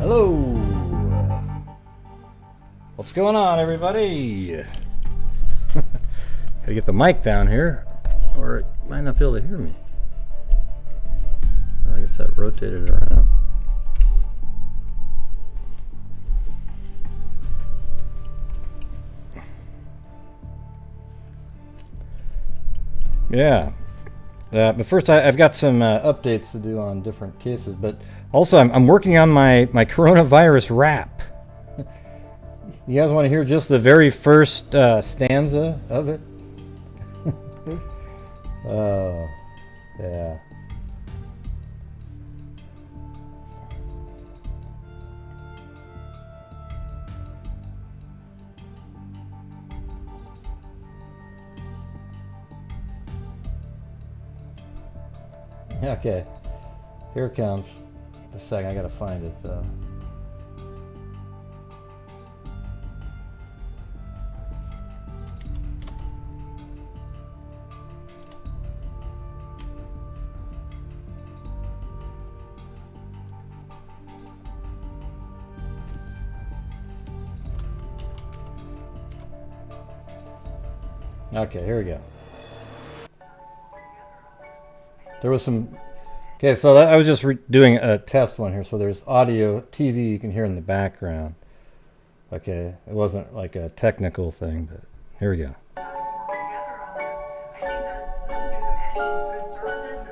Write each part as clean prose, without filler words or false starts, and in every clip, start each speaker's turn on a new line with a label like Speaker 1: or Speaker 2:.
Speaker 1: Hello! What's going on, everybody? Gotta get the mic down here, or it might not be able to hear me. Well, I guess that rotated around. Yeah. But first, I've got some updates to do on different cases, but also I'm working on my coronavirus rap. You guys want to hear just the very first stanza of it? Oh, yeah. Okay, here it comes. A second, I gotta find it though. Okay, here we go. There was some... Okay, so I was just doing a test one here, so there's audio, TV you can hear in the background. Okay, it wasn't like a technical thing, but here we go.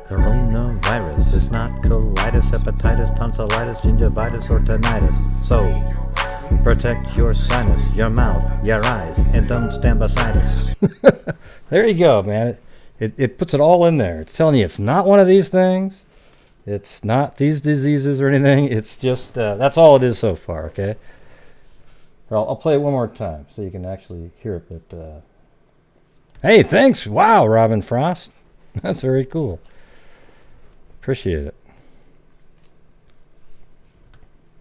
Speaker 1: Coronavirus is not colitis, hepatitis, tonsillitis, gingivitis, or tinnitus. So, protect your sinus, your mouth, your eyes, and don't stand beside us. There you go, man. It puts it all in there. It's telling you it's not one of these things. It's not these diseases or anything. It's just, that's all it is so far, okay? I'll play it one more time so you can actually hear it. But hey, thanks. Wow, Robin Frost. That's very cool. Appreciate it.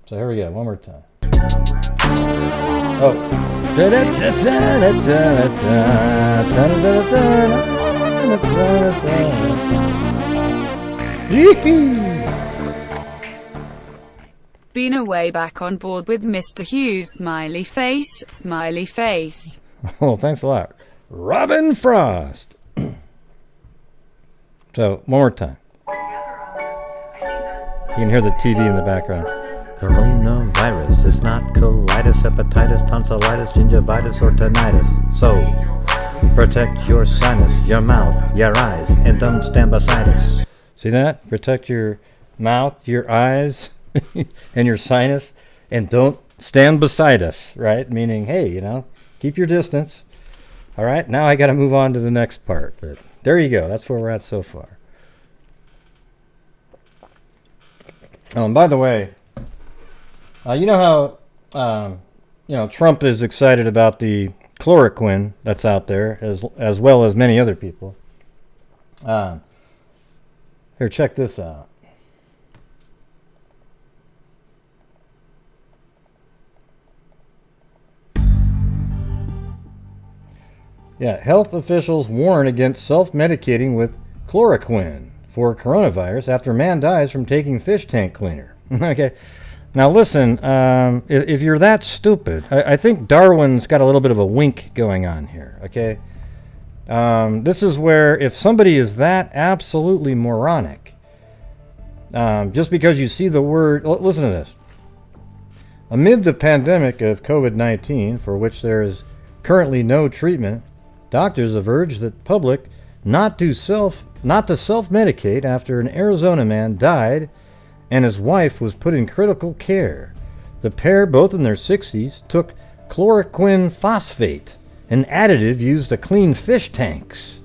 Speaker 1: So here we go, one more time. Oh.
Speaker 2: Been away, back on board with Mr. Hughes, smiley face, smiley face.
Speaker 1: Oh, thanks a lot. Robin Frost. So, one more time. You can hear the TV in the background. Coronavirus is not colitis, hepatitis, tonsillitis, gingivitis, or tinnitus. So, protect your sinus, your mouth, your eyes, and don't stand beside us. See that? Protect your mouth, your eyes, and your sinus, and don't stand beside us, right? Meaning, hey, you know, keep your distance. All right, now I got to move on to the next part. But there you go. That's where we're at so far. Oh, and by the way, you know how, Trump is excited about the chloroquine that's out there, as well as many other people. Here, check this out. Yeah, health officials warn against self-medicating with chloroquine for coronavirus after man dies from taking fish tank cleaner. Okay. Now listen, if you're that stupid, I think Darwin's got a little bit of a wink going on here, okay? This is where if somebody is that absolutely moronic, just because you see the word... Listen to this. Amid the pandemic of COVID-19, for which there is currently no treatment, doctors have urged the public not to self-medicate after an Arizona man died and his wife was put in critical care. The pair, both in their 60s, took chloroquine phosphate, an additive used to clean fish tanks.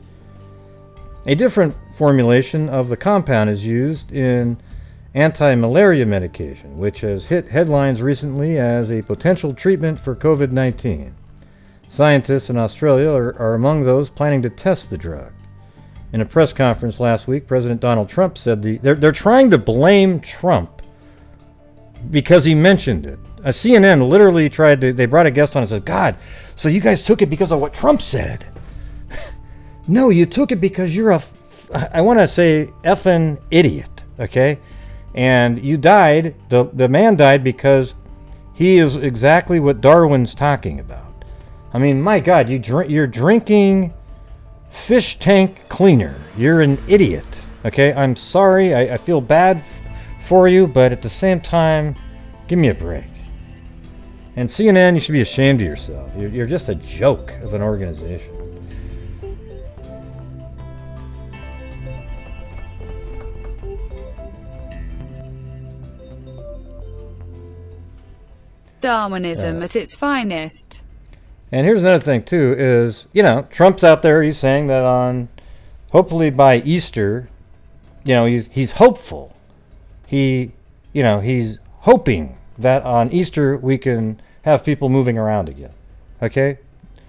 Speaker 1: A different formulation of the compound is used in anti-malaria medication, which has hit headlines recently as a potential treatment for COVID-19. Scientists in Australia are among those planning to test the drug. In a press conference last week, President Donald Trump said they're trying to blame Trump because he mentioned it. CNN literally they brought a guest on and said, God, so you guys took it because of what Trump said. No, you took it because you're I want to say effing idiot, okay? And you died, the man died because he is exactly what Darwin's talking about. I mean, my God, you're drinking fish tank cleaner. You're an idiot. Okay, I'm sorry. I feel bad for you, but at the same time, give me a break. And CNN, you should be ashamed of yourself. You're just a joke of an organization.
Speaker 2: Darwinism at its finest.
Speaker 1: And here's another thing too is, you know, Trump's out there, he's saying that hopefully by Easter, you know, he's hopeful. He's hoping that on Easter we can have people moving around again. Okay?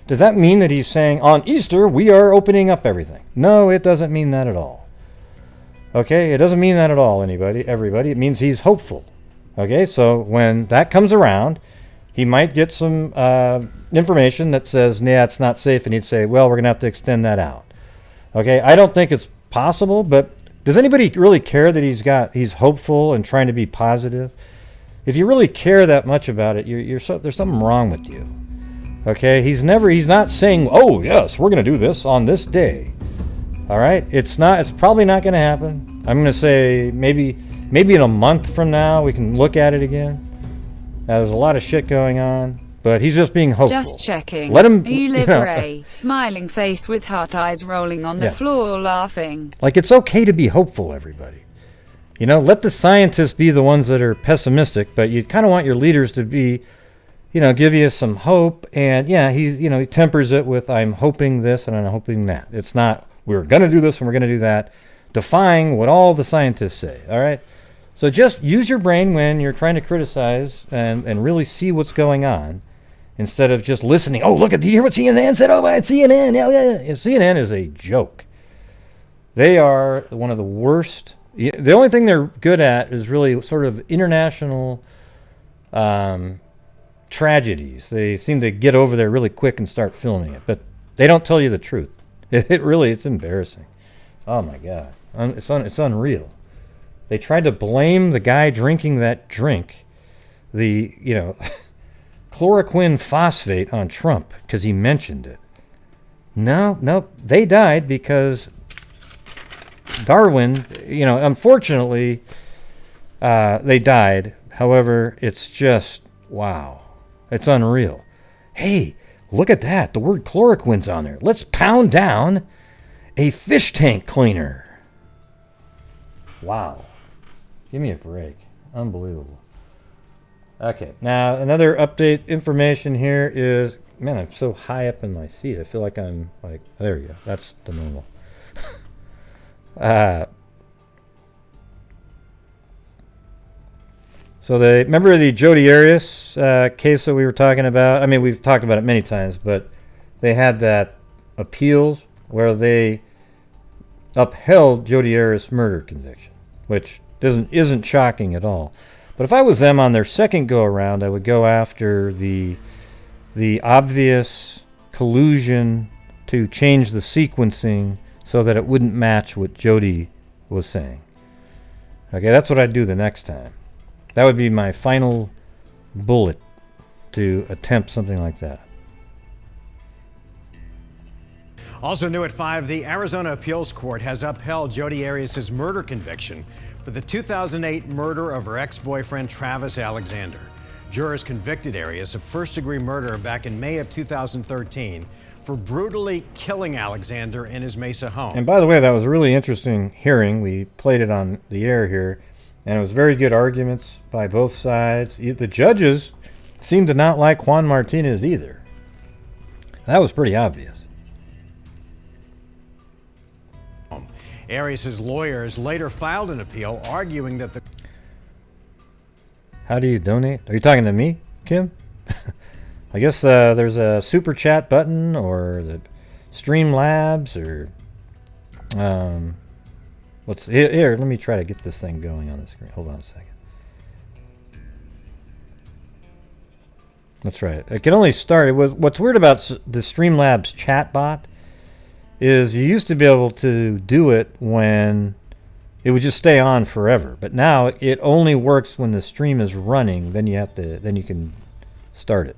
Speaker 1: Does that mean that he's saying on Easter we are opening up everything? No, it doesn't mean that at all. Okay? It doesn't mean that at all, everybody. It means he's hopeful. Okay, so when that comes around, he might get some information that says, yeah, it's not safe, and he'd say, well, we're going to have to extend that out. Okay, I don't think it's possible, but does anybody really care that he's hopeful and trying to be positive? If you really care that much about it, there's something wrong with you. Okay, he's not saying, oh, yes, we're going to do this on this day. All right, it's probably not going to happen. I'm going to say maybe in a month from now we can look at it again. There's a lot of shit going on, but he's just being hopeful.
Speaker 2: Just checking.
Speaker 1: Let him.
Speaker 2: You libre, smiling face with heart eyes rolling on the floor, laughing.
Speaker 1: Like, it's okay to be hopeful, everybody. You know, let the scientists be the ones that are pessimistic, but you kind of want your leaders to be, you know, give you some hope. And yeah, he tempers it with, I'm hoping this and I'm hoping that. It's not, we're going to do this and we're going to do that, defying what all the scientists say. All right. So just use your brain when you're trying to criticize and really see what's going on, instead of just listening. Oh, look, do you hear what CNN said? Oh, my CNN. Yeah. CNN is a joke. They are one of the worst. The only thing they're good at is really sort of international tragedies. They seem to get over there really quick and start filming it, but they don't tell you the truth. It's embarrassing. Oh my God, it's unreal. They tried to blame the guy drinking that drink, the chloroquine phosphate, on Trump because he mentioned it. No, they died because Darwin, unfortunately, they died. However, it's just, wow. It's unreal. Hey, look at that. The word chloroquine's on there. Let's pound down a fish tank cleaner. Wow. Give me a break. Unbelievable. Okay, now another update information here is, man, I'm so high up in my seat. I feel like I'm like, there you go. That's the normal. So remember the Jodi Arias case that we were talking about? I mean, we've talked about it many times, but they had that appeal where they upheld Jodi Arias' murder conviction, which isn't shocking at all. But if I was them on their second go around, I would go after the obvious collusion to change the sequencing so that it wouldn't match what Jodi was saying. Okay, that's what I'd do the next time. That would be my final bullet to attempt something like that.
Speaker 3: Also new at 5, the Arizona Appeals Court has upheld Jodi Arias' murder conviction for the 2008 murder of her ex-boyfriend Travis Alexander. Jurors convicted Arias of first-degree murder back in May of 2013 for brutally killing Alexander in his Mesa home.
Speaker 1: And by the way, that was a really interesting hearing. We played it on the air here, and it was very good arguments by both sides. The judges seemed to not like Juan Martinez either. That was pretty obvious.
Speaker 3: Arias' lawyers later filed an appeal arguing that the...
Speaker 1: How do you donate? Are you talking to me, Kim? I guess there's a super chat button, or the streamlabs, or here, let me try to get this thing going on the screen. Hold on a second. That's right. It can only start. What's weird about the Streamlabs chat bot is you used to be able to do it when it would just stay on forever. But now it only works when the stream is running. Then you can start it.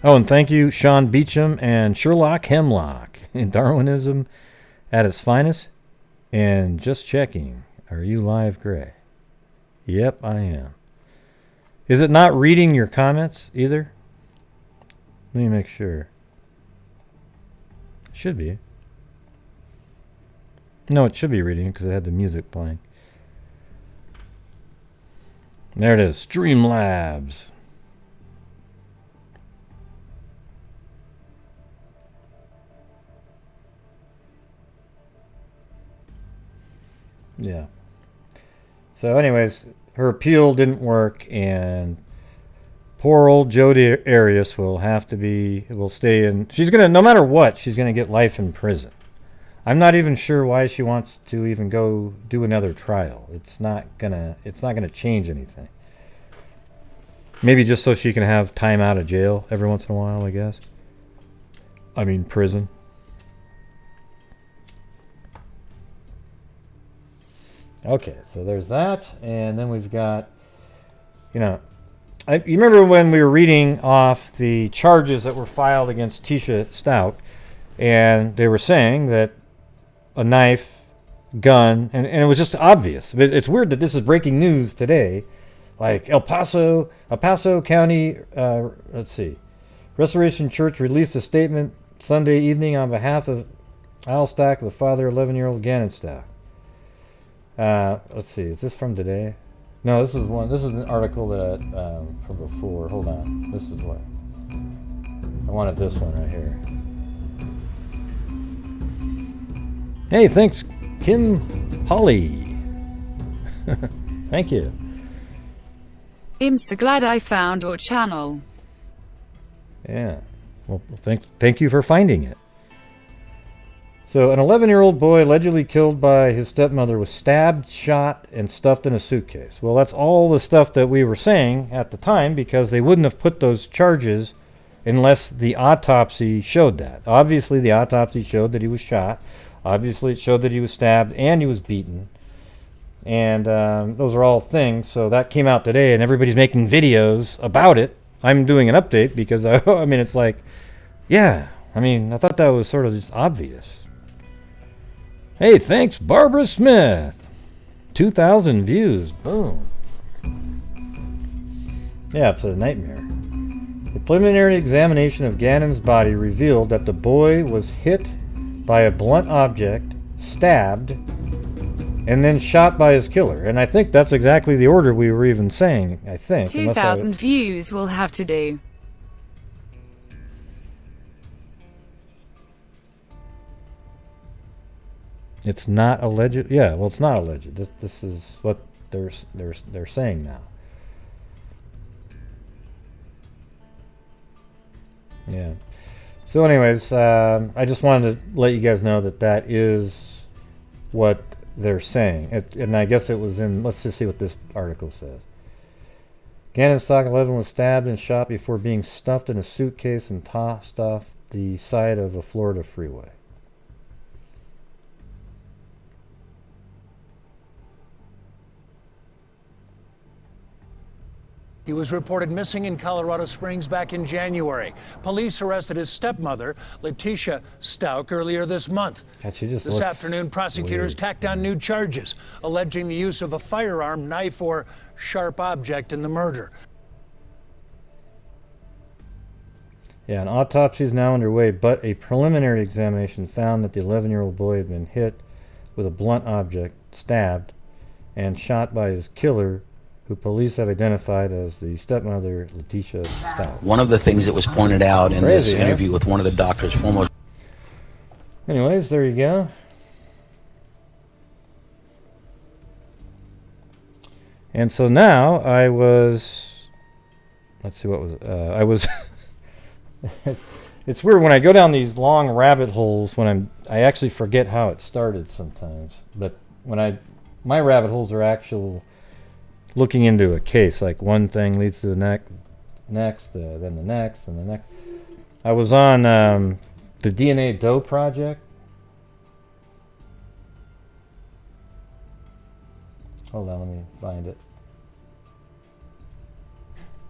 Speaker 1: Oh, and thank you, Sean Beecham and Sherlock Hemlock. In Darwinism at its finest. And just checking, are you live, Gray? Yep, I am. Is it not reading your comments either? Let me make sure. Should be. No, it should be reading because it had the music playing. There it is, Streamlabs. Yeah. So anyways, her appeal didn't work, and poor old Jodi Arias will stay in. She's gonna, no matter what, she's gonna get life in prison. I'm not even sure why she wants to even go do another trial. It's not gonna change anything. Maybe just so she can have time out of jail every once in a while, I guess. I mean, prison. Okay, so there's that, and then we've got, you remember when we were reading off the charges that were filed against Tisha Stout, and they were saying that a knife, gun, and it was just obvious. It's weird that this is breaking news today, like El Paso County, let's see, Restoration Church released a statement Sunday evening on behalf of Al Stack, the father of 11-year-old Gannon Stack. Let's see, is this from today? No, this is an article that from before. Hold on, this is what I wanted. This one right here. Hey, thanks, Kim Holly. Thank you.
Speaker 2: I'm so glad I found your channel.
Speaker 1: Yeah, well, thank you for finding it. So, an 11-year-old boy allegedly killed by his stepmother was stabbed, shot, and stuffed in a suitcase. Well, that's all the stuff that we were saying at the time, because they wouldn't have put those charges unless the autopsy showed that. Obviously, the autopsy showed that he was shot. Obviously, it showed that he was stabbed and he was beaten. And those are all things. So that came out today, and everybody's making videos about it. I'm doing an update because, I mean, it's like, yeah. I mean, I thought that was sort of just obvious. Hey, thanks, Barbara Smith. 2,000 views. Boom. Yeah, it's a nightmare. The preliminary examination of Gannon's body revealed that the boy was hit by a blunt object, stabbed, and then shot by his killer. And I think that's exactly the order we were even saying, I think.
Speaker 2: 2,000 views will have to do.
Speaker 1: It's not alleged. Yeah, well, it's not alleged. This is what they're saying now. Yeah. So, anyways, I just wanted to let you guys know that is what they're saying. And I guess it was in. Let's just see what this article says. Gannon Stock 11 was stabbed and shot before being stuffed in a suitcase and tossed off the side of a Florida freeway.
Speaker 4: He was reported missing in Colorado Springs back in January. Police arrested his stepmother, Letitia Stout, earlier this month. This afternoon, prosecutors tacked on new charges, alleging the use of a firearm, knife, or sharp object in the murder.
Speaker 1: Yeah, an autopsy is now underway, but a preliminary examination found that the 11-year-old boy had been hit with a blunt object, stabbed, and shot by his killer, who police have identified as the stepmother, Letitia Stout.
Speaker 5: One of the things that was pointed out in this interview with one of the doctor's foremost...
Speaker 1: Anyways, there you go. And so now I was... Let's see, what was it? I was... It's weird when I go down these long rabbit holes when I actually forget how it started sometimes. But when my rabbit holes are actual... looking into a case, like one thing leads to the next, then the next, and the next. I was on The DNA Doe Project. Hold on, let me find it.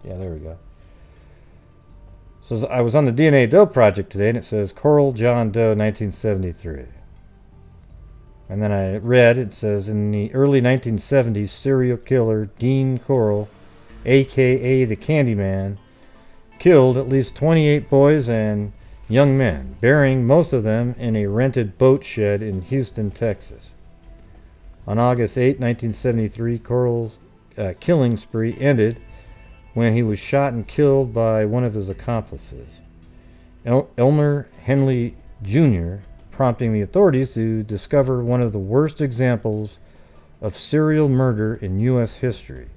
Speaker 1: Yeah, there we go. So I was on the DNA Doe Project today, and it says Corll John Doe, 1973. And then I read, it says, in the early 1970s, serial killer Dean Corll, a.k.a. the Candyman, killed at least 28 boys and young men, burying most of them in a rented boat shed in Houston, Texas. On August 8, 1973, Corll's killing spree ended when he was shot and killed by one of his accomplices, Elmer Henley Jr., prompting the authorities to discover one of the worst examples of serial murder in U.S. history.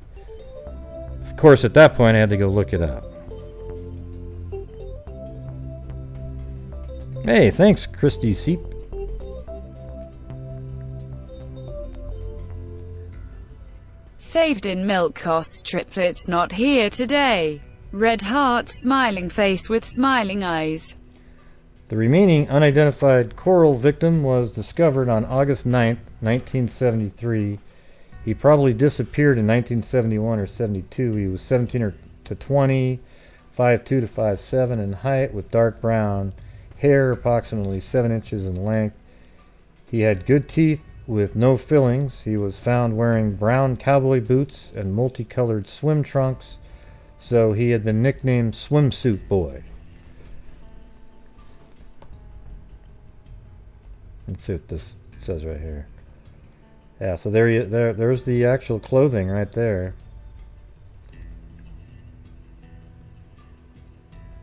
Speaker 1: Of course, at that point, I had to go look it up. Hey, thanks, Christy Seep.
Speaker 2: Saved in milk costs triplets not here today. Red heart smiling face with smiling eyes.
Speaker 1: The remaining unidentified Corll victim was discovered on August 9th, 1973. He probably disappeared in 1971 or 72. He was 17 to 20, 5'2 to 5'7 in height with dark brown hair, approximately 7 inches in length. He had good teeth with no fillings. He was found wearing brown cowboy boots and multicolored swim trunks, so he had been nicknamed Swimsuit Boy. Let's see what this says right here. Yeah, so there's the actual clothing right there.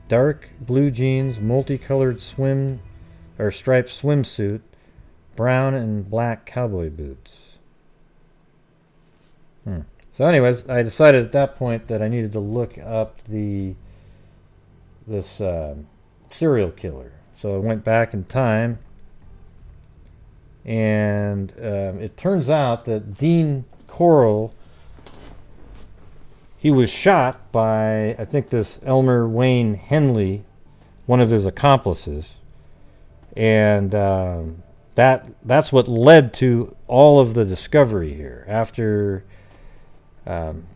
Speaker 1: Dark blue jeans, multicolored striped swimsuit, brown and black cowboy boots. So anyways, I decided at that point that I needed to look up this serial killer. So I went back in time, and it turns out that Dean Corll, he was shot by, I think, this Elmer Wayne Henley, one of his accomplices, and that's what led to all of the discovery here. After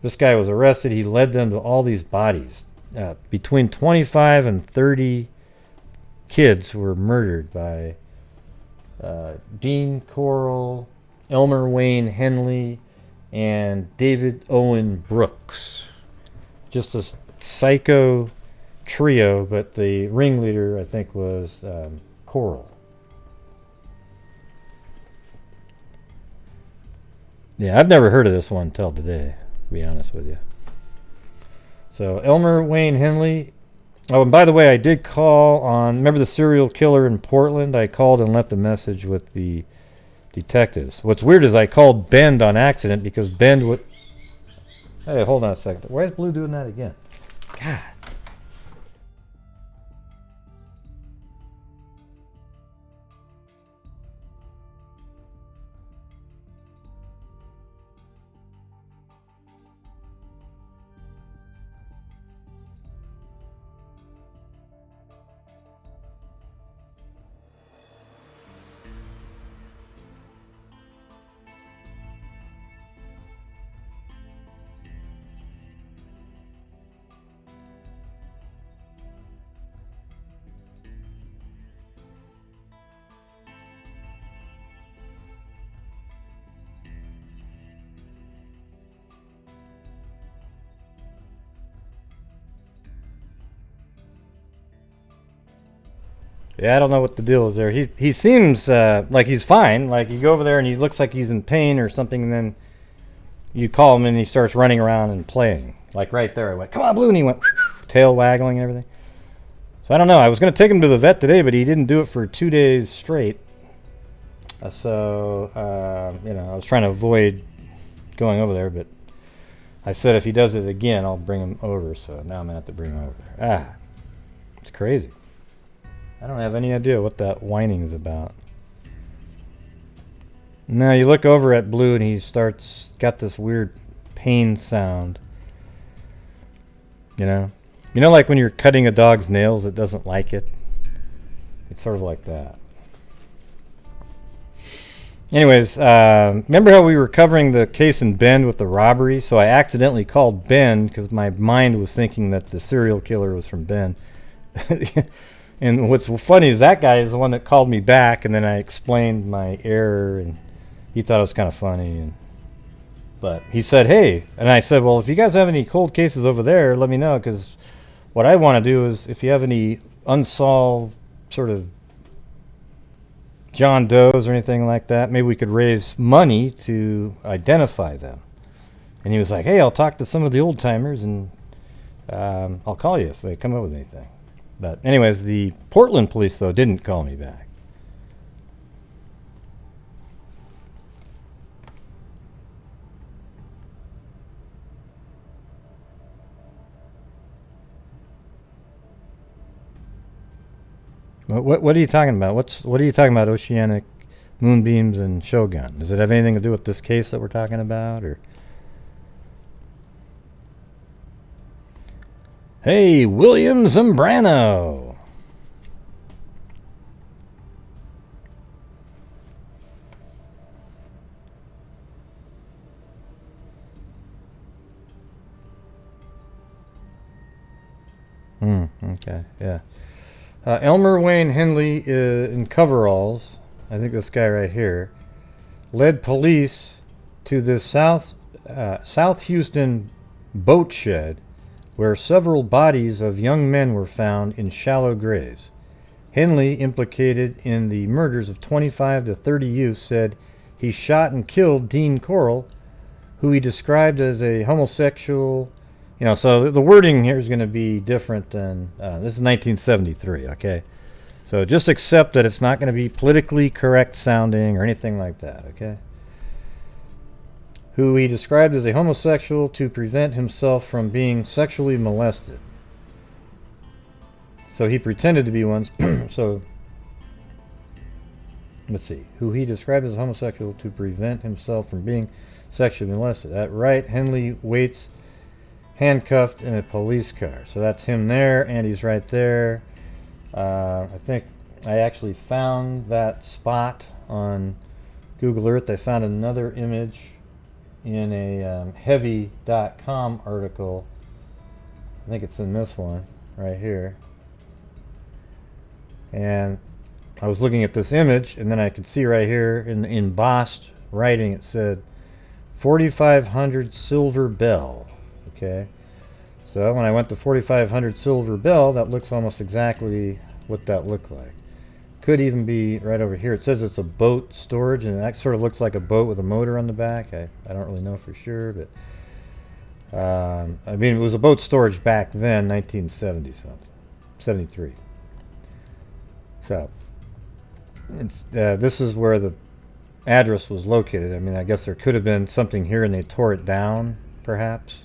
Speaker 1: this guy was arrested, he led them to all these bodies. Between 25 and 30 kids were murdered by Dean Corll, Elmer Wayne Henley, and David Owen Brooks. Just a psycho trio, but the ringleader, I think, was Corll. Yeah, I've never heard of this one until today, to be honest with you. So, Elmer Wayne Henley. Oh, and by the way, I did call on, remember the serial killer in Portland? I called and left a message with the detectives. What's weird is I called Bend on accident because Bend would... Hey, hold on a second. Why is Blue doing that again? God. Yeah, I don't know what the deal is there. He seems like he's fine. Like, you go over there and he looks like he's in pain or something, and then you call him and he starts running around and playing. Like right there, I went, "Come on, Blue," and he went tail waggling and everything. So I don't know. I was going to take him to the vet today, but he didn't do it for 2 days straight. So I was trying to avoid going over there, but I said if he does it again, I'll bring him over. So now I'm going to have to bring him over there. It's crazy. I don't have any idea what that whining is about. Now you look over at Blue and he got this weird pain sound. You know like when you're cutting a dog's nails, it doesn't like it. It's sort of like that. Anyways, remember how we were covering the case in Bend with the robbery? So I accidentally called Bend because my mind was thinking that the serial killer was from Bend. And what's funny is that guy is the one that called me back, and then I explained my error, and he thought it was kind of funny. But he said, hey, and I said, well, if you guys have any cold cases over there, let me know, because what I want to do is if you have any unsolved sort of John Does or anything like that, maybe we could raise money to identify them. And he was like, hey, I'll talk to some of the old timers, and I'll call you if they come up with anything. But anyways, the Portland police, though, didn't call me back. What are you talking about? What are you talking about? Oceanic moonbeams and Shogun. Does it have anything to do with this case that we're talking about, or? Hey, William Zambrano. Okay, yeah. Elmer Wayne Henley in coveralls, I think this guy right here, led police to this South Houston boat shed where several bodies of young men were found in shallow graves. Henley, implicated in the murders of 25 to 30 youths, said he shot and killed Dean Corll, who he described as a homosexual. You know, so the wording here is going to be different than, this is 1973, okay? So just accept that it's not going to be politically correct sounding or anything like that, okay? Who he described as a homosexual to prevent himself from being sexually molested. So he pretended to be one, so, let's see. Who he described as a homosexual to prevent himself from being sexually molested. At right, Henley waits handcuffed in a police car. So that's him there, and he's right there. I think I actually found that spot on Google Earth. I found another image in a heavy.com article. I think it's in this one right here. And I was looking at this image, and then I could see right here in embossed writing, it said 4500 Silver Bell. Okay, so when I went to 4500 Silver Bell, that looks almost exactly what that looked like. Could even be right over here. It says it's a boat storage, and that sort of looks like a boat with a motor on the back. I don't really know for sure, but I mean, it was a boat storage back then, 1970 something, 73. So it's this is where the address was located. I mean, I guess there could have been something here and they tore it down, perhaps.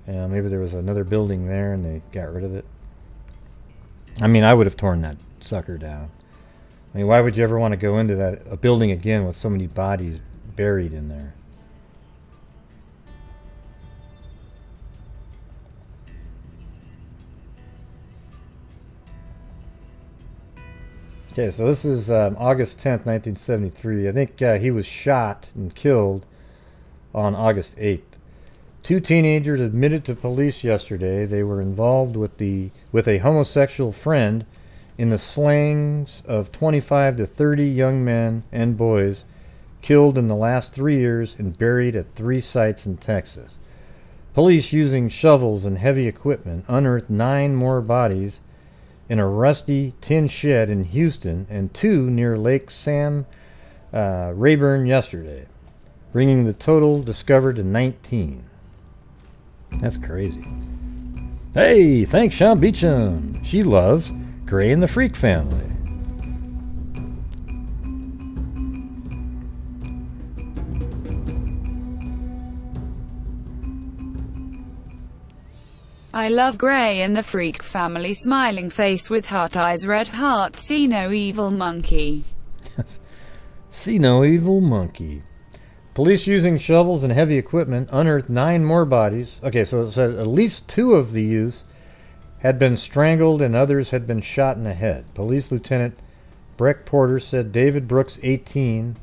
Speaker 1: Maybe there was another building there and they got rid of it. I mean, I would have torn that sucker down. I mean, why would you ever want to go into a building again with so many bodies buried in there? Okay, so this is August 10th, 1973. I think he was shot and killed on August 8th. Two teenagers admitted to police yesterday they were involved with a homosexual friend in the slayings of 25 to 30 young men and boys killed in the last 3 years and buried at 3 sites in Texas. Police, using shovels and heavy equipment, unearthed 9 more bodies in a rusty tin shed in Houston and 2 near Lake Sam Rayburn yesterday, bringing the total discovered to 19. That's crazy. Hey, thanks, Sean Beecham. She loves Gray and the Freak Family.
Speaker 2: I love Gray and the Freak Family. Smiling face with heart eyes, red heart. See no evil monkey.
Speaker 1: See no evil monkey. Police, using shovels and heavy equipment, unearthed 9 more bodies. Okay, so it said at least 2 of the youths had been strangled and others had been shot in the head. Police Lieutenant Breck Porter said David Brooks, 18,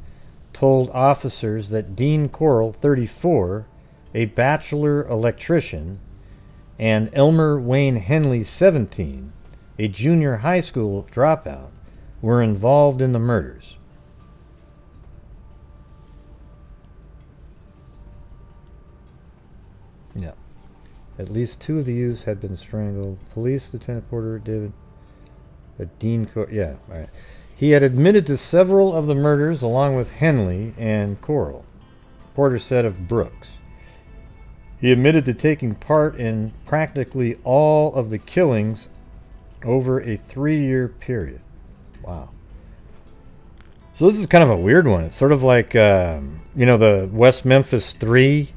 Speaker 1: told officers that Dean Corll, 34, a bachelor electrician, and Elmer Wayne Henley, 17, a junior high school dropout, were involved in the murders. Yeah. At least 2 of the youths had been strangled. Police Lieutenant Porter, David, Dean Corll, yeah, all right. He had admitted to several of the murders along with Henley and Corll. Porter said of Brooks, he admitted to taking part in practically all of the killings over a 3-year period. Wow. So this is kind of a weird one. It's sort of like, the West Memphis 3.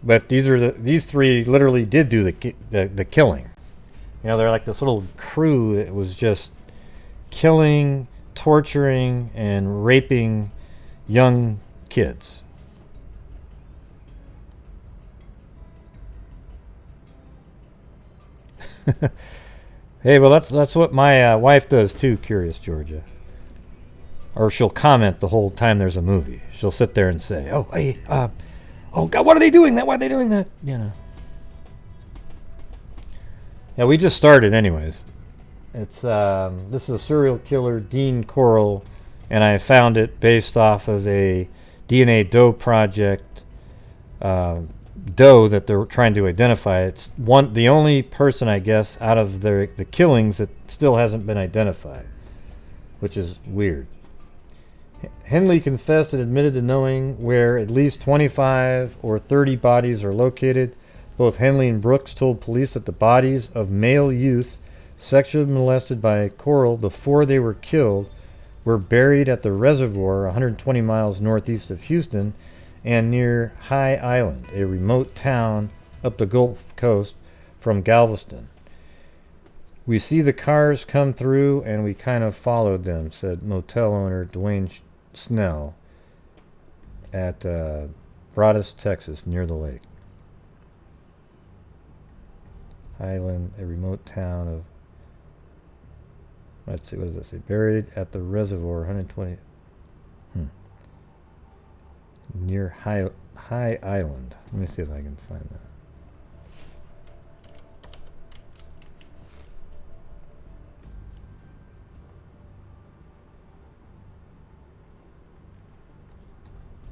Speaker 1: But these 3 literally did do the killing. They're like this little crew that was just killing, torturing, and raping young kids. Hey, well, that's what my wife does too, Curious Georgia. Or she'll comment the whole time there's a movie. She'll sit there and say, "Oh, hey, oh God, what are they doing that? Why are they doing that?" Yeah, we just started, anyways. It's this is a serial killer, Dean Corll, and I found it based off of a DNA doe project. Doe that they're trying to identify. It's the only person, I guess, out of the killings that still hasn't been identified, which is weird. Henley confessed and admitted to knowing where at least 25 or 30 bodies are located. Both Henley and Brooks told police that the bodies of male youths sexually molested by Corll before they were killed were buried at the reservoir 120 miles northeast of Houston and near High Island, a remote town up the Gulf Coast from Galveston. We see the cars come through and we kind of followed them, said motel owner Dwayne Snell at Broadus, Texas, near the lake. Highland, a remote town of, let's see, what does that say? Buried at the reservoir, 120, near High Island. Let me see if I can find that.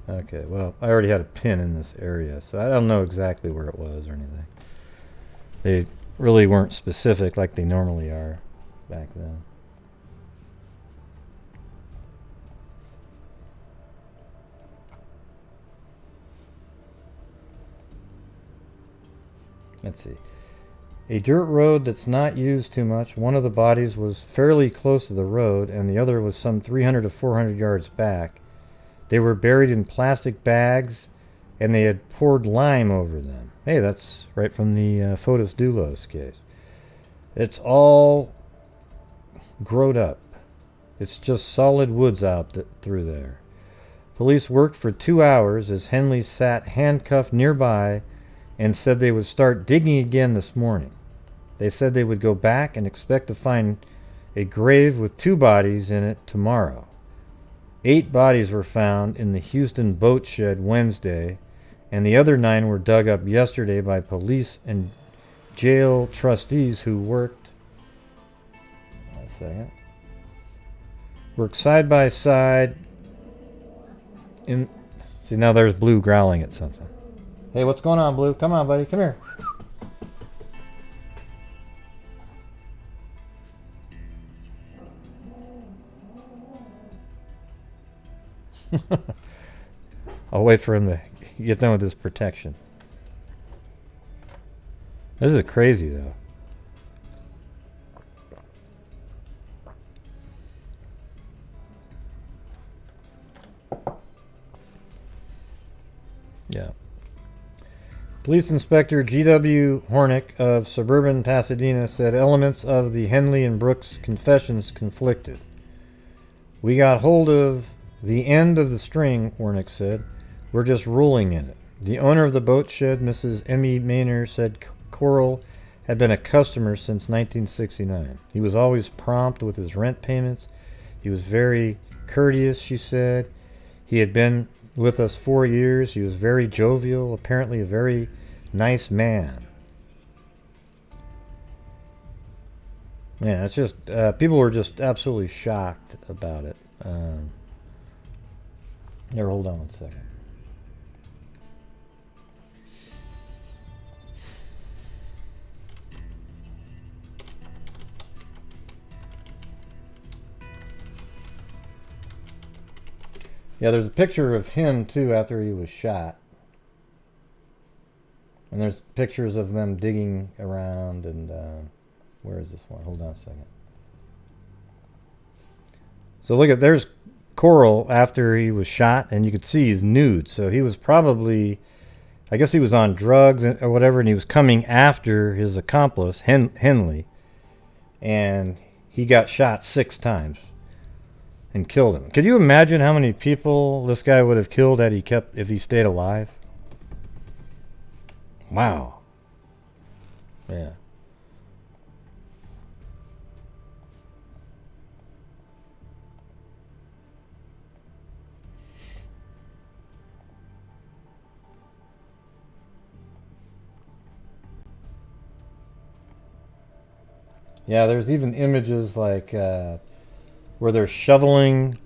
Speaker 1: Okay, well, I already had a pin in this area, so I don't know exactly where it was or anything. They really weren't specific like they normally are back then. Let's see. A dirt road that's not used too much. One of the bodies was fairly close to the road, and the other was some 300 to 400 yards back. They were buried in plastic bags, and they had poured lime over them. Hey, that's right from the Fotis Dulos case. It's all growed up. It's just solid woods out through there. Police worked for 2 hours as Henley sat handcuffed nearby and said they would start digging again this morning. They said they would go back and expect to find a grave with 2 bodies in it tomorrow. 8 bodies were found in the Houston boat shed Wednesday, and the other 9 were dug up yesterday by police and jail trustees who worked side by side in. See, now there's Blue growling at something. Hey, what's going on, Blue? Come on, buddy. Come here. I'll wait for him to get done with his protection. This is crazy, though. Yeah. Police Inspector G.W. Hornick of suburban Pasadena said elements of the Henley and Brooks confessions conflicted. We got hold of the end of the string, Hornick said. We're just ruling in it. The owner of the boat shed, Mrs. Emmy Maynor, said Corll had been a customer since 1969. He was always prompt with his rent payments. He was very courteous, she said. He had been with us 4 years. He was very jovial, apparently a very nice man. Yeah, it's just, people were just absolutely shocked about it. Here, hold on one second. Yeah, there's a picture of him, too, after he was shot. And there's pictures of them digging around, and where is this one? Hold on a second. So look at, there's Corll after he was shot, and you could see he's nude. So he was probably, I guess he was on drugs or whatever, and he was coming after his accomplice, Henley. And he got shot 6 times. And killed him. Could you imagine how many people this guy would have killed if he stayed alive? Wow. Yeah. Yeah, there's even images like where they're shoveling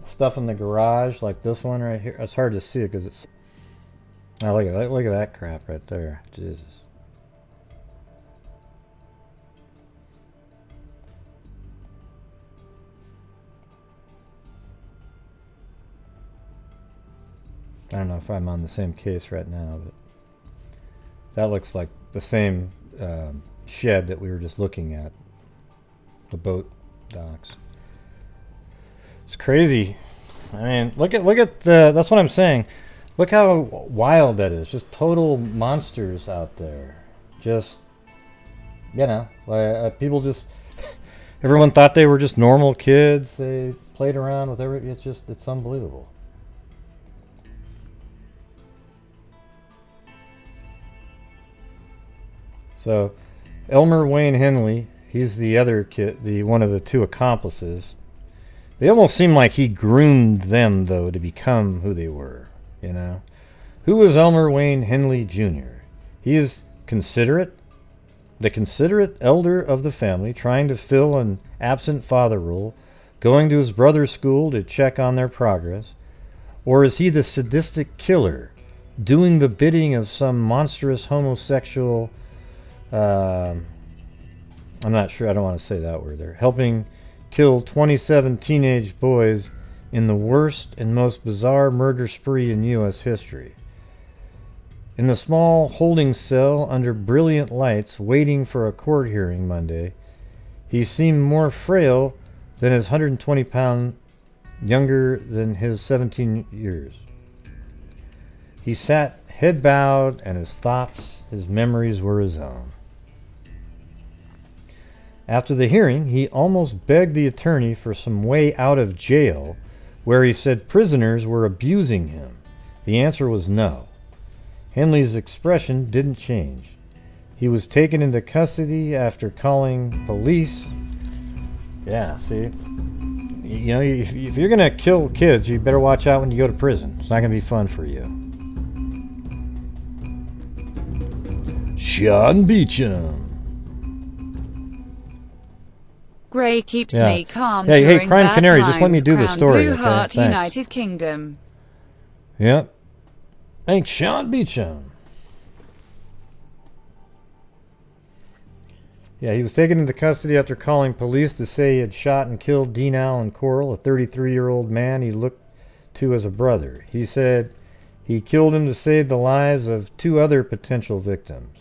Speaker 1: stuff in the garage, like this one right here. It's hard to see it because it's... Oh, look at that crap right there. Jesus. I don't know if I'm on the same case right now, but that looks like the same shed that we were just looking at. The boat docks. It's crazy. I mean, look at that's what I'm saying. Look how wild that is. Just total monsters out there. Just, you know, people just, everyone thought they were just normal kids. They played around with everything. It's unbelievable. So, Elmer Wayne Henley, he's the other kid, one of the 2 accomplices. They almost seem like he groomed them, though, to become who they were, you know? Who was Elmer Wayne Henley Jr.? He is considerate, the considerate elder of the family, trying to fill an absent father role, going to his brother's school to check on their progress? Or is he the sadistic killer, doing the bidding of some monstrous homosexual... I'm not sure, I don't want to say that word there. Helping kill 27 teenage boys in the worst and most bizarre murder spree in U.S. history. In the small holding cell under brilliant lights waiting for a court hearing Monday, he seemed more frail than his 120-pound, younger than his 17 years. He sat head bowed, and his thoughts, his memories were his own. After the hearing, he almost begged the attorney for some way out of jail, where he said prisoners were abusing him. The answer was no. Henley's expression didn't change. He was taken into custody after calling police. Yeah, see? You know, if you're going to kill kids, you better watch out when you go to prison. It's not going to be fun for you. Sean Beecham.
Speaker 2: Gray keeps me calm
Speaker 1: hey,
Speaker 2: during
Speaker 1: Crime
Speaker 2: bad
Speaker 1: Canary,
Speaker 2: times.
Speaker 1: just let me do the
Speaker 2: Crown
Speaker 1: story,
Speaker 2: Blue
Speaker 1: okay?
Speaker 2: Heart,
Speaker 1: Thanks.
Speaker 2: United Kingdom.
Speaker 1: Yep. Thanks, Sean Beecham. Yeah, he was taken into custody after calling police to say he had shot and killed Dean Allen Corll, a 33-year-old man he looked to as a brother. He said he killed him to save the lives of 2 other potential victims.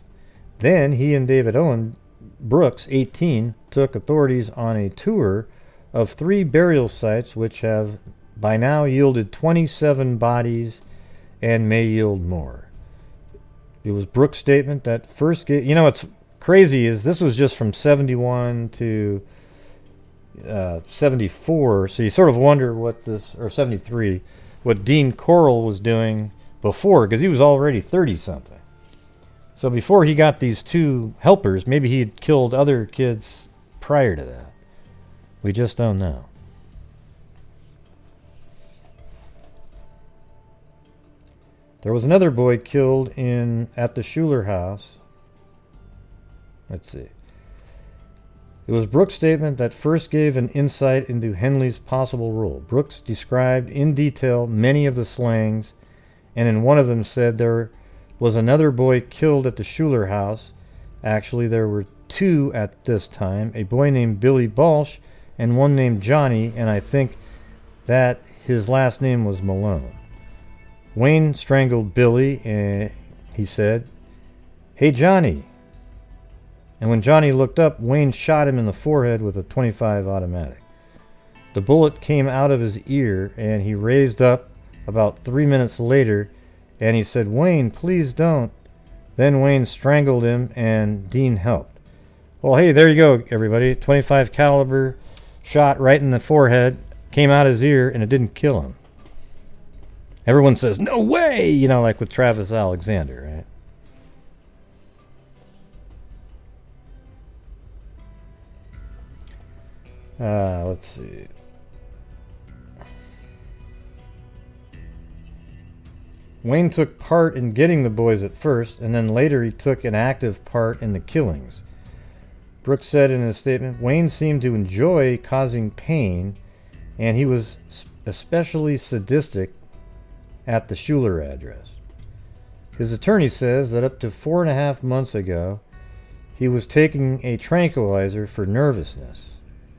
Speaker 1: Then he and David Owen Brooks, 18, took authorities on a tour of 3 burial sites which have by now yielded 27 bodies and may yield more. It was Brooks' statement that first gave... You know what's crazy is this was just from 71 to 74, so you sort of wonder what this... Or 73, what Dean Corll was doing before, because he was already 30-something. So before he got these two helpers, maybe he had killed other kids prior to that. We just don't know. There was another boy killed at the Schuler house. Let's see. It was Brooks' statement that first gave an insight into Henley's possible role. Brooks described in detail many of the slangs, and in one of them said there was another boy killed at the Schuler house. Actually, there were two at this time, a boy named Billy Balsh and one named Johnny, and I think that his last name was Malone. Wayne strangled Billy, and he said, "Hey, Johnny." And when Johnny looked up, Wayne shot him in the forehead with a .25 automatic. The bullet came out of his ear, and he raised up about 3 minutes later, and he said, "Wayne, please don't." Then Wayne strangled him, and Dean helped. Well, hey, there you go, everybody. .25 caliber shot right in the forehead, came out his ear, and it didn't kill him. Everyone says, "No way!" You know, like with Travis Alexander, right? Let's see. Wayne took part in getting the boys at first, and then later he took an active part in the killings. Brooks said in his statement, Wayne seemed to enjoy causing pain, and he was especially sadistic at the Schuler address. His attorney says that up to 4.5 months ago, he was taking a tranquilizer for nervousness.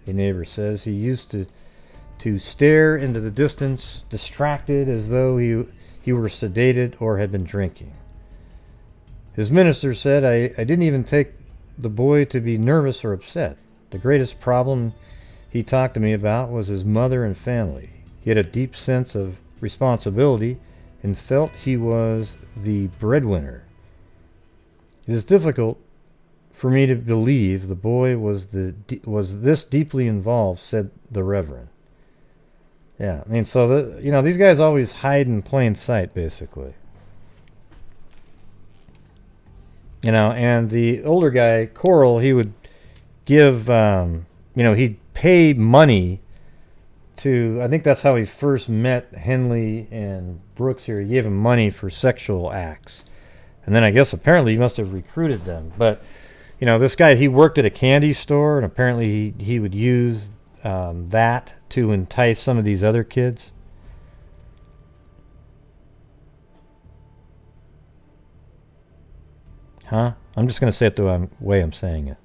Speaker 1: A neighbor says he used to stare into the distance, distracted as though he were sedated or had been drinking. His minister said, I didn't even take the boy to be nervous or upset. The greatest problem he talked to me about was his mother and family. He had a deep sense of responsibility and felt he was the breadwinner. It is difficult for me to believe the boy was this deeply involved, said the Reverend. Yeah, I mean, so these guys always hide in plain sight, basically. And the older guy, Corll, he would give, he'd pay money to, I think that's how he first met Henley and Brooks here. He gave him money for sexual acts. And then I guess apparently he must have recruited them. But, this guy, he worked at a candy store, and apparently he would use that to entice some of these other kids. Huh? I'm just going to say it the way I'm saying it.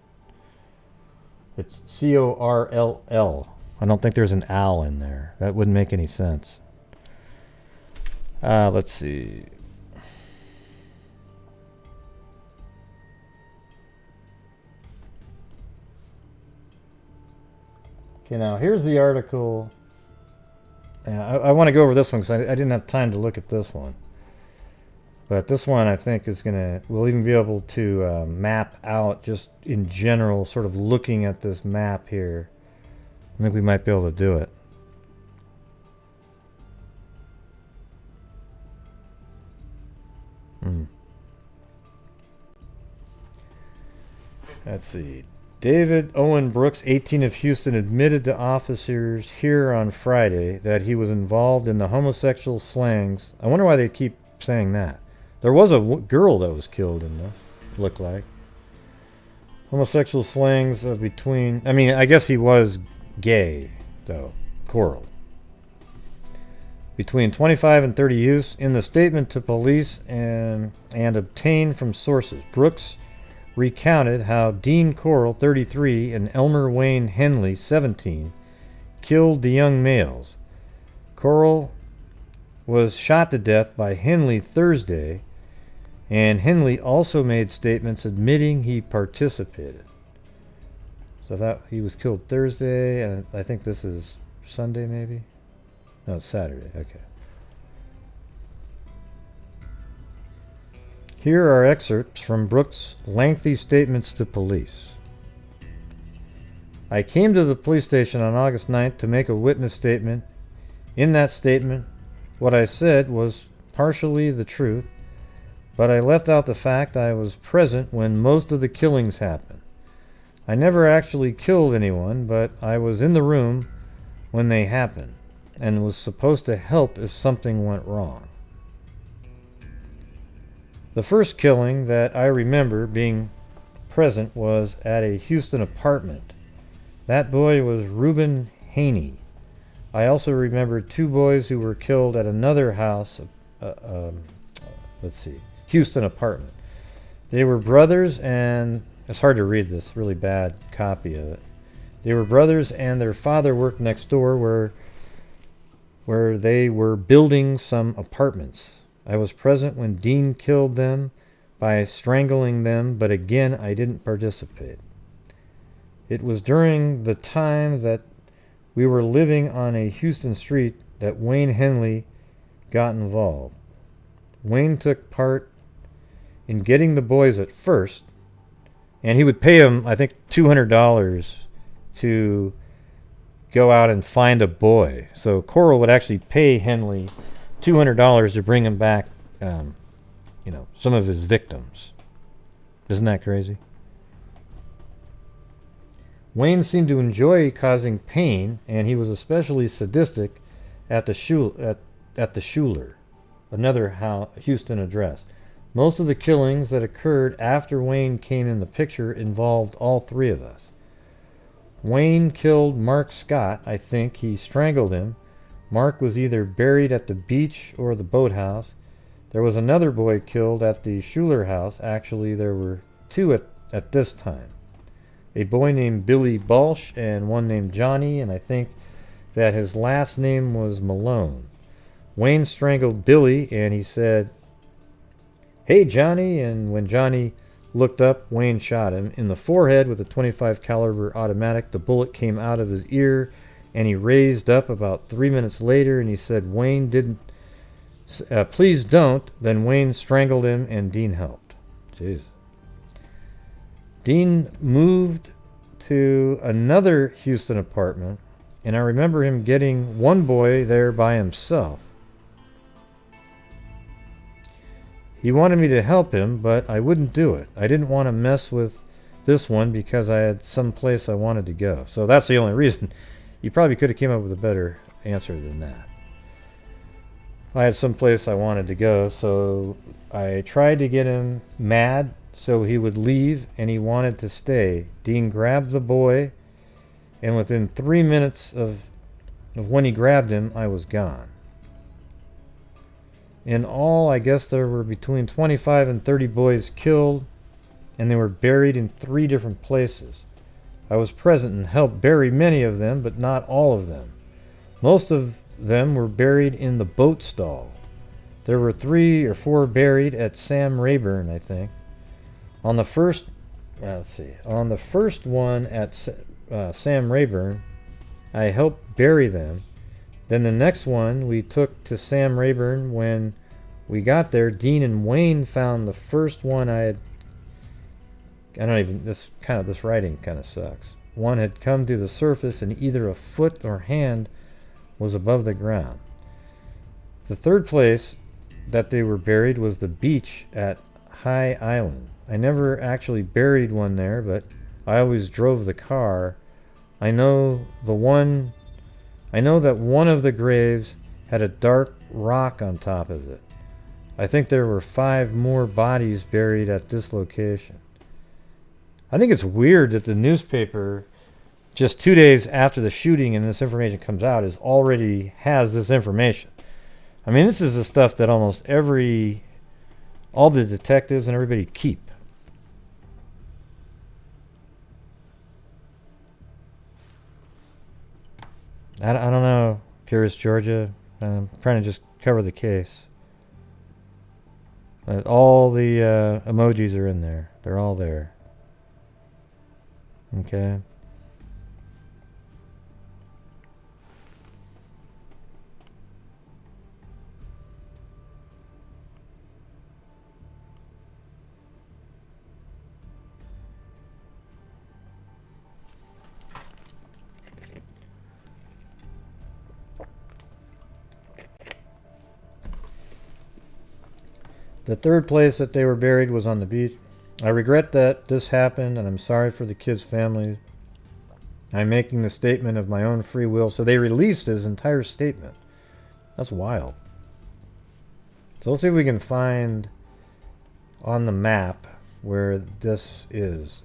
Speaker 1: It's Corll. I don't think there's an owl in there. That wouldn't make any sense. Let's see. Okay, now here's the article. I want to go over this one because I didn't have time to look at this one. But this one I think is we'll even be able to map out just in general, sort of looking at this map here. I think we might be able to do it. Let's see. David Owen Brooks, 18 of Houston, admitted to officers here on Friday that he was involved in the homosexual slangs. I wonder why they keep saying that. There was a girl that was killed in this, looked like. Homosexual slangs of between... I mean, I guess he was gay, though. Corll. Between 25 and 30 youths. In the statement to police and obtained from sources, Brooks recounted how Dean Corll, 33, and Elmer Wayne Henley, 17, killed the young males. Corll was shot to death by Henley Thursday, and Henley also made statements admitting he participated. So that he was killed Thursday, and I think this is Sunday, maybe? No, it's Saturday. Okay. Here are excerpts from Brooks' lengthy statements to police. I came to the police station on August 9th to make a witness statement. In that statement, what I said was partially the truth. but I left out the fact I was present when most of the killings happened. I never actually killed anyone, but I was in the room when they happened and was supposed to help if something went wrong. The first killing that I remember being present was at a Houston apartment. That boy was Reuben Haney. I also remember 2 boys who were killed at another house, Houston apartment. They were brothers, and it's hard to read this, really bad copy of it. They were brothers, and their father worked next door where they were building some apartments. I was present when Dean killed them by strangling them, but again, I didn't participate. It was during the time that we were living on a Houston street that Wayne Henley got involved. Wayne took part in getting the boys at first, and he would pay them, I think, $200 to go out and find a boy. So Corll would actually pay Henley $200 to bring him back, some of his victims. Isn't that crazy? Wayne seemed to enjoy causing pain, and he was especially sadistic at the Schuler, another Houston address. Most of the killings that occurred after Wayne came in the picture involved all 3 of us. Wayne killed Mark Scott. I think he strangled him. Mark was either buried at the beach or the boathouse. There was another boy killed at the Schuler house. Actually, there were 2 at this time. A boy named Billy Balsh and one named Johnny, and I think that his last name was Malone. Wayne strangled Billy, and he said, "Hey, Johnny," and when Johnny looked up, Wayne shot him in the forehead with a .25 caliber automatic. The bullet came out of his ear, and he raised up about 3 minutes later, and he said, "Wayne didn't, please don't." Then Wayne strangled him, and Dean helped. Jeez. Dean moved to another Houston apartment, and I remember him getting one boy there by himself. He wanted me to help him, but I wouldn't do it. I didn't want to mess with this one because I had some place I wanted to go. So that's the only reason. You probably could have came up with a better answer than that. I had some place I wanted to go, so I tried to get him mad so he would leave, and he wanted to stay. Dean grabbed the boy, and within 3 minutes of when he grabbed him, I was gone. In all, I guess there were between 25 and 30 boys killed, and they were buried in 3 different places. I was present and helped bury many of them, but not all of them. Most of them were buried in the boat stall. There were 3 or 4 buried at Sam Rayburn, I think. On the first one at Sam Rayburn, I helped bury them. Then the next one we took to Sam Rayburn. When we got there, Dean and Wayne found the first one this writing kind of sucks. One had come to the surface, and either a foot or hand was above the ground. The third place that they were buried was the beach at High Island. I never actually buried one there, but I always drove the car. I know that one of the graves had a dark rock on top of it. I think there were 5 more bodies buried at this location. I think it's weird that the newspaper, just 2 days after the shooting and this information comes out, already has this information. I mean, this is the stuff that all the detectives and everybody keep. I don't know, Curious Georgia. I'm trying to just cover the case. All the emojis are in there. They're all there. Okay. The third place that they were buried was on the beach. I regret that this happened, and I'm sorry for the kids' families. I'm making the statement of my own free will. So they released his entire statement. That's wild. So let's see if we can find on the map where this is.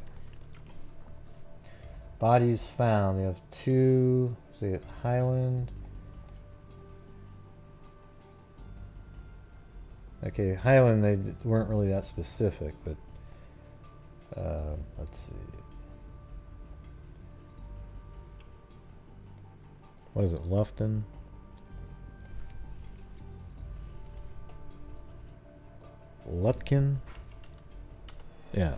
Speaker 1: Bodies found. They have two. See it, Highland. Okay, Highland, they weren't really that specific, but let's see. What is it, Lufton? Lutkin? Yeah.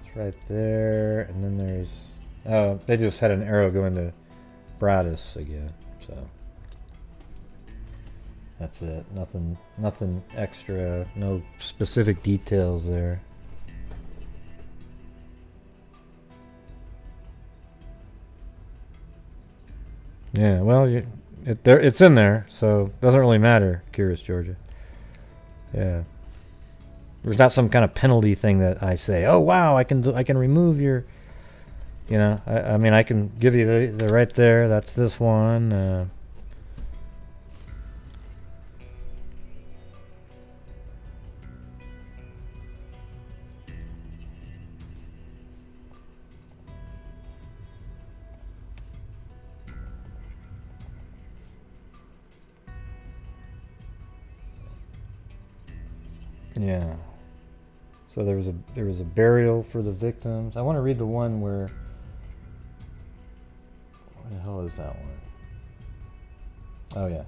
Speaker 1: It's right there, and then there's... Oh, they just had an arrow going to Bradis again, so... That's it. Nothing extra. No specific details there. Yeah, well, it's in there, so it doesn't really matter, Curious Georgia. Yeah. There's not some kind of penalty thing that I say, oh wow, I can remove your, you know, I mean I can give you the right there. That's this one. Yeah. So there was a burial for the victims. I want to read the one where the hell is that one? Oh yeah.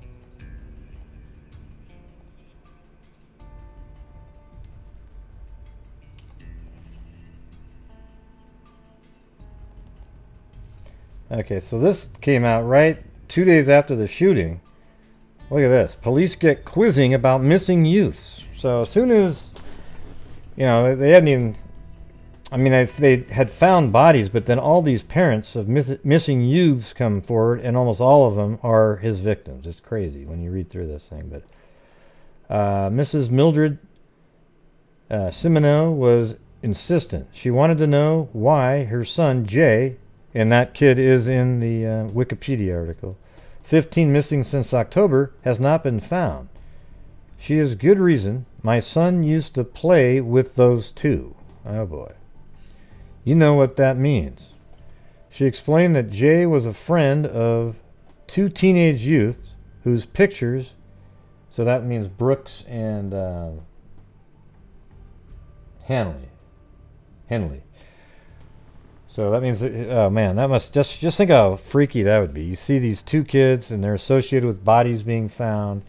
Speaker 1: Okay, so this came out right 2 days after the shooting. Look at this. Police get quizzing about missing youths. So as soon as, you know, they hadn't even, I mean, they had found bodies, but then all these parents of missing youths come forward, and almost all of them are his victims. It's crazy when you read through this thing. But Mrs. Mildred Simoneau was insistent. She wanted to know why her son, Jay, and that kid is in the Wikipedia article, 15 missing since October, has not been found. She has good reason. My son used to play with those two. Oh boy. You know what that means. She explained that Jay was a friend of two teenage youths whose pictures, so that means Brooks and Henley. So that means, oh man, that must, just think how freaky that would be. You see these two kids and they're associated with bodies being found,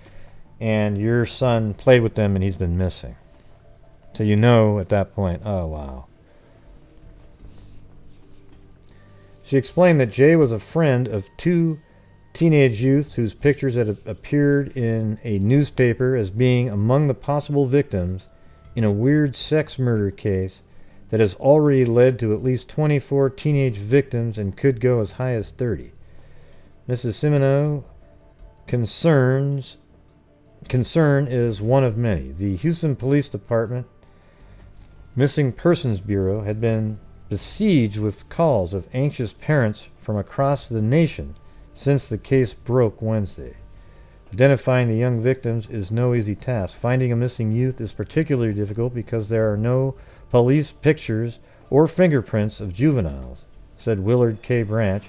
Speaker 1: and your son played with them and he's been missing. So you know at that point, oh wow. She explained that Jay was a friend of two teenage youths whose pictures had appeared in a newspaper as being among the possible victims in a weird sex murder case that has already led to at least 24 teenage victims and could go as high as 30. Mrs. Simoneau concern is one of many. The Houston Police Department Missing Persons Bureau had been besieged with calls of anxious parents from across the nation since the case broke Wednesday. Identifying the young victims is no easy task. Finding a missing youth is particularly difficult because there are no police pictures or fingerprints of juveniles, said Willard K. Branch,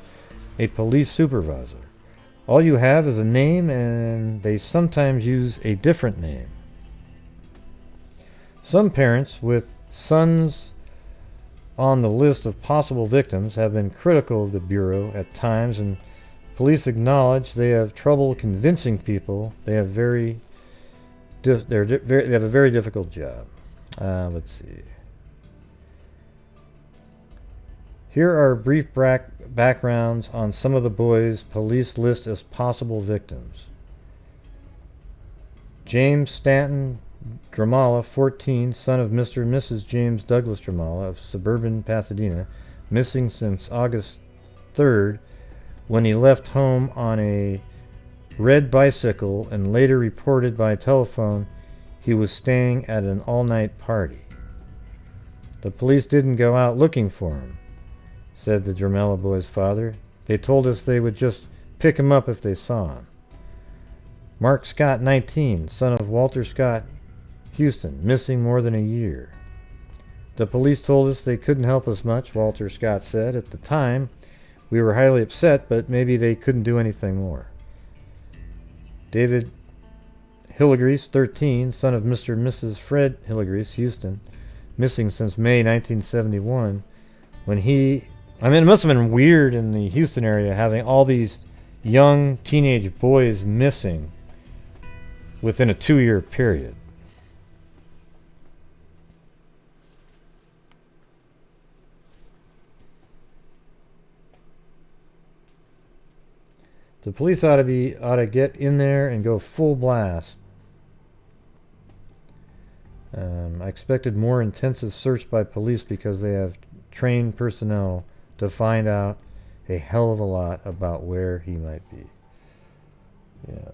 Speaker 1: a police supervisor. All you have is a name, and they sometimes use a different name. Some parents with sons on the list of possible victims have been critical of the Bureau at times, and police acknowledge they have trouble convincing people. They have they have a very difficult job. Let's see. Here are brief backgrounds on some of the boys police list as possible victims. James Stanton Dramala, 14, son of Mr. and Mrs. James Douglas Dramala of suburban Pasadena, missing since August 3rd when he left home on a red bicycle and later reported by telephone he was staying at an all-night party. The police didn't go out looking for him, said the Dramella boy's father. They told us they would just pick him up if they saw him. Mark Scott, 19, son of Walter Scott, Houston, missing more than a year. The police told us they couldn't help us much, Walter Scott said. At the time, we were highly upset, but maybe they couldn't do anything more. David Hilligrease, 13, son of Mr. and Mrs. Fred Hilligrease, Houston, missing since May 1971, when it must have been weird in the Houston area having all these young teenage boys missing within a 2-year period. The police ought to get in there and go full blast. I expected more intensive search by police because they have trained personnel to find out a hell of a lot about where he might be. Yeah.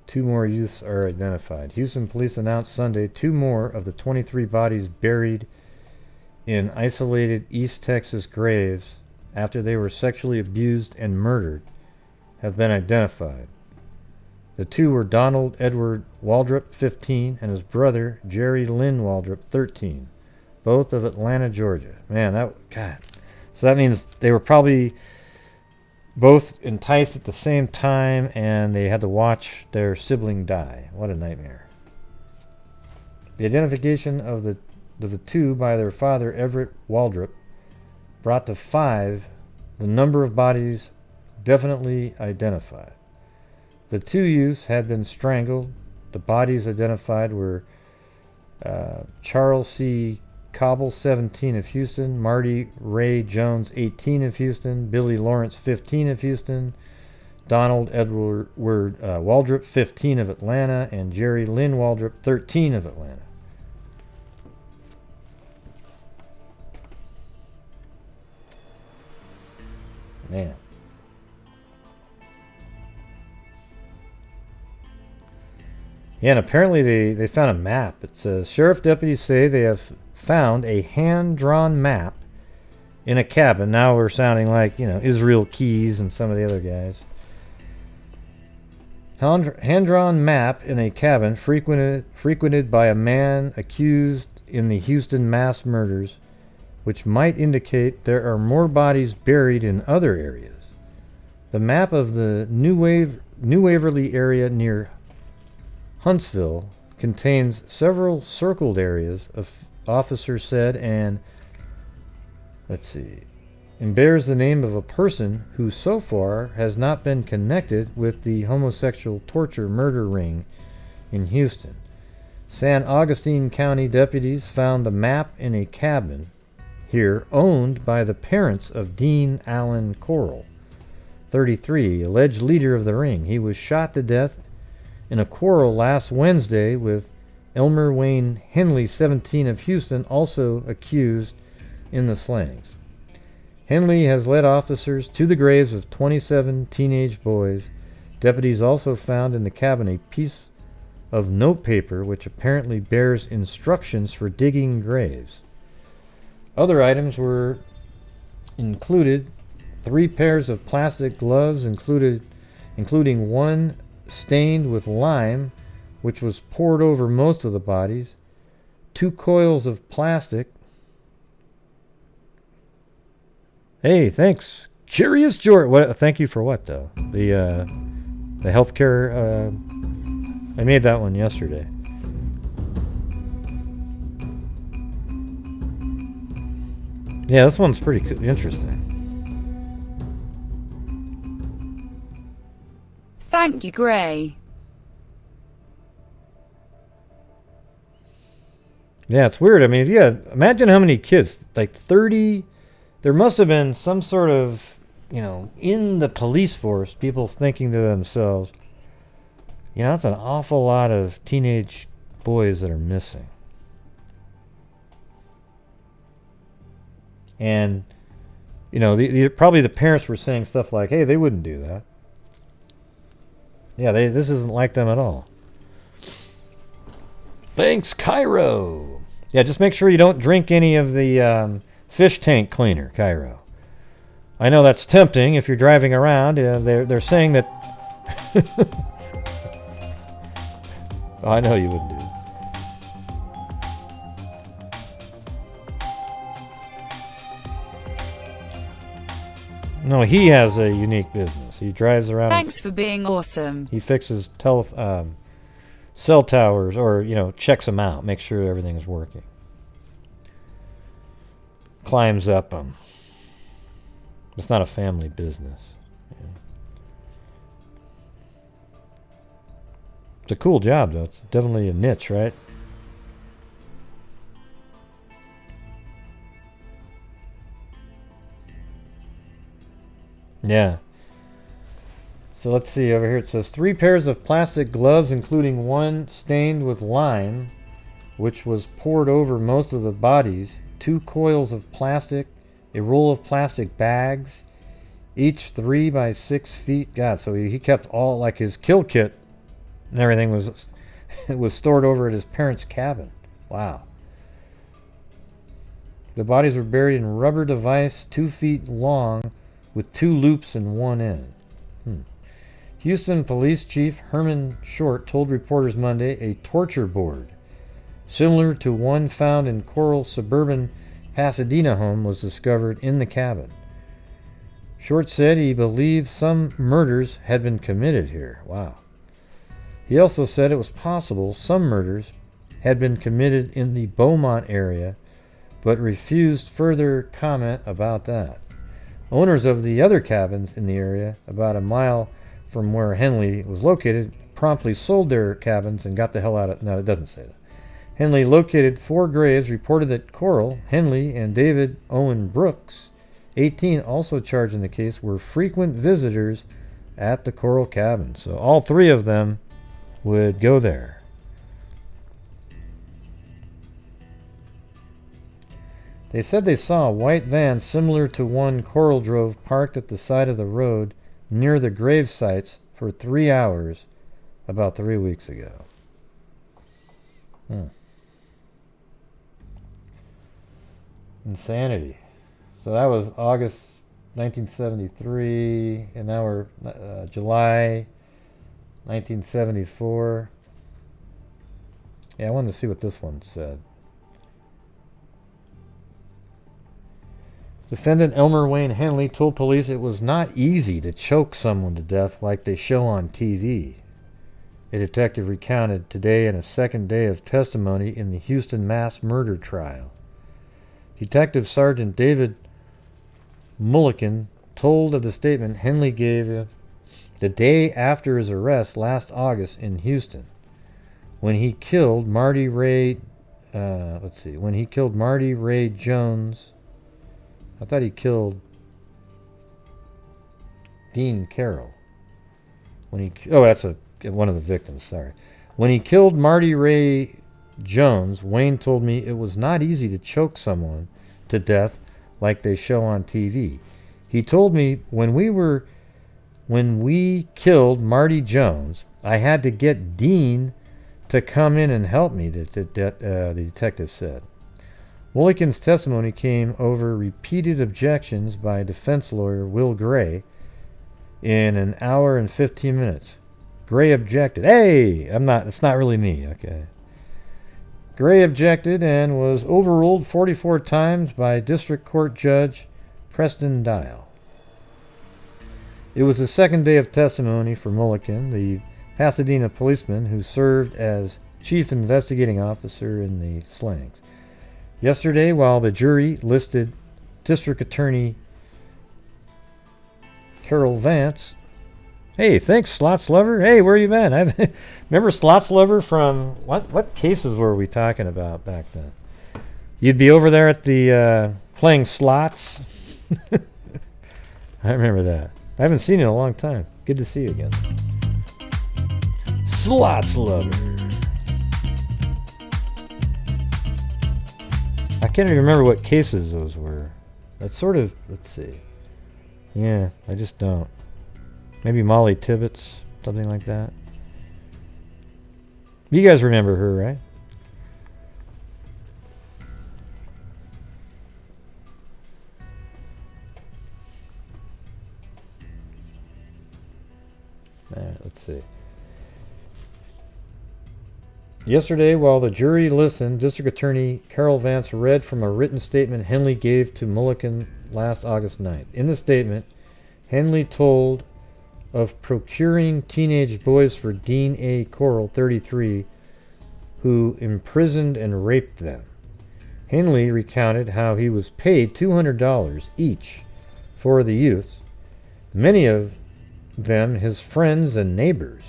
Speaker 1: Two more youths are identified. Houston police announced Sunday 2 more of the 23 bodies buried in isolated East Texas graves after they were sexually abused and murdered have been identified. The 2 were Donald Edward Waldrop, 15, and his brother Jerry Lynn Waldrop, 13, both of Atlanta, Georgia. Man, God. So that means they were probably both enticed at the same time, and they had to watch their sibling die. What a nightmare. The identification of the 2 by their father, Everett Waldrop, brought to 5 the number of bodies definitely identified. The 2 youths had been strangled. The bodies identified were Charles C. Cobble, 17, of Houston, Marty Ray Jones, 18, of Houston, Billy Lawrence, 15, of Houston, Donald Edward Waldrop, 15, of Atlanta, and Jerry Lynn Waldrop, 13, of Atlanta. Man. Yeah, and apparently they found a map. It says, sheriff deputies say they have found a hand-drawn map in a cabin. Now we're sounding like, Israel Keys and some of the other guys. Hand-drawn map in a cabin frequented by a man accused in the Houston mass murders, which might indicate there are more bodies buried in other areas. The map of the New Waverly area near Huntsville contains several circled areas, officers said, and and bears the name of a person who so far has not been connected with the homosexual torture murder ring in Houston. San Augustine County deputies found the map in a cabin here owned by the parents of Dean Allen Corll, 33, alleged leader of the ring. He was shot to death in a quarrel last Wednesday with Elmer Wayne Henley, 17, of Houston, also accused in the slayings. Henley has led officers to the graves of 27 teenage boys. Deputies also found in the cabin a piece of notepaper which apparently bears instructions for digging graves. Other items were included 3 pairs of plastic gloves, including one stained with lime, which was poured over most of the bodies, 2 coils of plastic. Hey, thanks, Curious George. Thank you for what, though? The healthcare. I made that one yesterday. Yeah, this one's pretty interesting.
Speaker 2: Thank you, Gray.
Speaker 1: Yeah, it's weird. I mean, imagine how many kids, like 30, there must have been some sort of, in the police force, people thinking to themselves, that's an awful lot of teenage boys that are missing. And, you know, probably the parents were saying stuff like, hey, they wouldn't do that. Yeah, this isn't like them at all. Thanks, Cairo. Yeah, just make sure you don't drink any of the fish tank cleaner, Cairo. I know that's tempting if you're driving around. They're saying that... I know you wouldn't do it. No, he has a unique business. He drives around.
Speaker 2: Thanks for being awesome.
Speaker 1: He fixes cell towers, or, you know, checks them out, makes sure everything is working. Climbs up them. It's not a family business. Yeah. It's a cool job, though. It's definitely a niche, right? Yeah. So let's see, over here it says 3 pairs of plastic gloves, including one stained with lime, which was poured over most of the bodies, 2 coils of plastic, a roll of plastic bags, each 3 by 6 feet. God, so he kept all, like, his kill kit and everything was stored over at his parents' cabin. Wow. The bodies were buried in a rubber device 2 feet long with 2 loops in one end. Houston Police Chief Herman Short told reporters Monday a torture board, similar to one found in Corll suburban Pasadena home, was discovered in the cabin. Short said he believed some murders had been committed here. Wow. He also said it was possible some murders had been committed in the Beaumont area, but refused further comment about that. Owners of the other cabins in the area, about a mile from where Henley was located, promptly sold their cabins and got the hell out of... No, it doesn't say that. Henley located 4 graves, reported that Corll, Henley, and David Owen Brooks, 18, also charged in the case, were frequent visitors at the Corll cabin. So all 3 of them would go there. They said they saw a white van similar to one Corll drove parked at the side of the road near the grave sites for 3 hours about 3 weeks ago. Insanity. So that was August 1973, and now we're July 1974. Yeah, I wanted to see what this one said. Defendant Elmer Wayne Henley told police it was not easy to choke someone to death like they show on TV. A detective recounted today in a second day of testimony in the Houston mass murder trial. Detective Sergeant David Mulliken told of the statement Henley gave the day after his arrest last August in Houston, when he killed Marty Ray. When he killed Marty Ray Jones. I thought he killed Dean Carroll. That's one of the victims, sorry. When he killed Marty Ray Jones, Wayne told me it was not easy to choke someone to death like they show on TV. He told me when we killed Marty Jones, I had to get Dean to come in and help me, the detective said. Mulliken's testimony came over repeated objections by defense lawyer Will Gray in an hour and 15 minutes. Gray objected. Hey, it's not really me, okay. Gray objected and was overruled 44 times by District Court Judge Preston Dial. It was the second day of testimony for Mulliken, the Pasadena policeman who served as chief investigating officer in the Slangs. Yesterday, while the jury listed District Attorney Carol Vance. Hey, thanks, Slots Lover. Hey, where you been? Remember Slots Lover from... What cases were we talking about back then? You'd be over there at the... playing slots. I remember that. I haven't seen you in a long time. Good to see you again. Slots Lover. I can't even remember what cases those were. That's sort of, let's see. Yeah, I just don't. Maybe Molly Tibbetts, something like that. You guys remember her, right? Let's see. Yesterday, while the jury listened, District Attorney Carol Vance read from a written statement Henley gave to Mulligan last August 9th. In the statement, Henley told of procuring teenage boys for Dean A. Corll, 33, who imprisoned and raped them. Henley recounted how he was paid $200 each for the youths, many of them his friends and neighbors.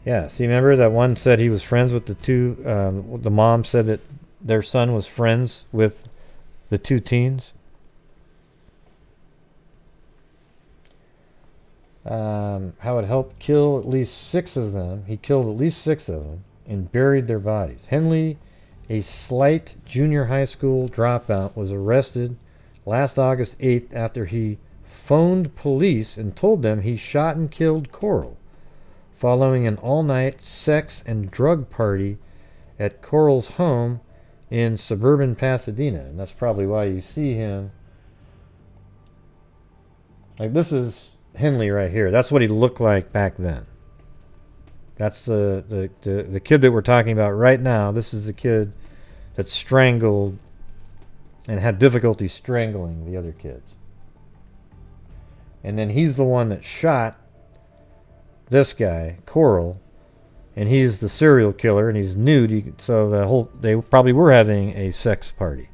Speaker 1: Yeah, see, remember that one said he was friends with the two, the mom said that their son was friends with the two teens? How it helped kill at least 6 of them. He killed at least 6 of them and buried their bodies. Henley, a slight junior high school dropout, was arrested last August 8th after he phoned police and told them he shot and killed Corll following an all-night sex and drug party at Corll's home in suburban Pasadena. And that's probably why you see him. Like, this is Henley right here. That's what he looked like back then. That's the kid that we're talking about right now. This is the kid that strangled and had difficulty strangling the other kids. And then he's the one that shot this guy, Corll, and he's the serial killer, and he's nude. So they probably were having a sex party.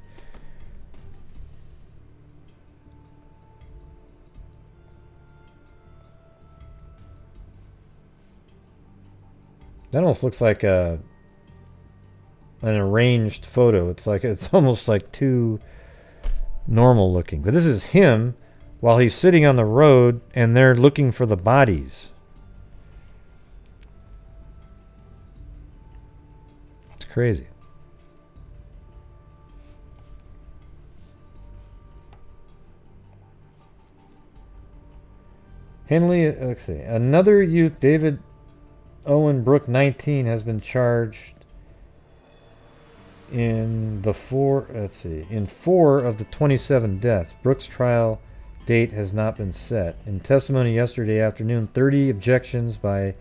Speaker 1: That almost looks like an arranged photo. It's almost like too normal looking. But this is him while he's sitting on the road and they're looking for the bodies. It's crazy. Henley, let's see. Another youth, David Owen Brook, 19, has been charged in 4 of the 27 deaths. Brook's trial date has not been set. In testimony yesterday afternoon, 30 objections by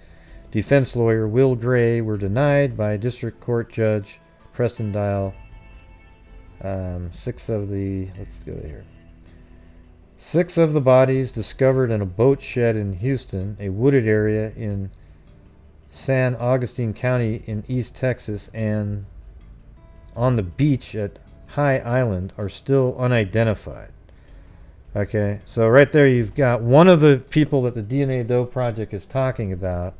Speaker 1: defense lawyer Will Gray were denied by District Court Judge Preston Dial. 6 of the bodies discovered in a boat shed in Houston, a wooded area in San Augustine County in East Texas, and on the beach at High Island are still unidentified. Okay, so right there you've got one of the people that the DNA Doe Project is talking about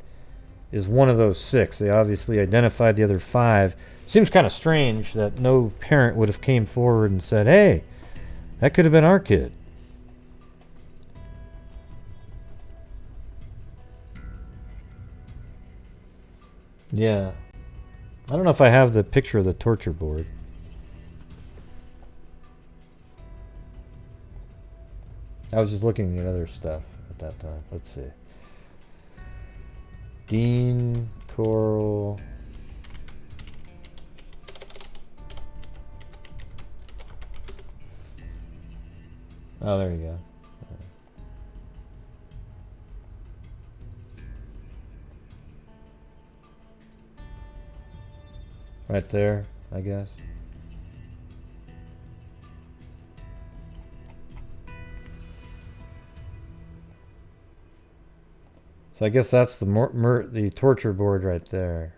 Speaker 1: is one of those 6. They obviously identified the other 5. Seems kind of strange that no parent would have came forward and said, hey, that could have been our kid. Yeah. I don't know if I have the picture of the torture board. I was just looking at other stuff at that time. Let's see. Dean Corll. Oh, there you go. Right there, I guess. So I guess that's the torture board right there.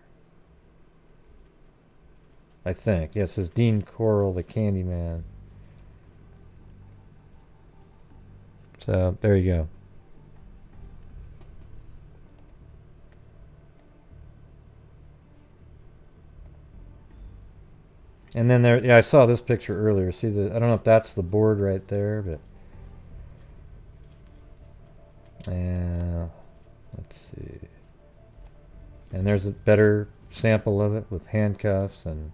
Speaker 1: I think. Yeah, it says Dean Corll, the Candyman. So there you go. And then there, yeah, I saw this picture earlier. See I don't know if that's the board right there, but let's see. And there's a better sample of it with handcuffs and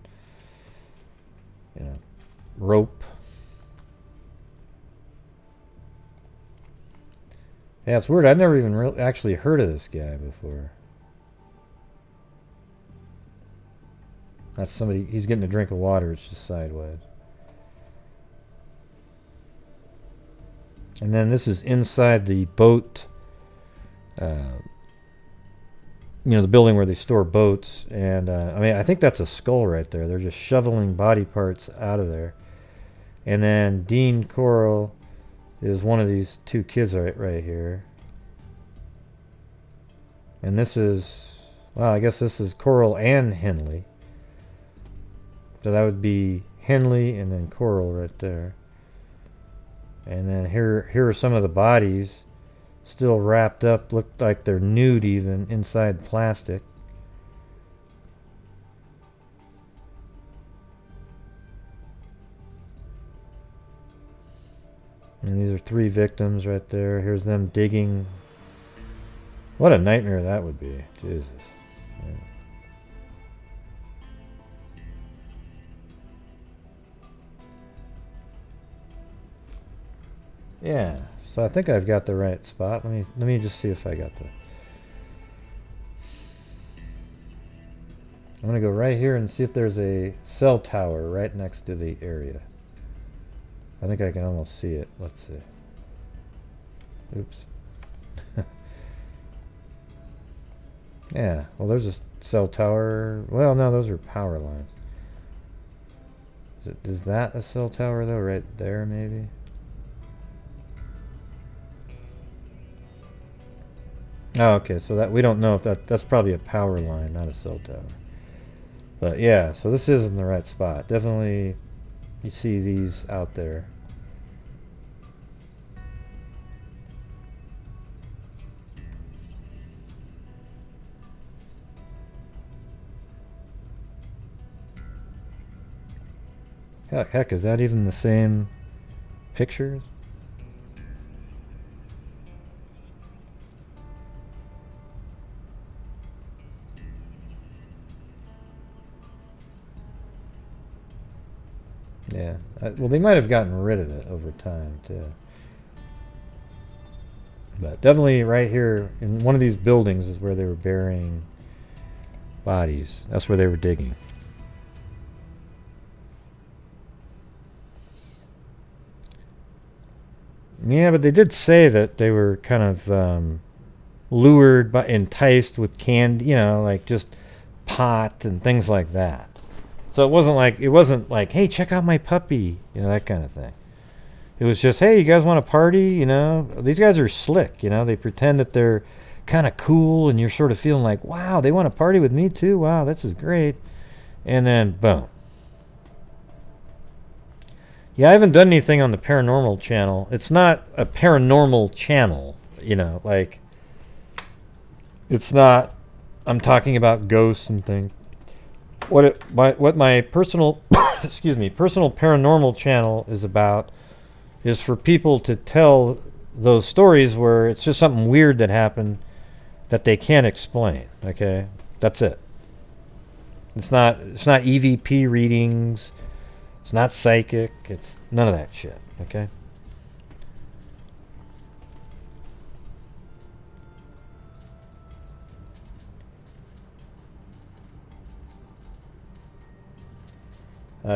Speaker 1: rope. Yeah, it's weird. I've never even actually heard of this guy before. That's somebody. He's getting a drink of water. It's just sideways. And then this is inside the boat. You know, the building where they store boats. And I mean, I think that's a skull right there. They're just shoveling body parts out of there. And then Dean Corll is one of these two kids right here. And this is, well, I guess this is Corll and Henley. So that would be Henley and then Corll right there. And then here are some of the bodies still wrapped up, look like they're nude even, inside plastic. And these are 3 victims right there. Here's them digging. What a nightmare that would be. Jesus. Yeah. So I think I've got the right spot. Let me just see if I got the. I'm gonna go right here and see if there's a cell tower right next to the area. I think I can almost see it. Let's see. Oops. Yeah, well there's a cell tower. Well, no, those are power lines. Is that a cell tower though? Right there maybe? Oh, okay, so that we don't know if that's probably a power line, not a cell tower. But yeah, so this is in the right spot. Definitely you see these out there. Heck, is that even the same pictures? Yeah. Well, they might have gotten rid of it over time, too. But definitely right here in one of these buildings is where they were burying bodies. That's where they were digging. Yeah, but they did say that they were kind of lured, enticed with candy, you know, like just pot and things like that. So it wasn't like, hey, check out my puppy, you know, that kind of thing. It was just, hey, you guys want to party? You know, these guys are slick, you know, they pretend that they're kind of cool and you're sort of feeling like, wow, they want to party with me too? Wow, this is great. And then, boom. Yeah, I haven't done anything on the paranormal channel. It's not a paranormal channel, you know, like, it's not, I'm talking about ghosts and things. What my personal personal paranormal channel is about is for people to tell those stories where it's just something weird that happened that they can't explain. Okay, that's it. It's not EVP readings. It's not psychic. It's none of that shit. Okay.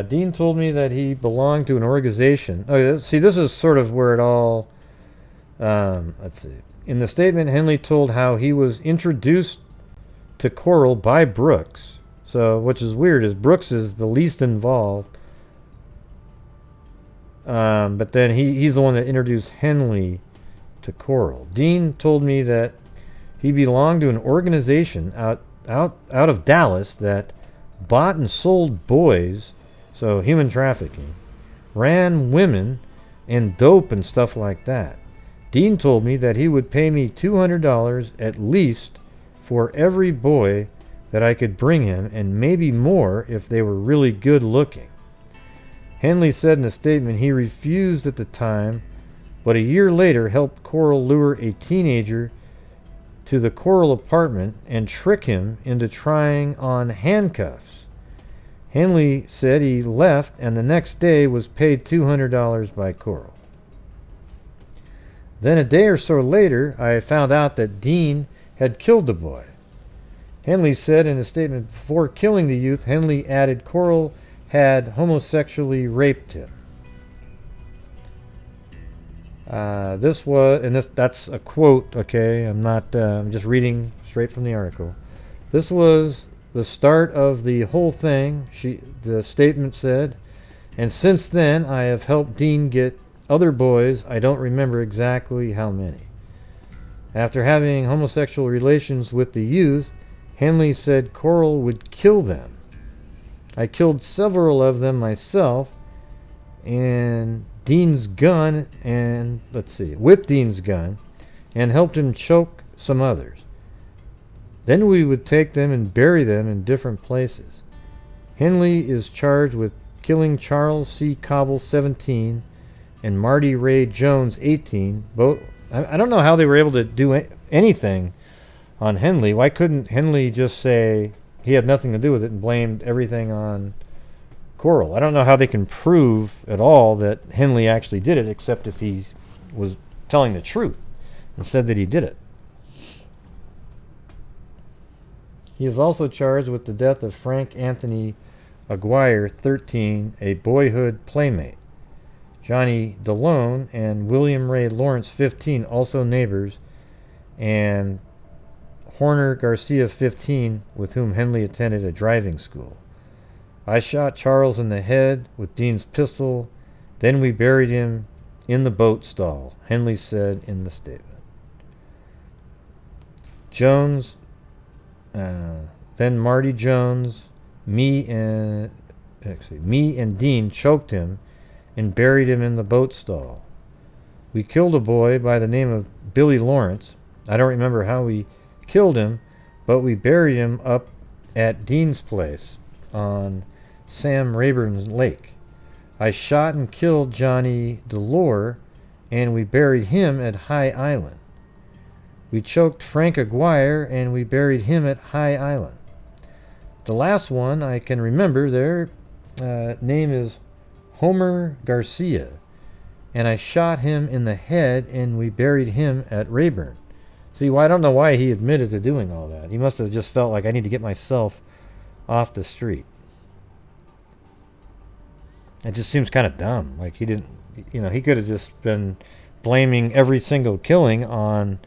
Speaker 1: Dean told me that he belonged to an organization. Oh, see, this is sort of where it all... let's see. In the statement, Henley told how he was introduced to Corll by Brooks. So, which is weird, is Brooks is the least involved. But then he's the one that introduced Henley to Corll. Dean told me that he belonged to an organization out of Dallas that bought and sold boys... So human trafficking, ran women, and dope and stuff like that. Dean told me that he would pay me $200 at least for every boy that I could bring him, and maybe more if they were really good looking. Henley said in a statement he refused at the time, but a year later helped Corll lure a teenager to the Corll apartment and trick him into trying on handcuffs. Henley said he left and the next day was paid $200 by Corll. Then a day or so later, I found out that Dean had killed the boy. Henley said in a statement before killing the youth, Henley added Corll had homosexually raped him. That's a quote, okay? I'm just reading straight from the article. This was the start of the whole thing, the statement said, and since then I have helped Dean get other boys, I don't remember exactly how many. After having homosexual relations with the youth, Henley said Corll would kill them. I killed several of them myself, and Dean's gun, with Dean's gun, and helped him choke some others. Then we would take them and bury them in different places. Henley is charged with killing Charles C. Cobble, 17, and Marty Ray Jones, 18. Both. I don't know how they were able to do anything on Henley. Why couldn't Henley just say he had nothing to do with it and blamed everything on Corll? I don't know how they can prove at all that Henley actually did it, except if he was telling the truth and said that he did it. He is also charged with the death of Frank Anthony Aguirre, 13, a boyhood playmate. Johnny DeLone and William Ray Lawrence, 15, also neighbors, and Horner Garcia, 15, with whom Henley attended a driving school. I shot Charles in the head with Dean's pistol. Then we buried him in the boat stall, Henley said in the statement. Jones, then Marty Jones, me and Dean choked him and buried him in the boat stall. We killed a boy by the name of Billy Lawrence. I don't remember how we killed him, but we buried him up at Dean's place on Sam Rayburn Lake. I shot and killed Johnny DeLore, and we buried him at High Island. We choked Frank Aguirre, and we buried him at High Island. The last one I can remember, their name is Homer Garcia, and I shot him in the head, and we buried him at Rayburn. See, well, I don't know why he admitted to doing all that. He must have just felt like I need to get myself off the street. It just seems kind of dumb. Like he didn't, he could have just been blaming every single killing on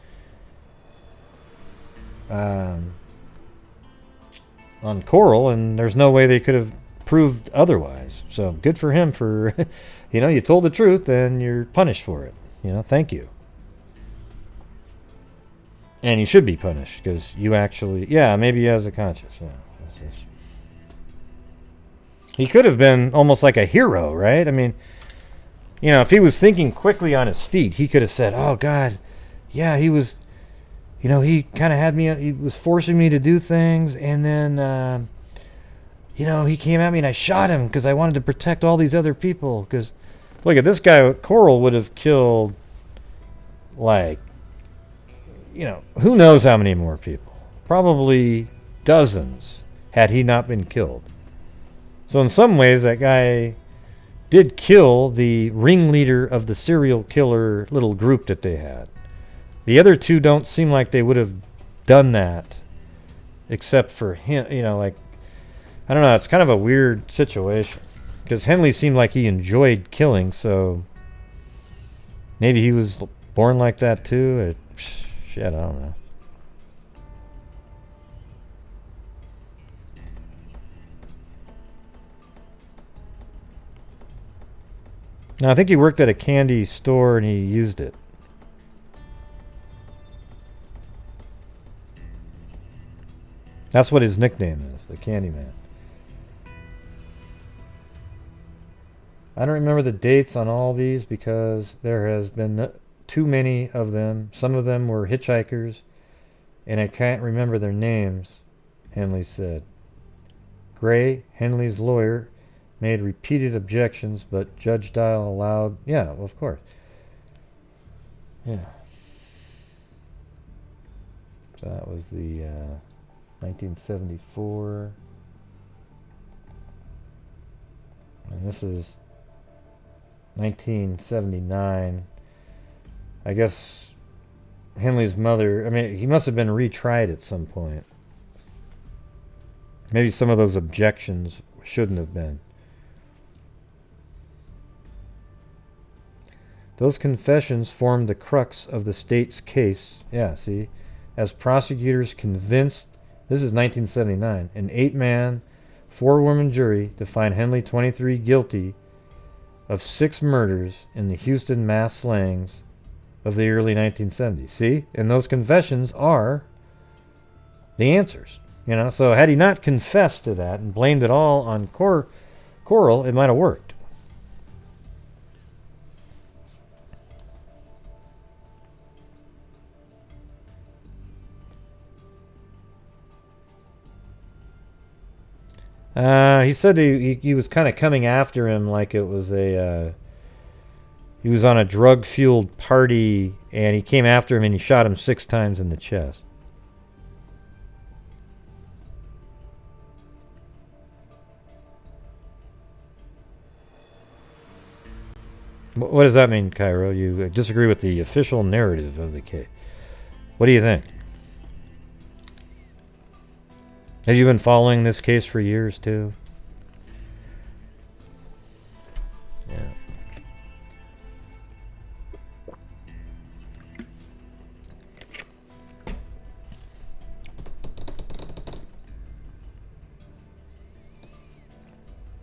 Speaker 1: Corll, and there's no way they could have proved otherwise. So good for him for, you told the truth and you're punished for it. Thank you. And he should be punished because you actually, maybe he has a conscience. Yeah. He could have been almost like a hero, right? I mean, if he was thinking quickly on his feet, he could have said, oh, God, yeah, he was, he kind of had me, he was forcing me to do things, and then, he came at me and I shot him because I wanted to protect all these other people. Because, look at this guy, Corll would have killed, like, who knows how many more people. Probably dozens had he not been killed. So in some ways, that guy did kill the ringleader of the serial killer little group that they had. The other two don't seem like they would have done that, except for him. I don't know. It's kind of a weird situation because Henley seemed like he enjoyed killing, so maybe he was born like that too. Shit, I don't know. No, I think he worked at a candy store and he used it. That's what his nickname is, the Candyman. I don't remember the dates on all these because there has been too many of them. Some of them were hitchhikers, and I can't remember their names, Henley said. Gray, Henley's lawyer, made repeated objections, but Judge Dial allowed... Yeah, well, of course. Yeah. So that was the 1974. And this is 1979. I guess Henley's mother, I mean, he must have been retried at some point. Maybe some of those objections shouldn't have been. Those confessions formed the crux of the state's case. Yeah, see? As prosecutors convinced, this is 1979, an 8-man, 4-woman jury to find Henley 23 guilty of 6 murders in the Houston mass slayings of the early 1970s. See? And those confessions are the answers. You know, so had he not confessed to that and blamed it all on Corll, it might have worked. He said he was kind of coming after him like it was a... he was on a drug-fueled party, and he came after him and he shot him 6 times in the chest. What does that mean, Cairo? You disagree with the official narrative of the case. What do you think? Have you been following this case for years, too? Yeah.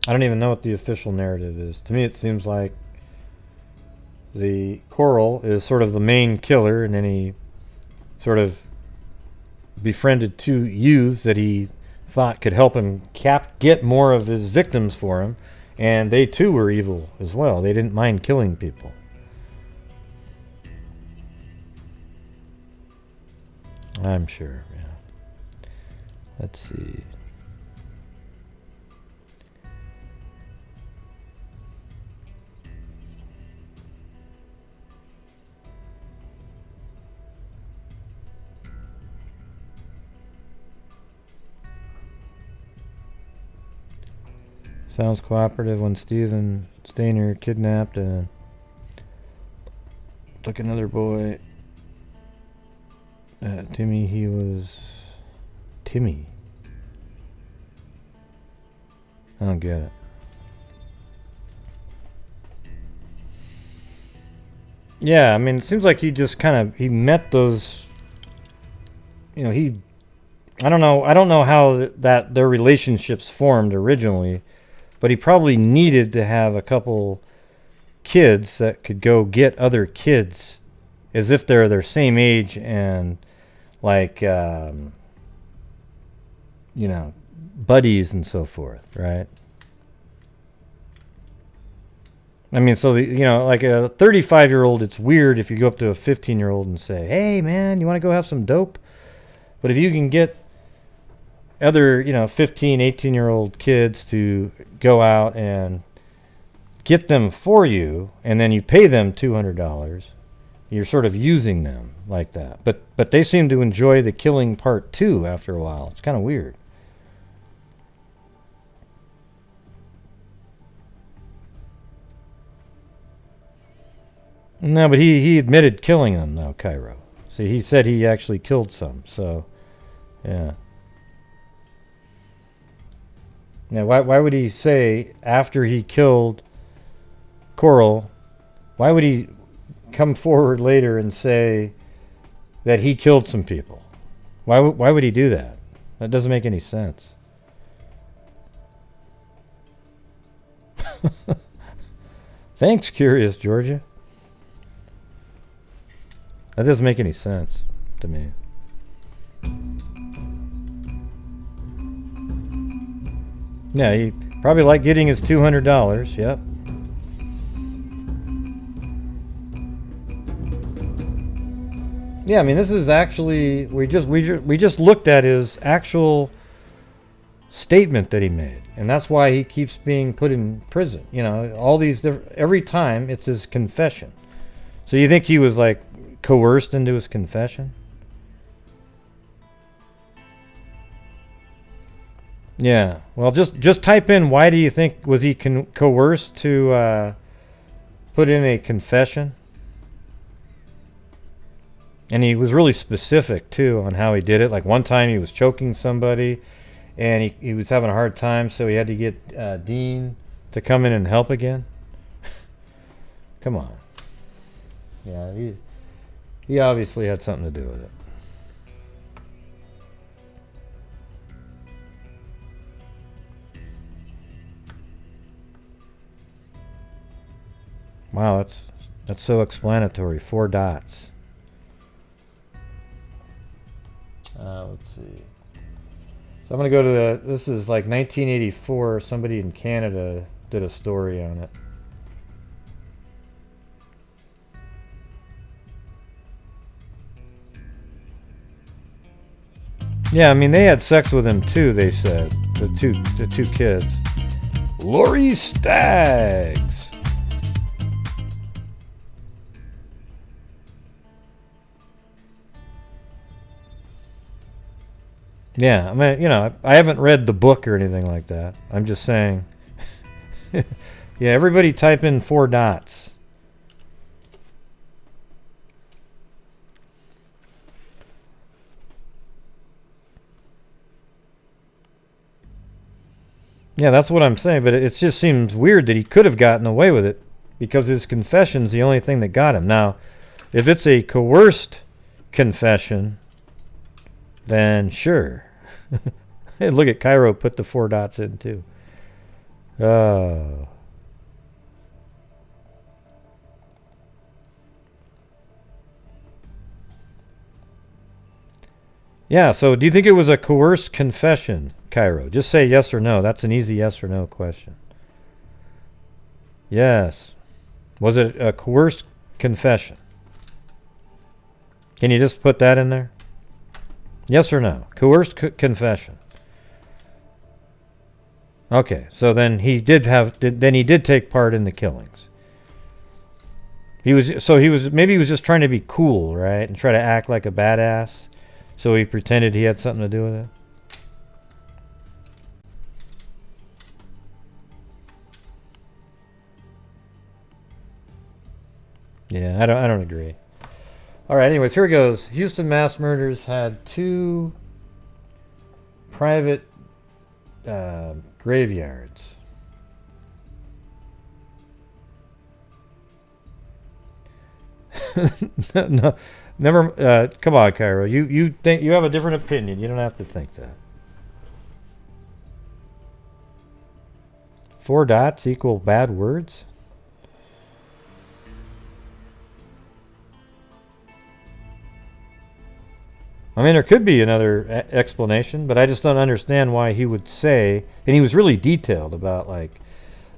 Speaker 1: I don't even know what the official narrative is. To me, it seems like the Corll is sort of the main killer, and then he sort of befriended 2 youths that he thought could help him get more of his victims for him, and they too were evil as well. They didn't mind killing people. I'm sure, yeah. Let's see. Sounds cooperative when Stephen Stainer kidnapped and took another boy. Timmy, he was... Timmy. I don't get it. Yeah, I mean, it seems like he just kind of... He met those... You know, he... I don't know how that their relationships formed originally. But he probably needed to have a couple kids that could go get other kids as if they're their same age and like, you know, buddies and so forth, right? I mean, so, you know, like a 35-year-old, it's weird if you go up to a 15-year-old and say, hey, man, you want to go have some dope? But if you can get other, you know, 15, 18-year-old kids to go out and get them for you, and then you pay them $200, you're sort of using them like that. But they seem to enjoy the killing part too after a while. It's kind of weird. No, but he admitted killing them, though, Cairo. See, he said he actually killed some, so, yeah. Now, why would he say, after he killed Corll, why would he come forward later and say that he killed some people? Why would he do that? That doesn't make any sense. Thanks, Curious Georgia. That doesn't make any sense to me. Yeah, he probably liked getting his $200. Yep. Yeah, I mean, this is actually we just looked at his actual statement that he made, and that's why he keeps being put in prison. You know, all these different, every time it's his confession. So you think he was like coerced into his confession? Yeah. Well, just type in, why do you think was he coerced to put in a confession? And he was really specific, too, on how he did it. Like, one time he was choking somebody, and he was having a hard time, so he had to get Dean to come in and help again. Come on. Yeah, he obviously had something to do with it. Wow, that's so explanatory. 4 dots. Let's see. So I'm going to go to this is like 1984. Somebody in Canada did a story on it. Yeah, I mean, they had sex with him too, they said. The two kids. Lori Staggs. Yeah, I mean, you know, I haven't read the book or anything like that. I'm just saying. Yeah, everybody type in 4 dots. Yeah, that's what I'm saying, but it just seems weird that he could have gotten away with it because his confession's the only thing that got him. Now, if it's a coerced confession, then sure. Hey, look at Kyron put the 4 dots in too. Oh. Yeah, so do you think it was a coerced confession, Kyron? Just say yes or no. That's an easy yes or no question. Yes. Was it a coerced confession? Can you just put that in there? Yes or no? Coerced confession. Okay, so then he did take part in the killings. Maybe he was just trying to be cool, right? And try to act like a badass. So he pretended he had something to do with it. Yeah, I don't agree. All right, anyways, here it goes. Houston mass murders had 2 private graveyards. No, never. Come on, Kyron. You think you have a different opinion. You don't have to think that. 4 dots equal bad words? I mean, there could be another explanation, but I just don't understand why he would say, and he was really detailed about, like,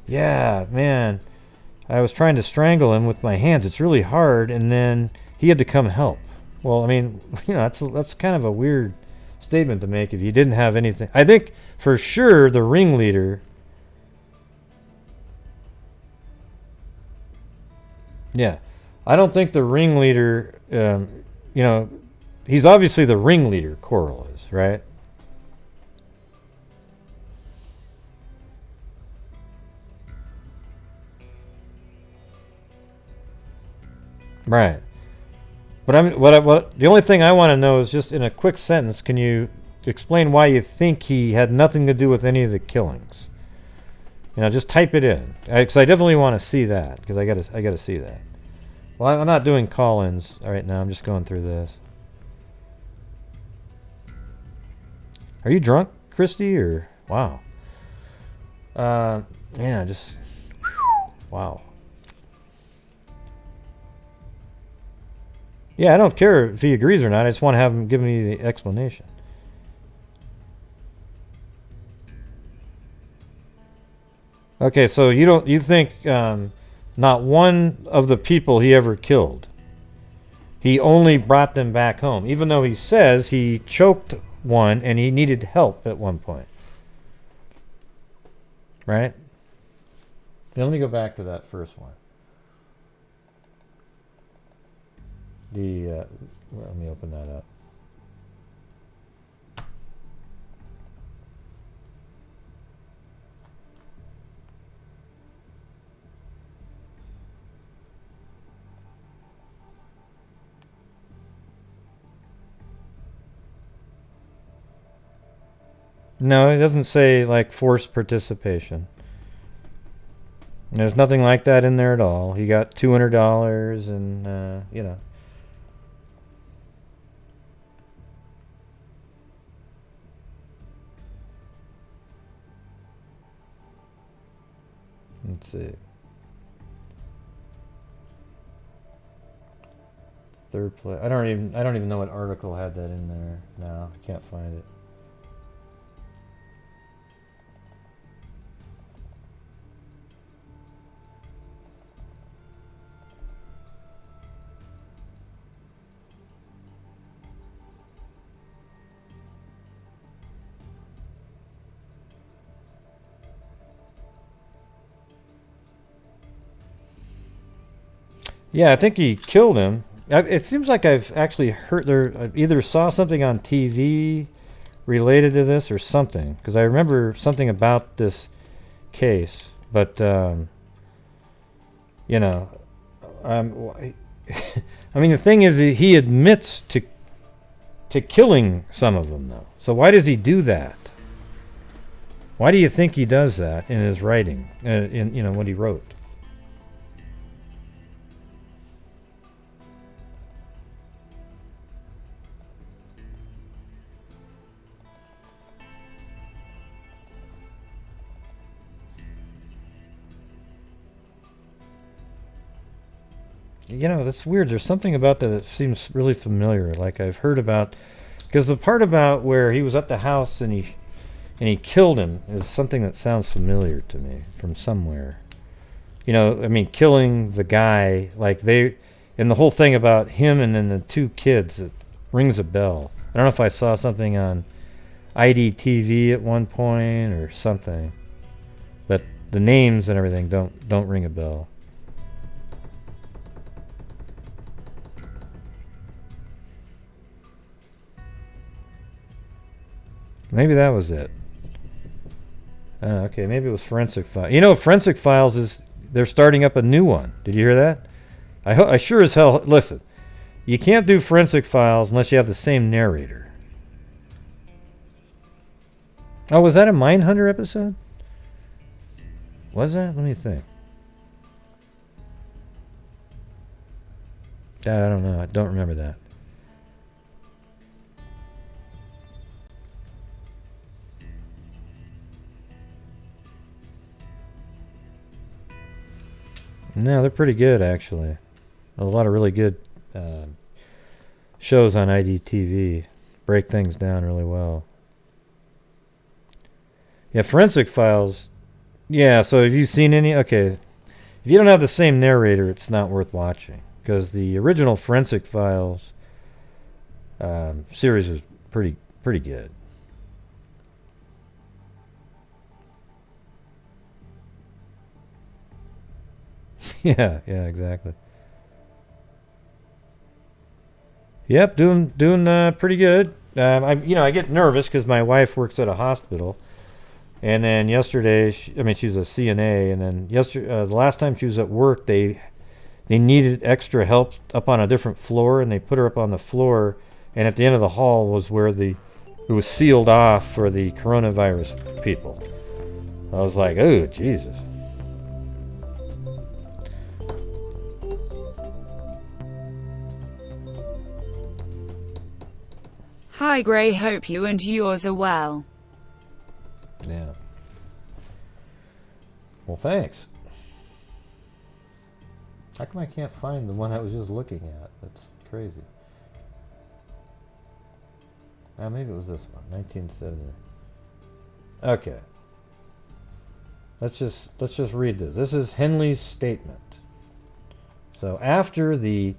Speaker 1: yeah, man, I was trying to strangle him with my hands. It's really hard, and then he had to come help. Well, I mean, you know, that's kind of a weird statement to make if you didn't have anything. I think for sure the ringleader. Yeah, I don't think the ringleader, you know, he's obviously the ringleader, Corll is, right? Right. But what the only thing I want to know is just in a quick sentence, can you explain why you think he had nothing to do with any of the killings? You know, just type it in, because I definitely want to see that, because I gotta see that. Well, I'm not doing call-ins right now. I'm just going through this. Are you drunk, Christy, or wow? Yeah, just wow. Yeah, I don't care if he agrees or not. I just want to have him give me the explanation. Okay, so you think not one of the people he ever killed, he only brought them back home, even though he says he choked one and he needed help at one point. Right? Now, let me go back to that first one. Let me open that up. No, it doesn't say like forced participation. There's nothing like that in there at all. He got $200 and, you know. Let's see. Third place. I don't even know what article had that in there. No, I can't find it. Yeah, I think he killed him. It seems like I've actually heard I either saw something on TV related to this or something, because I remember something about this case. But you know, I mean, the thing is, he admits to killing some of them, though. So why does he do that? Why do you think he does that in his writing? In, you know, what he wrote? You know, that's weird. There's something about that seems really familiar. Like I've heard about, because the part about where he was at the house and he killed him is something that sounds familiar to me from somewhere. You know, I mean, killing the guy, like and the whole thing about him and then the two kids, it rings a bell. I don't know if I saw something on IDTV at one point or something, but the names and everything don't ring a bell. Maybe that was it. Okay, maybe it was Forensic Files. You know, Forensic Files they're starting up a new one. Did you hear that? I sure as hell, listen, you can't do Forensic Files unless you have the same narrator. Oh, was that a Mindhunter episode? Was that? Let me think. I don't know. I don't remember that. No, they're pretty good, actually. A lot of really good shows on IDTV. Break things down really well. Yeah, Forensic Files. Yeah, so have you seen any? Okay. If you don't have the same narrator, it's not worth watching. Because the original Forensic Files series was pretty good. Yeah, exactly. Yep, doing pretty good. I get nervous because my wife works at a hospital, and then yesterday, she's a CNA, and then the last time she was at work, they needed extra help up on a different floor, and they put her up on the floor, and at the end of the hall was where it was sealed off for the coronavirus people. I was like, oh, Jesus.
Speaker 2: Hi Gray, hope you and yours are well.
Speaker 1: Yeah. Well, thanks. How come I can't find the one I was just looking at? That's crazy. Maybe it was this one, 1970. Okay. Let's just read this. This is Henley's statement. So after the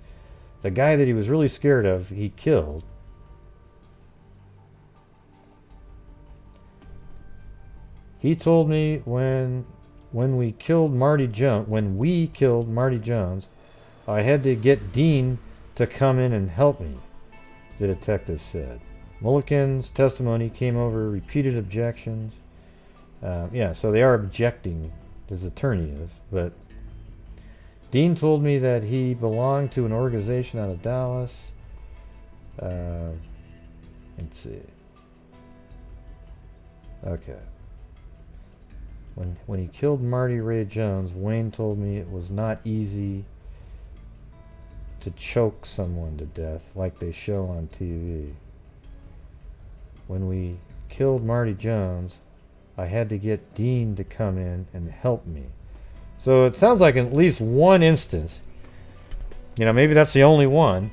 Speaker 1: guy that he was really scared of, he killed. He told me when we killed Marty Jones, I had to get Dean to come in and help me, the detective said. Mulligan's testimony came over repeated objections. So they are objecting, his attorney is, but Dean told me that he belonged to an organization out of Dallas. Let's see. Okay. When he killed Marty Ray Jones, Wayne told me it was not easy to choke someone to death like they show on TV. When we killed Marty Jones, I had to get Dean to come in and help me. So it sounds like at least one instance, you know, maybe that's the only one,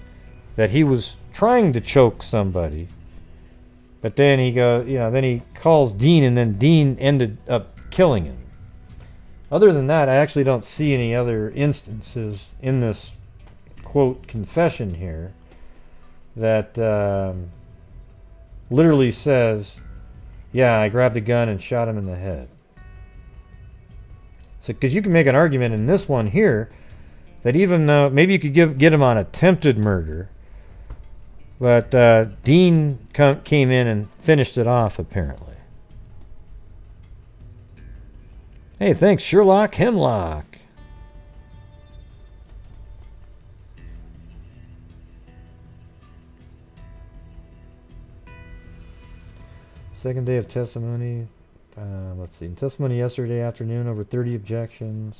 Speaker 1: that he was trying to choke somebody, but then then he calls Dean, and then Dean ended up killing him. Other than that, I actually don't see any other instances in this quote confession here that literally says, yeah, I grabbed a gun and shot him in the head. So, because you can make an argument in this one here that even though maybe you could get him on attempted murder, but Dean came in and finished it off apparently. Hey, thanks, Sherlock Hemlock. Second day of testimony. Let's see. Testimony yesterday afternoon, over 30 objections.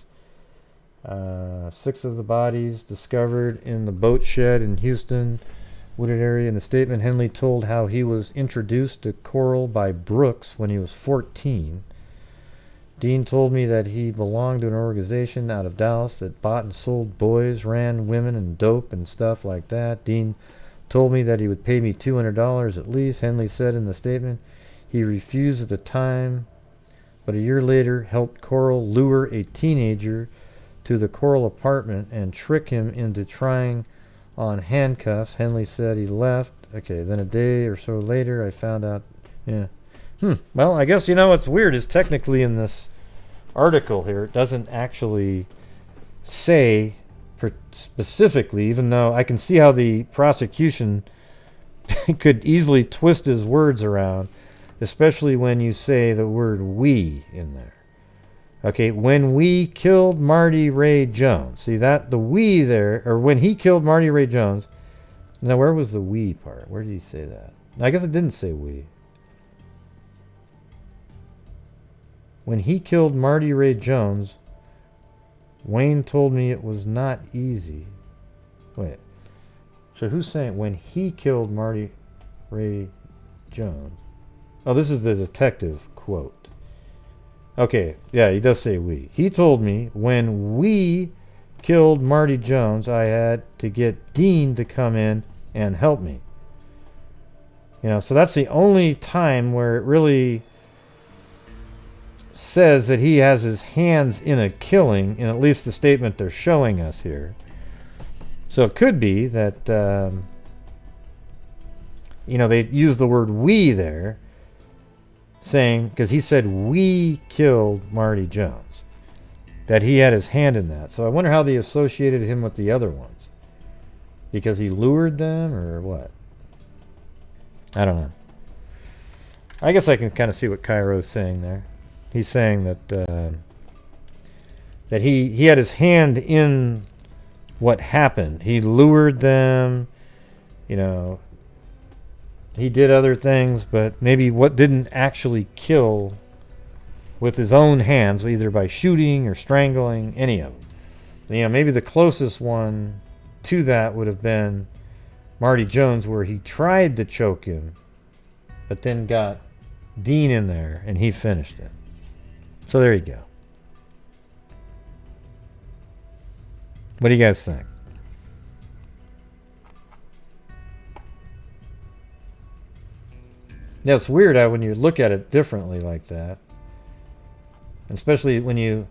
Speaker 1: 6 of the bodies discovered in the boat shed in Houston, wooded area. In the statement, Henley told how he was introduced to Corll by Brooks when he was 14. Dean told me that he belonged to an organization out of Dallas that bought and sold boys, ran women and dope and stuff like that. Dean told me that he would pay me $200 at least. Henley said in the statement he refused at the time, but a year later helped Corll lure a teenager to the Corll apartment and trick him into trying on handcuffs. Henley said he left. Okay, then a day or so later I found out. Yeah. Well, I guess, you know, what's weird is technically in this article here, it doesn't actually say specifically, even though I can see how the prosecution could easily twist his words around, especially when you say the word we in there. Okay, when we killed Marty Ray Jones. See that? The we there, or when he killed Marty Ray Jones. Now, where was the we part? Where did he say that? I guess it didn't say we. When he killed Marty Ray Jones, Wayne told me it was not easy. Wait. So who's saying when he killed Marty Ray Jones? Oh, this is the detective quote. Okay, yeah, he does say we. He told me when we killed Marty Jones, I had to get Dean to come in and help me. You know, so that's the only time where it really says that he has his hands in a killing, in at least the statement they're showing us here. So it could be that, you know, they use the word we there, saying, because he said we killed Marty Jones, that he had his hand in that. So I wonder how they associated him with the other ones. Because he lured them, or what? I don't know. I guess I can kind of see what Kyro's saying there. He's saying that that he had his hand in what happened. He lured them, you know. He did other things, but maybe what didn't actually kill with his own hands, either by shooting or strangling, any of them. You know, maybe the closest one to that would have been Marty Jones, where he tried to choke him, but then got Dean in there, and he finished it. So there you go. What do you guys think? Yeah, it's weird how when you look at it differently like that, and especially when you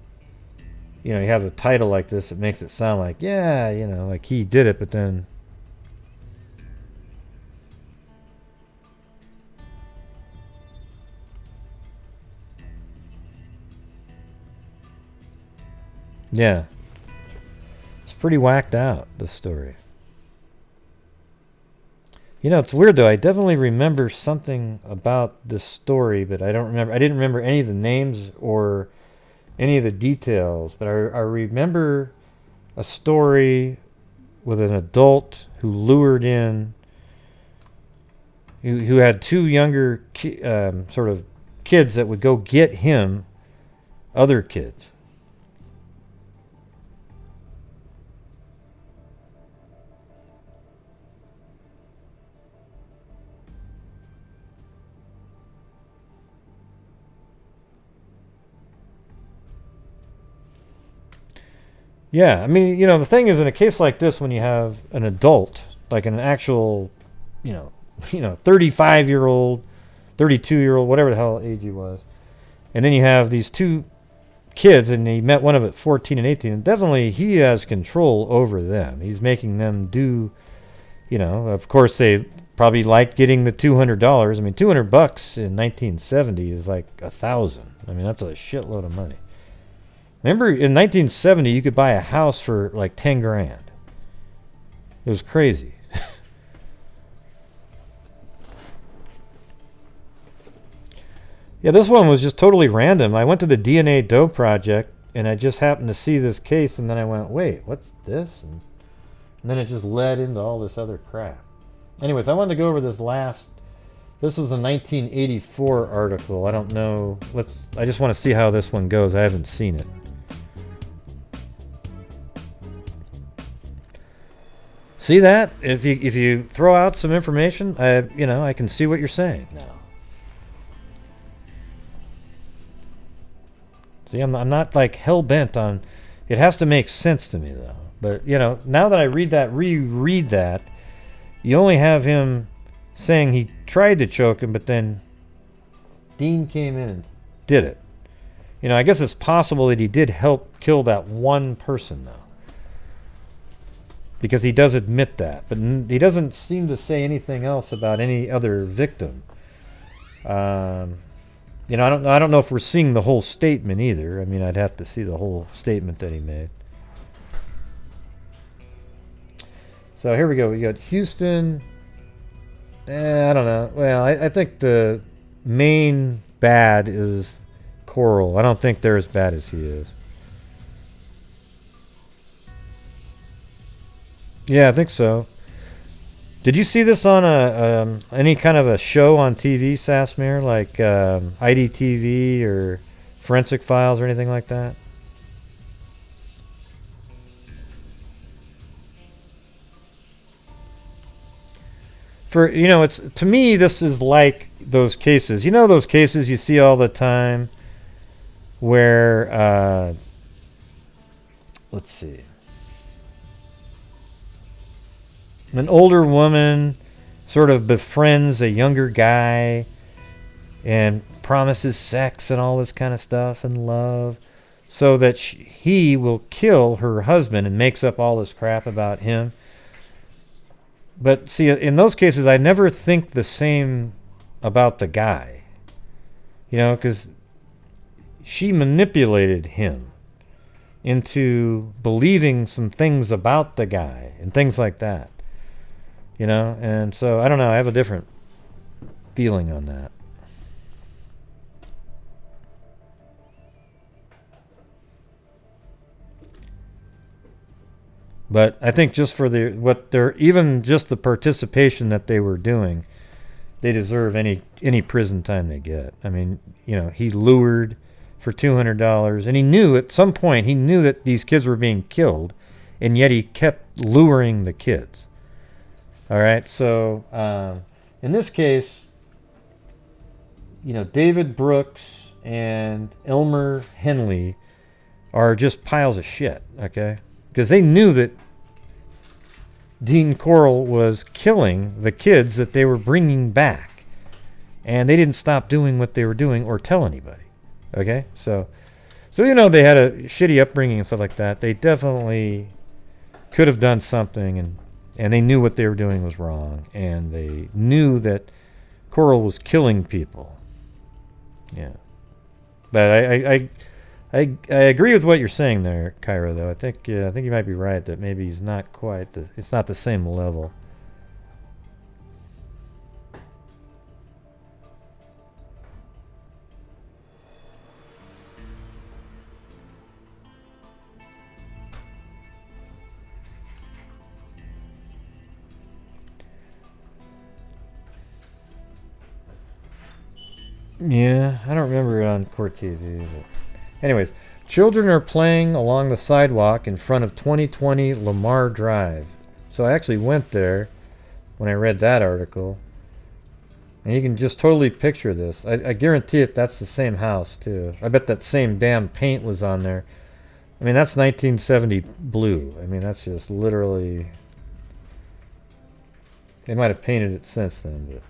Speaker 1: have a title like this, it makes it sound like, yeah, you know, like he did it, but then yeah, it's pretty whacked out, this story. You know, it's weird though. I definitely remember something about this story, but I didn't remember any of the names or any of the details, but I remember a story with an adult who lured in, who had 2 younger sort of kids that would go get him other kids. Yeah, I mean, you know, the thing is, in a case like this, when you have an adult, like an actual, you know, 35-year-old, 32-year-old, whatever the hell age he was, and then you have these two kids, and he met one of it 14 and 18, and definitely he has control over them. He's making them do, you know, of course they probably like getting the $200. I mean, $200 in 1970 is like $1,000. I mean, that's a shitload of money. Remember, in 1970, you could buy a house for like 10 grand. It was crazy. Yeah, this one was just totally random. I went to the DNA Doe project, and I just happened to see this case, and then I went, wait, what's this? And then it just led into all this other crap. Anyways, I wanted to go over this last... This was a 1984 article. I don't know. I just want to see how this one goes. I haven't seen it. See that? If you throw out some information, I can see what you're saying now. See, I'm not like hell bent on. It has to make sense to me though. But now that I reread that, you only have him saying he tried to choke him, but then Dean came in and did it. I guess it's possible that he did help kill that one person though. Because he does admit that, but he doesn't seem to say anything else about any other victim. I don't know if we're seeing the whole statement either. I mean, I'd have to see the whole statement that he made. So here we go. We got Houston. I don't know. Well, I think the main bad is Corll. I don't think they're as bad as he is. Yeah, I think so. Did you see this on any kind of a show on TV, Sasmir, like IDTV or Forensic Files or anything like that? It's, to me, this is like those cases. Those cases you see all the time where, let's see. An older woman sort of befriends a younger guy and promises sex and all this kind of stuff and love so that he will kill her husband and makes up all this crap about him. But see, in those cases, I never think the same about the guy. Because she manipulated him into believing some things about the guy and things like that. And so, I don't know, I have a different feeling on that. But I think just for even just the participation that they were doing, they deserve any prison time they get. I mean, he lured for $200, and he knew at some point, that these kids were being killed, and yet he kept luring the kids. All right, so in this case, David Brooks and Elmer Henley are just piles of shit, okay? Because they knew that Dean Corll was killing the kids that they were bringing back, and they didn't stop doing what they were doing or tell anybody, okay? So they had a shitty upbringing and stuff like that. They definitely could have done something, and they knew what they were doing was wrong, and they knew that Corll was killing people. Yeah, but I agree with what you're saying there, Kyron. Though I think you might be right that maybe he's not quite it's not the same level. Yeah, I don't remember it on Court TV. But anyways, children are playing along the sidewalk in front of 2020 Lamar Drive. So I actually went there when I read that article. And you can just totally picture this. I guarantee it that's the same house, too. I bet that same damn paint was on there. I mean, that's 1970 blue. I mean, that's just literally... They might have painted it since then, but...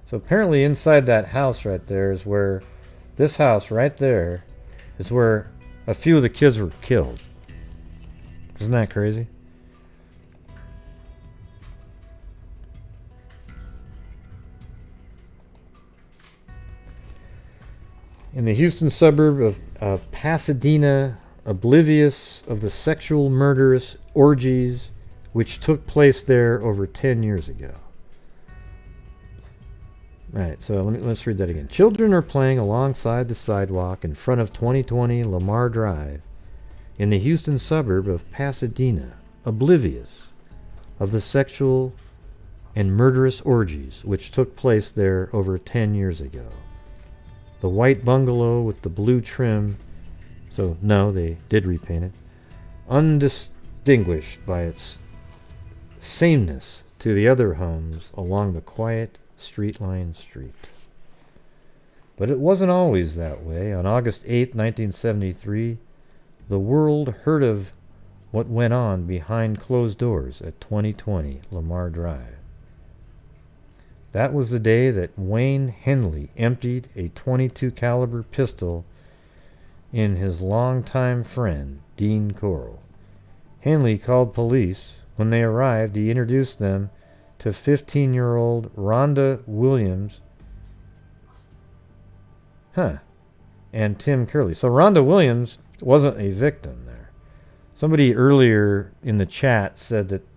Speaker 1: So apparently inside that house right there is where... This house right there is where a few of the kids were killed. Isn't that crazy? In the Houston suburb of Pasadena, oblivious of the sexual murderous orgies which took place there over 10 years ago. Right, so let's read that again. Children are playing alongside the sidewalk in front of 2020 Lamar Drive in the Houston suburb of Pasadena, oblivious of the sexual and murderous orgies which took place there over 10 years ago. The white bungalow with the blue trim, so no, they did repaint it, undistinguished by its sameness to the other homes along the quiet street-lined street. But it wasn't always that way. On August 8, 1973, the world heard of what went on behind closed doors at 2020 Lamar Drive. That was the day that Wayne Henley emptied a .22 caliber pistol in his longtime friend, Dean Corll. Henley called police. When they arrived, he introduced them to 15-year-old Rhonda Williams and Tim Curley. So Rhonda Williams wasn't a victim there. Somebody earlier in the chat said that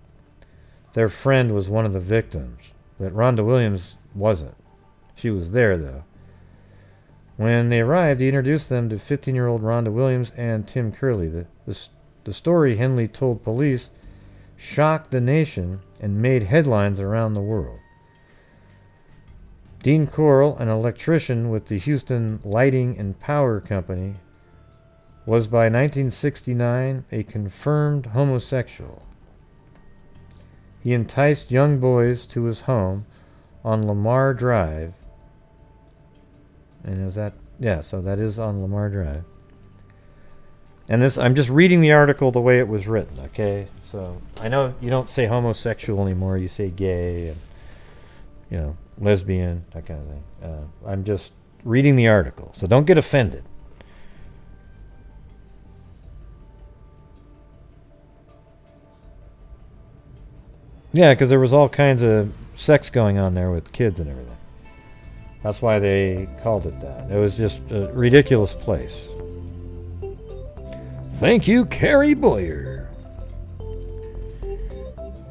Speaker 1: their friend was one of the victims. But Rhonda Williams wasn't. She was there, though. When they arrived, he introduced them to 15-year-old Rhonda Williams and Tim Curley. The story Henley told police shocked the nation and made headlines around the world. Dean Corll, an electrician with the Houston Lighting and Power Company, was by 1969 a confirmed homosexual. He enticed young boys to his home on Lamar Drive. And is that... Yeah, so that is on Lamar Drive. And this... I'm just reading the article the way it was written, okay? So, I know you don't say homosexual anymore. You say gay and, you know, lesbian, that kind of thing. I'm just reading the article. So don't get offended. Yeah, because there was all kinds of sex going on there with kids and everything. That's why they called it that. It was just a ridiculous place. Thank you, Carrie Boyer.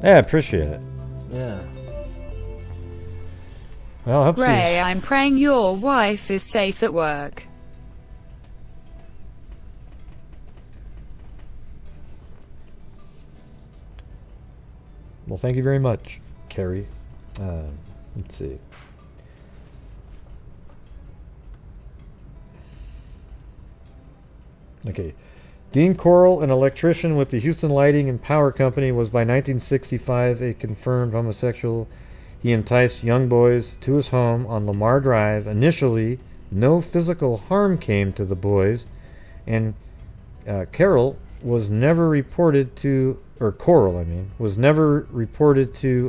Speaker 1: Yeah, I appreciate it. Yeah. Well, I hope
Speaker 2: Ray, I'm praying your wife is safe at work.
Speaker 1: Well, thank you very much, Carrie. Let's see. Okay. Dean Corll, an electrician with the Houston Lighting and Power Company, was by 1965 a confirmed homosexual. He enticed young boys to his home on Lamar Drive. Initially, no physical harm came to the boys, and Corll was never reported to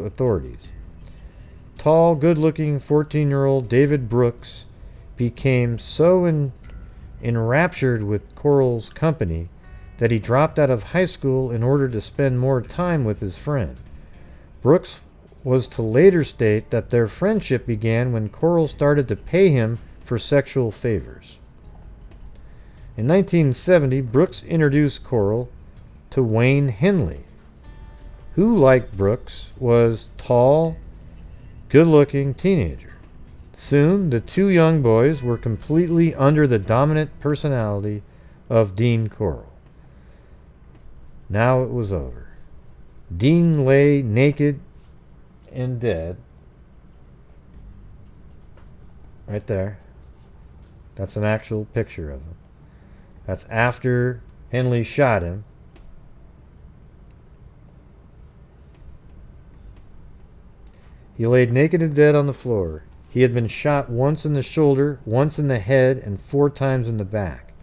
Speaker 1: authorities. Tall, good-looking 14-year-old David Brooks became so enraptured with Corll's company that he dropped out of high school in order to spend more time with his friend. Brooks was to later state that their friendship began when Corll started to pay him for sexual favors. In 1970, Brooks introduced Corll to Wayne Henley, who, like Brooks, was tall, good-looking teenager. Soon, the two young boys were completely under the dominant personality of Dean Corll. Now it was over. Dean lay naked and dead. Right there. That's an actual picture of him. That's after Henley shot him. He laid naked and dead on the floor. He had been shot once in the shoulder, once in the head, and 4 times in the back.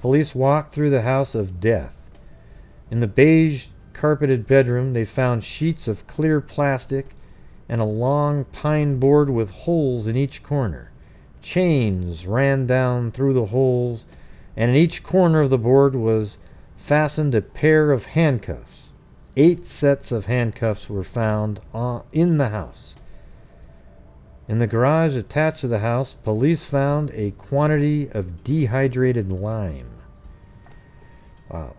Speaker 1: Police walked through the house of death. In the beige carpeted bedroom, they found sheets of clear plastic and a long pine board with holes in each corner. Chains ran down through the holes, and in each corner of the board was fastened a pair of handcuffs. 8 sets of handcuffs were found in the house. In the garage attached to the house, police found a quantity of dehydrated lime. Wow.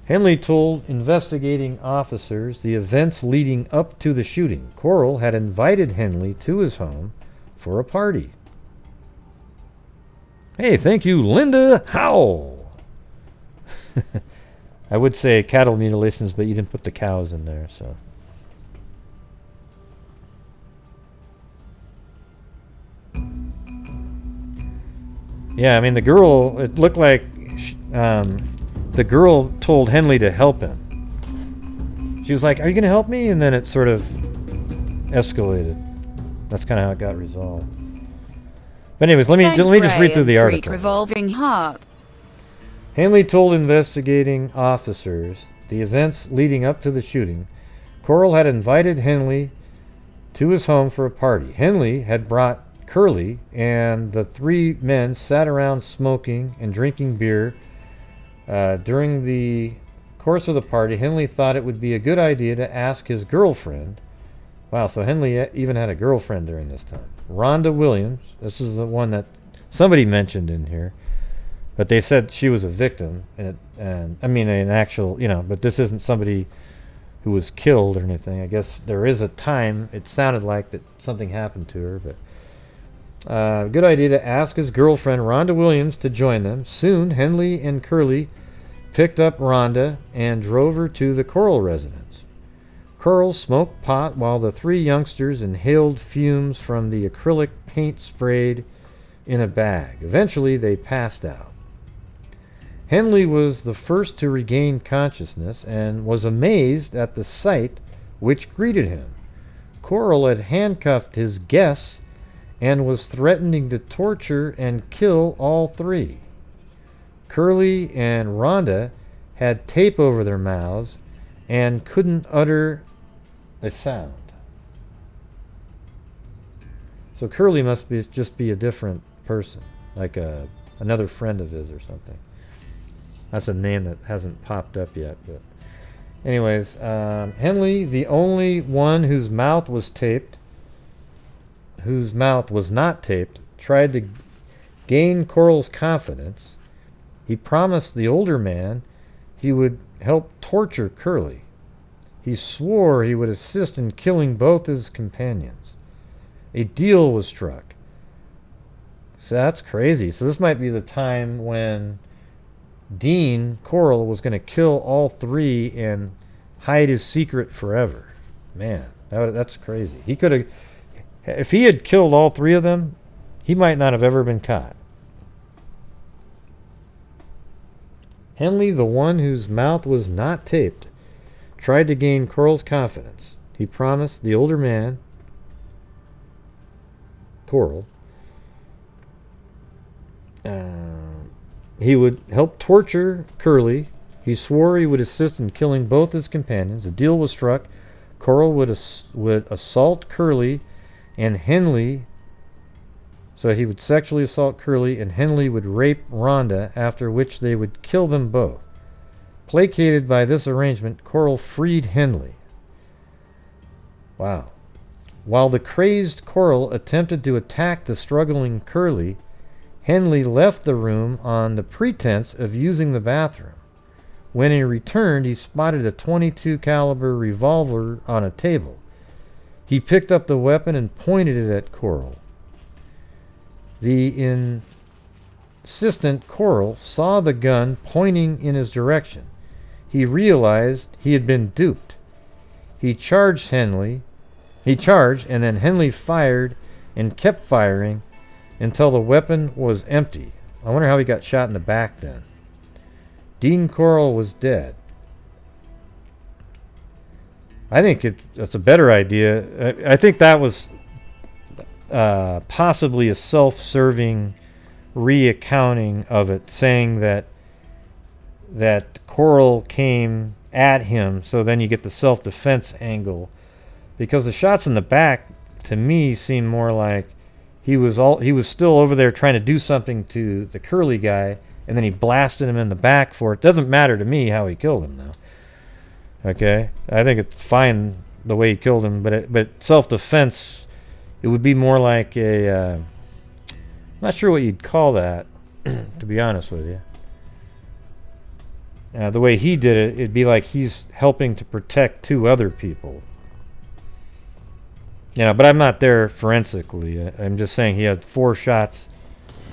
Speaker 1: Henley told investigating officers the events leading up to the shooting. Corll had invited Henley to his home for a party. Hey, thank you, Linda Howell. I would say cattle mutilations, but you didn't put the cows in there, so. Yeah, I mean, the girl, it looked like the girl told Henley to help him. She was like, "Are you going to help me?" And then it sort of escalated. That's kind of how it got resolved. But anyways, let me just read through the article.
Speaker 2: Revolving hearts.
Speaker 1: Henley told investigating officers the events leading up to the shooting. Corll had invited Henley to his home for a party. Henley had brought Curly, and the 3 men sat around smoking and drinking beer. During the course of the party, Henley thought it would be a good idea to ask his girlfriend. Wow, so Henley even had a girlfriend during this time. Rhonda Williams. This is the one that somebody mentioned in here. But they said she was a victim, and I mean an actual, but this isn't somebody who was killed or anything. I guess there is a time, it sounded like that something happened to her, but good idea to ask his girlfriend, Rhonda Williams, to join them. Soon, Henley and Curly picked up Rhonda and drove her to the Corll residence. Corll smoked pot while the 3 youngsters inhaled fumes from the acrylic paint sprayed in a bag. Eventually, they passed out. Henley was the first to regain consciousness and was amazed at the sight which greeted him. Corll had handcuffed his guests and was threatening to torture and kill all 3. Curly and Rhonda had tape over their mouths and couldn't utter a sound. So Curly must just be a different person, like another friend of his or something. That's a name that hasn't popped up yet. But anyways, Henley, the only one whose mouth was not taped, tried to gain Corll's confidence. He promised the older man he would help torture Curly. He swore he would assist in killing both his companions. A deal was struck. So that's crazy. So this might be the time when Corll was going to kill all 3 and hide his secret forever. Man, that's crazy. He could have, if he had killed all 3 of them, he might not have ever been caught. Henley, the one whose mouth was not taped, tried to gain Corll's confidence. He promised the older man, Corll, he would help torture Curly. He swore he would assist in killing both his companions. A deal was struck. Corll would assault Curly and Henley. So he would sexually assault Curly, and Henley would rape Rhonda, after which they would kill them both. Placated by this arrangement, Corll freed Henley. Wow. While the crazed Corll attempted to attack the struggling Curly, Henley left the room on the pretense of using the bathroom. When he returned, he spotted a .22 caliber revolver on a table. He picked up the weapon and pointed it at Corll. The insistent Corll saw the gun pointing in his direction. He realized he had been duped. He charged, and then Henley fired and kept firing until the weapon was empty. I wonder how he got shot in the back then. Dean Corll was dead. I think it's a better idea. I think that was possibly a self-serving reaccounting of it, saying that Corll came at him, so then you get the self-defense angle. Because the shots in the back, to me, seem more like he was still over there trying to do something to the curly guy, and then he blasted him in the back for it. Doesn't matter to me how he killed him, though. Okay, I think it's fine the way he killed him, but self-defense, it would be more like a. I'm not sure what you'd call that, to be honest with you. The way he did it, it'd be like he's helping to protect two other people. But I'm not there forensically. I'm just saying he had 4 shots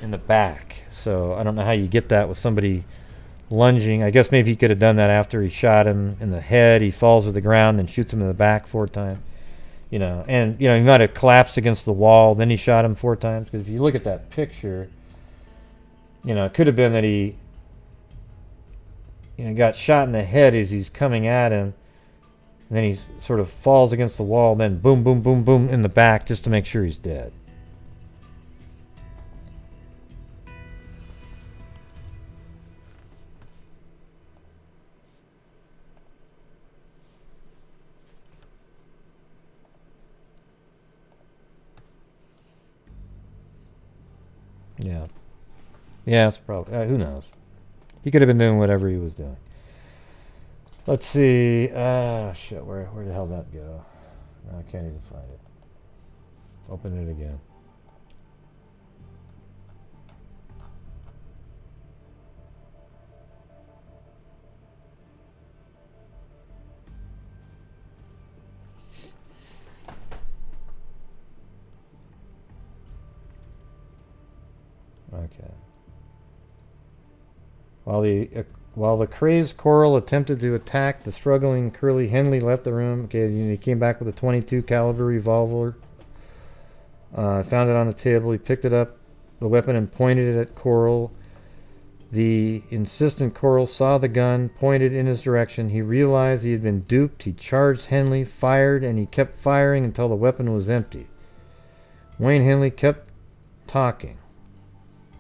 Speaker 1: in the back. So I don't know how you get that with somebody lunging. I guess maybe he could have done that after he shot him in the head. He falls to the ground, then shoots him in the back 4 times. And he might have collapsed against the wall, then he shot him 4 times. Because if you look at that picture, it could have been that he got shot in the head as he's coming at him. And then he sort of falls against the wall, then boom, boom, boom, boom in the back just to make sure he's dead. Yeah. Yeah, it's probably... who knows? He could have been doing whatever he was doing. Let's see. Shit, where the hell did that go? No, I can't even find it. Open it again. Okay. While the crazed Corll attempted to attack the struggling curly, Henley left the room. Okay, he came back with a .22 caliber revolver. Found it on the table. He picked it up, the weapon, and pointed it at Corll. The insistent Corll saw the gun, pointed in his direction. He realized he had been duped. He charged Henley, fired, and he kept firing until the weapon was empty. Wayne Henley kept talking.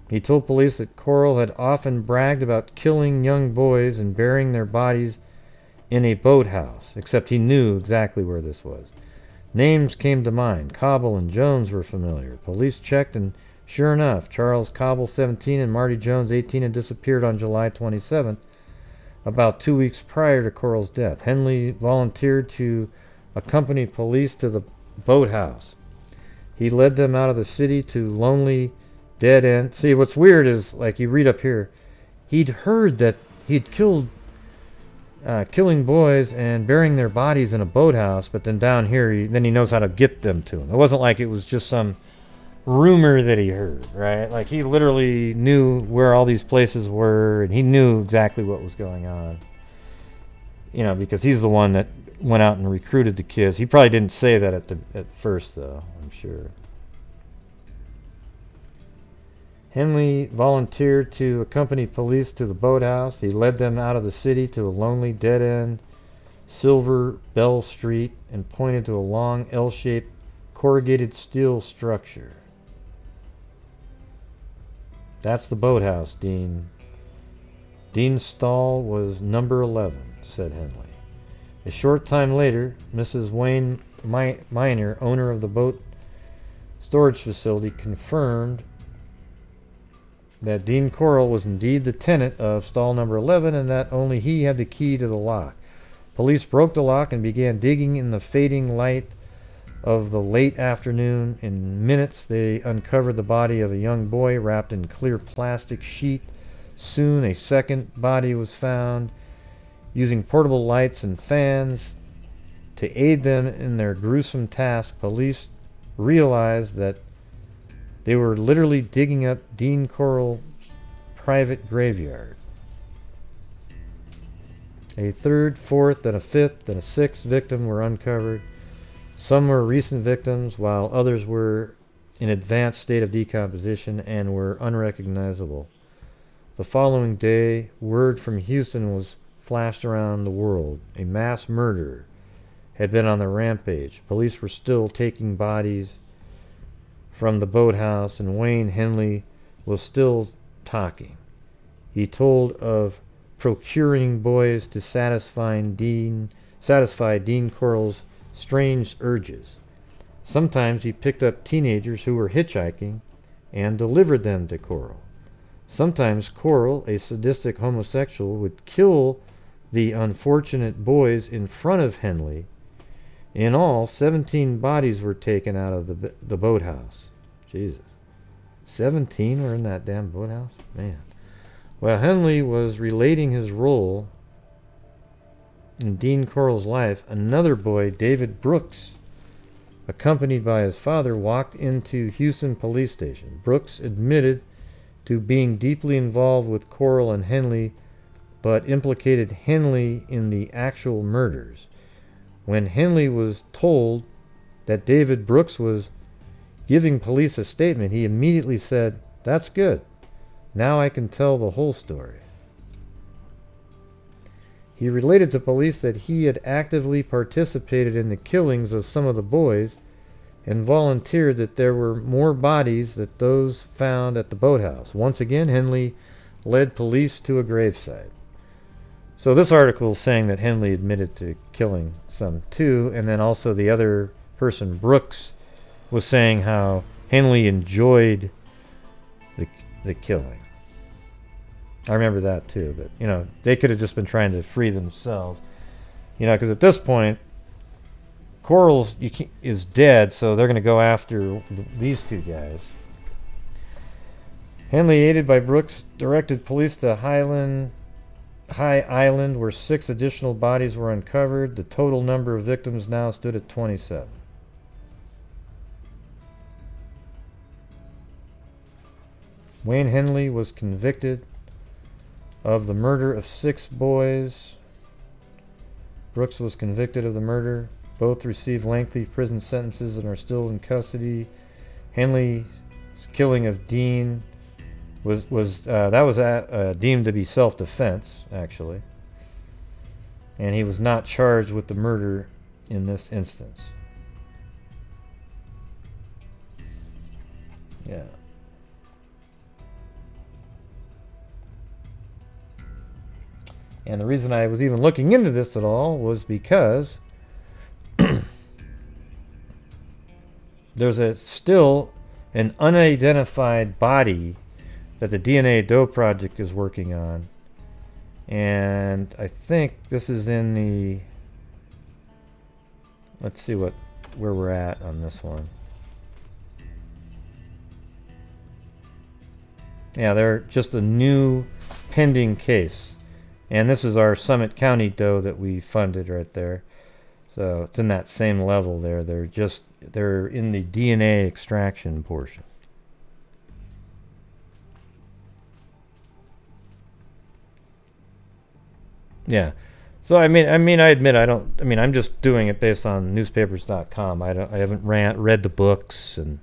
Speaker 1: He told police that Corll had often bragged about killing young boys and burying their bodies in a boathouse, except he knew exactly where this was. Names came to mind. Cobble and Jones were familiar. Police checked, and sure enough, Charles Cobble, 17, and Marty Jones, 18, had disappeared on July 27th, about 2 weeks prior to Corll's death. Henley volunteered to accompany police to the boathouse. He led them out of the city to lonely dead end. See, what's weird is, like you read up here, he'd heard that he'd killed killing boys and burying their bodies in a boathouse, but then down here he knows how to get them to him. It wasn't like it was just some rumor that he heard, right? Like he literally knew where all these places were, and he knew exactly what was going on, because he's the one that went out and recruited the kids. He probably didn't say that at first, though, I'm sure. Henley volunteered to accompany police to the boathouse. He led them out of the city to a lonely dead-end Silver Bell Street and pointed to a long L-shaped corrugated steel structure. That's the boathouse, Dean. Dean's stall was number 11, said Henley. A short time later, Mrs. Wayne Miner, owner of the boat storage facility, confirmed that Dean Corll was indeed the tenant of stall number 11 and that only he had the key to the lock. Police broke the lock and began digging in the fading light of the late afternoon. In minutes, they uncovered the body of a young boy wrapped in clear plastic sheet. Soon, a second body was found. Using portable lights and fans to aid them in their gruesome task, police realized that they were literally digging up Dean Corll's private graveyard. A third, fourth, then a fifth, then a sixth victim were uncovered. Some were recent victims, while others were in advanced state of decomposition and were unrecognizable. The following day, word from Houston was flashed around the world. A mass murder had been on the rampage. Police were still taking bodies from the boathouse, and Wayne Henley was still talking. He told of procuring boys to satisfy Dean Corll's strange urges. Sometimes he picked up teenagers who were hitchhiking and delivered them to Corll. Sometimes Corll, a sadistic homosexual, would kill the unfortunate boys in front of Henley. In all, 17 bodies were taken out of the boathouse. Jesus. 17 were in that damn boathouse? Man. While Henley was relating his role in Dean Corll's life, another boy, David Brooks, accompanied by his father, walked into Houston Police Station. Brooks admitted to being deeply involved with Corll and Henley, but implicated Henley in the actual murders. When Henley was told that David Brooks was giving police a statement, he immediately said, "That's good. Now I can tell the whole story." He related to police that he had actively participated in the killings of some of the boys and volunteered that there were more bodies than those found at the boathouse. Once again, Henley led police to a gravesite. So this article is saying that Henley admitted to killing some too, and then also the other person, Brooks, was saying how Henley enjoyed the killing. I remember that too, but you know, they could have just been trying to free themselves, you know, because at this point Corll is dead, so they're going to go after these two guys. Henley, aided by Brooks, directed police to High Island, where 6 additional bodies were uncovered. The total number of victims now stood at 27. Wayne Henley was convicted of the murder of 6 boys. Brooks was convicted of the murder. Both received lengthy prison sentences and are still in custody. Henley's killing of Dean was deemed to be self-defense, actually, and he was not charged with the murder in this instance. Yeah. And the reason I was even looking into this at all was because there's still an unidentified body that the DNA Doe Project is working on. And I think this is in the... Let's see where we're at on this one. Yeah, they're just a new pending case. And this is our Summit County Doe that we funded right there. So it's in that same level there. They're in the DNA extraction portion. Yeah. So I admit I'm just doing it based on newspapers.com. I haven't read the books and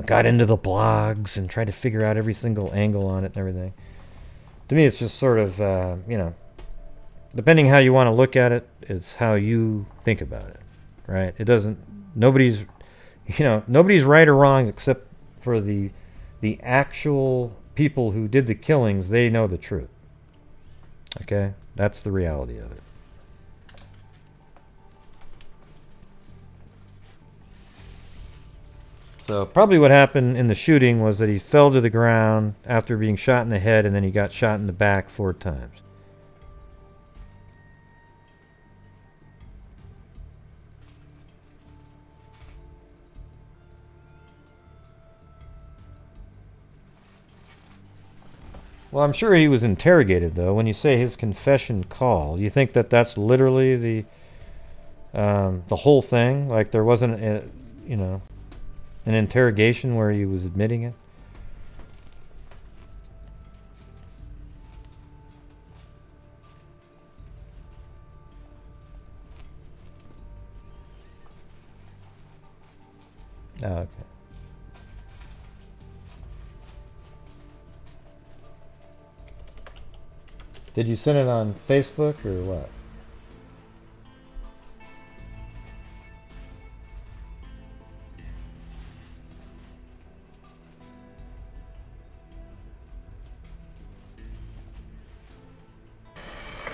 Speaker 1: got into the blogs and tried to figure out every single angle on it and everything. To me, it's just sort of depending how you want to look at it, it's how you think about it, right? It doesn't. Nobody's right or wrong except for the actual people who did the killings. They know the truth. Okay, that's the reality of it. So probably what happened in the shooting was that he fell to the ground after being shot in the head, and then he got shot in the back 4 times. Well, I'm sure he was interrogated, though. When you say his confession call, you think that that's literally the whole thing? Like there wasn't an interrogation where he was admitting it? Oh, okay. Did you send it on Facebook or what?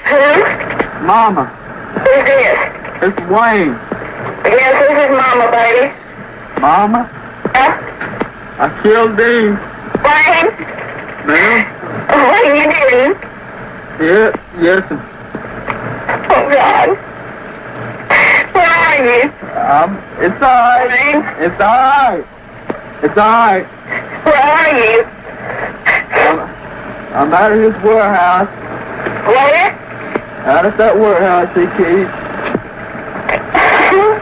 Speaker 6: Hello?
Speaker 7: Mama.
Speaker 6: Who's this?
Speaker 7: It's Wayne.
Speaker 6: Yes, this is Mama, baby.
Speaker 7: Mama?
Speaker 6: Huh?
Speaker 7: I killed Dean.
Speaker 6: Wayne?
Speaker 7: Ma'am?
Speaker 6: What are you doing?
Speaker 7: Yes.
Speaker 6: Oh, God. Where are you?
Speaker 7: It's alright.
Speaker 6: Wayne?
Speaker 7: It's alright. It's alright.
Speaker 6: Where are you?
Speaker 7: I'm out of his warehouse.
Speaker 6: Where?
Speaker 7: Out at that warehouse he keeps.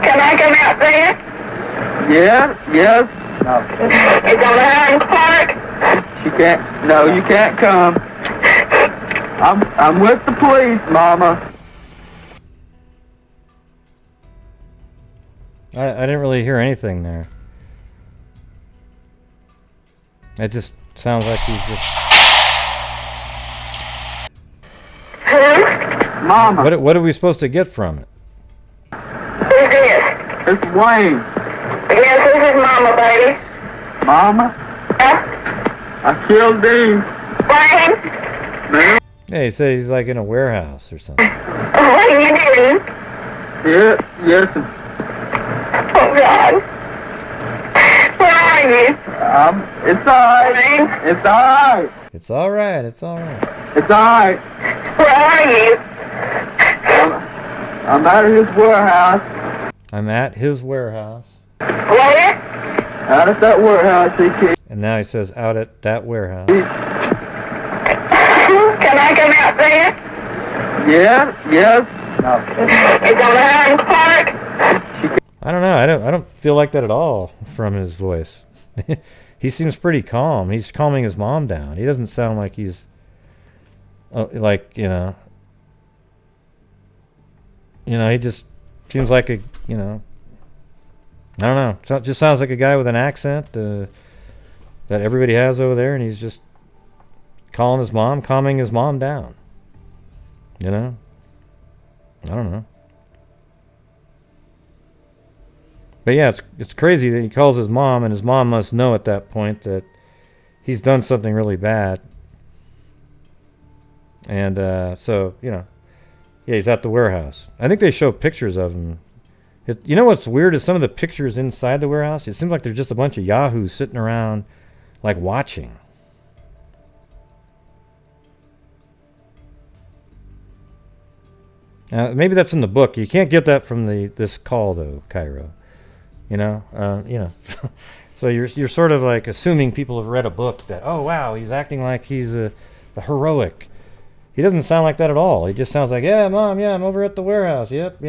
Speaker 6: Can I come out there?
Speaker 7: Yes.
Speaker 6: It's on the Highland Park.
Speaker 7: She can't. No, you can't come. I'm with the police, Mama.
Speaker 1: I didn't really hear anything there. It just sounds like he's just...
Speaker 6: Hello?
Speaker 7: Mama.
Speaker 1: What are we supposed to get from it?
Speaker 6: Who's this?
Speaker 7: It's Wayne.
Speaker 6: Yes, this is Mama, baby.
Speaker 7: Mama.
Speaker 6: Huh?
Speaker 7: I killed Dean.
Speaker 6: Wayne?
Speaker 7: Ma'am.
Speaker 1: Yeah, he said he's like in a warehouse or something.
Speaker 6: What are you doing?
Speaker 7: Yes.
Speaker 6: Oh, God. Where are you?
Speaker 7: It's alright.
Speaker 6: Wayne?
Speaker 7: It's alright.
Speaker 1: It's alright, it's alright.
Speaker 7: It's alright.
Speaker 6: Where are you?
Speaker 7: I'm out of his warehouse.
Speaker 1: I'm at his warehouse.
Speaker 6: Where?
Speaker 7: Out at that warehouse he keeps.
Speaker 1: And now he says out at that warehouse.
Speaker 6: Can I come out there?
Speaker 7: Yes.
Speaker 6: It's on the Highland Park.
Speaker 1: I don't know. I don't feel like that at all from his voice. He seems pretty calm. He's calming his mom down. He doesn't sound like he's like, you know, he just seems like a, you know, I don't know. So it just sounds like a guy with an accent that everybody has over there, and he's just calming his mom down. You know? I don't know. But yeah, it's crazy that he calls his mom, and his mom must know at that point that he's done something really bad. And so, you know, yeah, he's at the warehouse. I think they show pictures of him. You know what's weird is some of the pictures inside the warehouse, it seems like they're just a bunch of yahoos sitting around, like, watching. Maybe that's in the book. You can't get that from this call, though, Cairo. You know. So you're sort of like assuming people have read a book that, oh wow, he's acting like he's a heroic. He doesn't sound like that at all. He just sounds like, yeah, Mom, yeah, I'm over at the warehouse. Yep.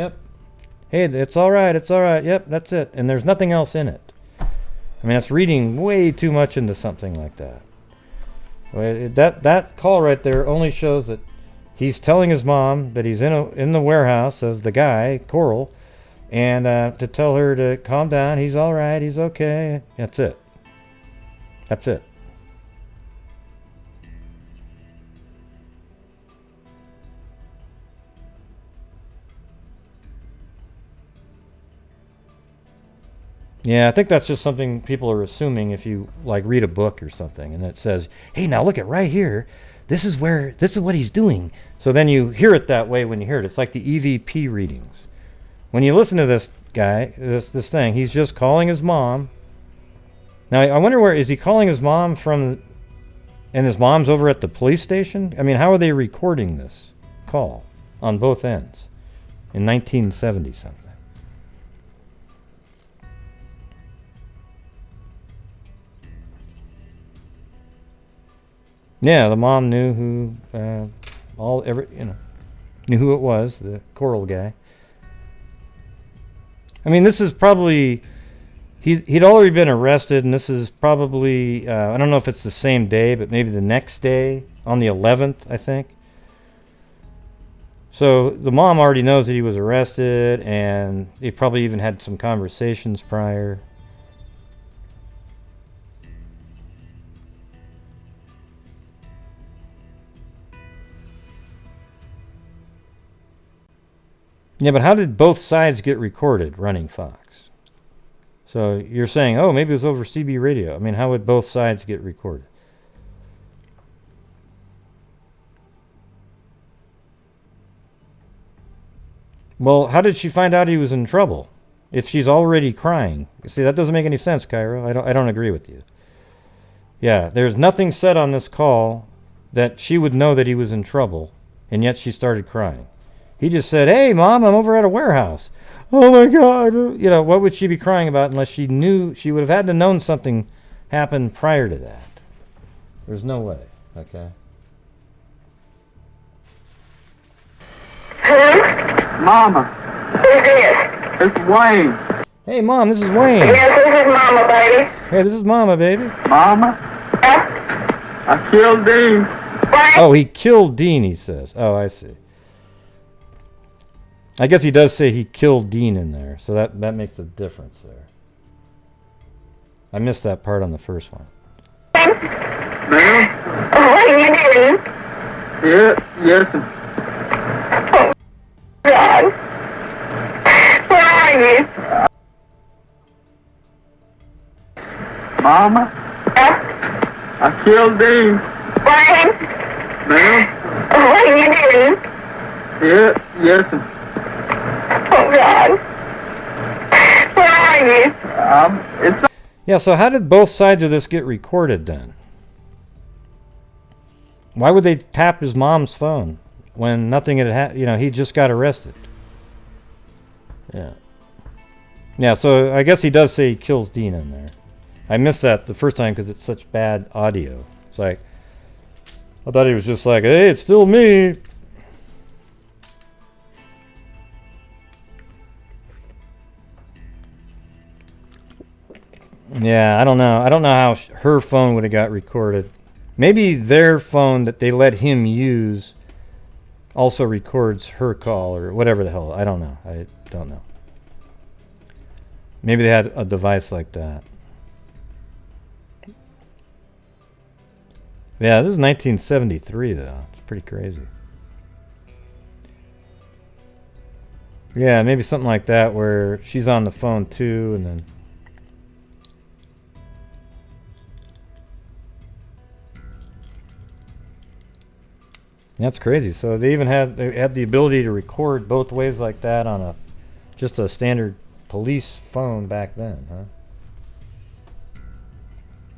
Speaker 1: Hey, it's all right. Yep, that's it. And there's nothing else in it. I mean, that's reading way too much into something like that. That call right there only shows that he's telling his mom that he's in the warehouse of the guy, Corll, and to tell her to calm down. He's all right. He's okay. That's it. Yeah, I think that's just something people are assuming if you like read a book or something, and it says, "Hey, now look at right here. This is what he's doing." So then you hear it that way when you hear it. It's like the EVP readings. When you listen to this guy, this thing, he's just calling his mom. Now, I wonder where is he calling his mom from, and his mom's over at the police station? I mean, how are they recording this call on both ends in 1970 something? Yeah, the mom knew who knew who it was, the Corll guy. I mean, this is probably he'd already been arrested, and this is probably I don't know if it's the same day, but maybe the next day on the 11th, I think. So the mom already knows that he was arrested, and they probably even had some conversations prior. Yeah, but how did both sides get recorded running Fox? So you're saying, oh, maybe it was over CB radio. I mean, how would both sides get recorded? Well, how did she find out he was in trouble if she's already crying? See, that doesn't make any sense, Kyro. I don't agree with you. Yeah, there's nothing said on this call that she would know that he was in trouble, and yet she started crying. He just said, hey, Mom, I'm over at a warehouse. Oh, my God. You know, what would she be crying about unless she knew? She would have had to known something happened prior to that. There's no way, okay?
Speaker 6: Hello?
Speaker 7: Mama,
Speaker 6: Who's this?
Speaker 7: it's Wayne.
Speaker 1: Hey, Mom, this is Wayne.
Speaker 6: Yes, this is Mama, baby.
Speaker 1: Hey, this is Mama, baby.
Speaker 7: Mama,
Speaker 6: Huh?
Speaker 7: I killed Dean.
Speaker 6: What?
Speaker 1: Oh, he killed Dean, he says. Oh, I see. I guess he does say he killed Dean in there, so that makes a difference there. I missed that part on the first one.
Speaker 7: Ma'am?
Speaker 6: What are you doing?
Speaker 7: Yes.
Speaker 6: Oh, God. Where are you?
Speaker 7: Mama,
Speaker 6: Huh?
Speaker 7: I killed Dean.
Speaker 6: Wayne?
Speaker 7: Ma'am?
Speaker 6: What are you doing?
Speaker 7: Yes.
Speaker 6: Oh, God. Where are you?
Speaker 7: It's
Speaker 1: Yeah, so how did both sides of this get recorded then? Why would they tap his mom's phone when nothing had happened? You know, he just got arrested. Yeah. Yeah, so I guess he does say he kills Dean in there. I missed that the first time because it's such bad audio. It's like, I thought he was just like, hey, it's still me. Yeah, I don't know. I don't know how her phone would have got recorded. Maybe their phone that they let him use also records her call or whatever the hell. I don't know. I don't know. Maybe they had a device like that. Yeah, this is 1973 though. It's pretty crazy. Yeah, maybe something like that where she's on the phone too and then that's crazy. So they even had the ability to record both ways like that on just a standard police phone back then, huh?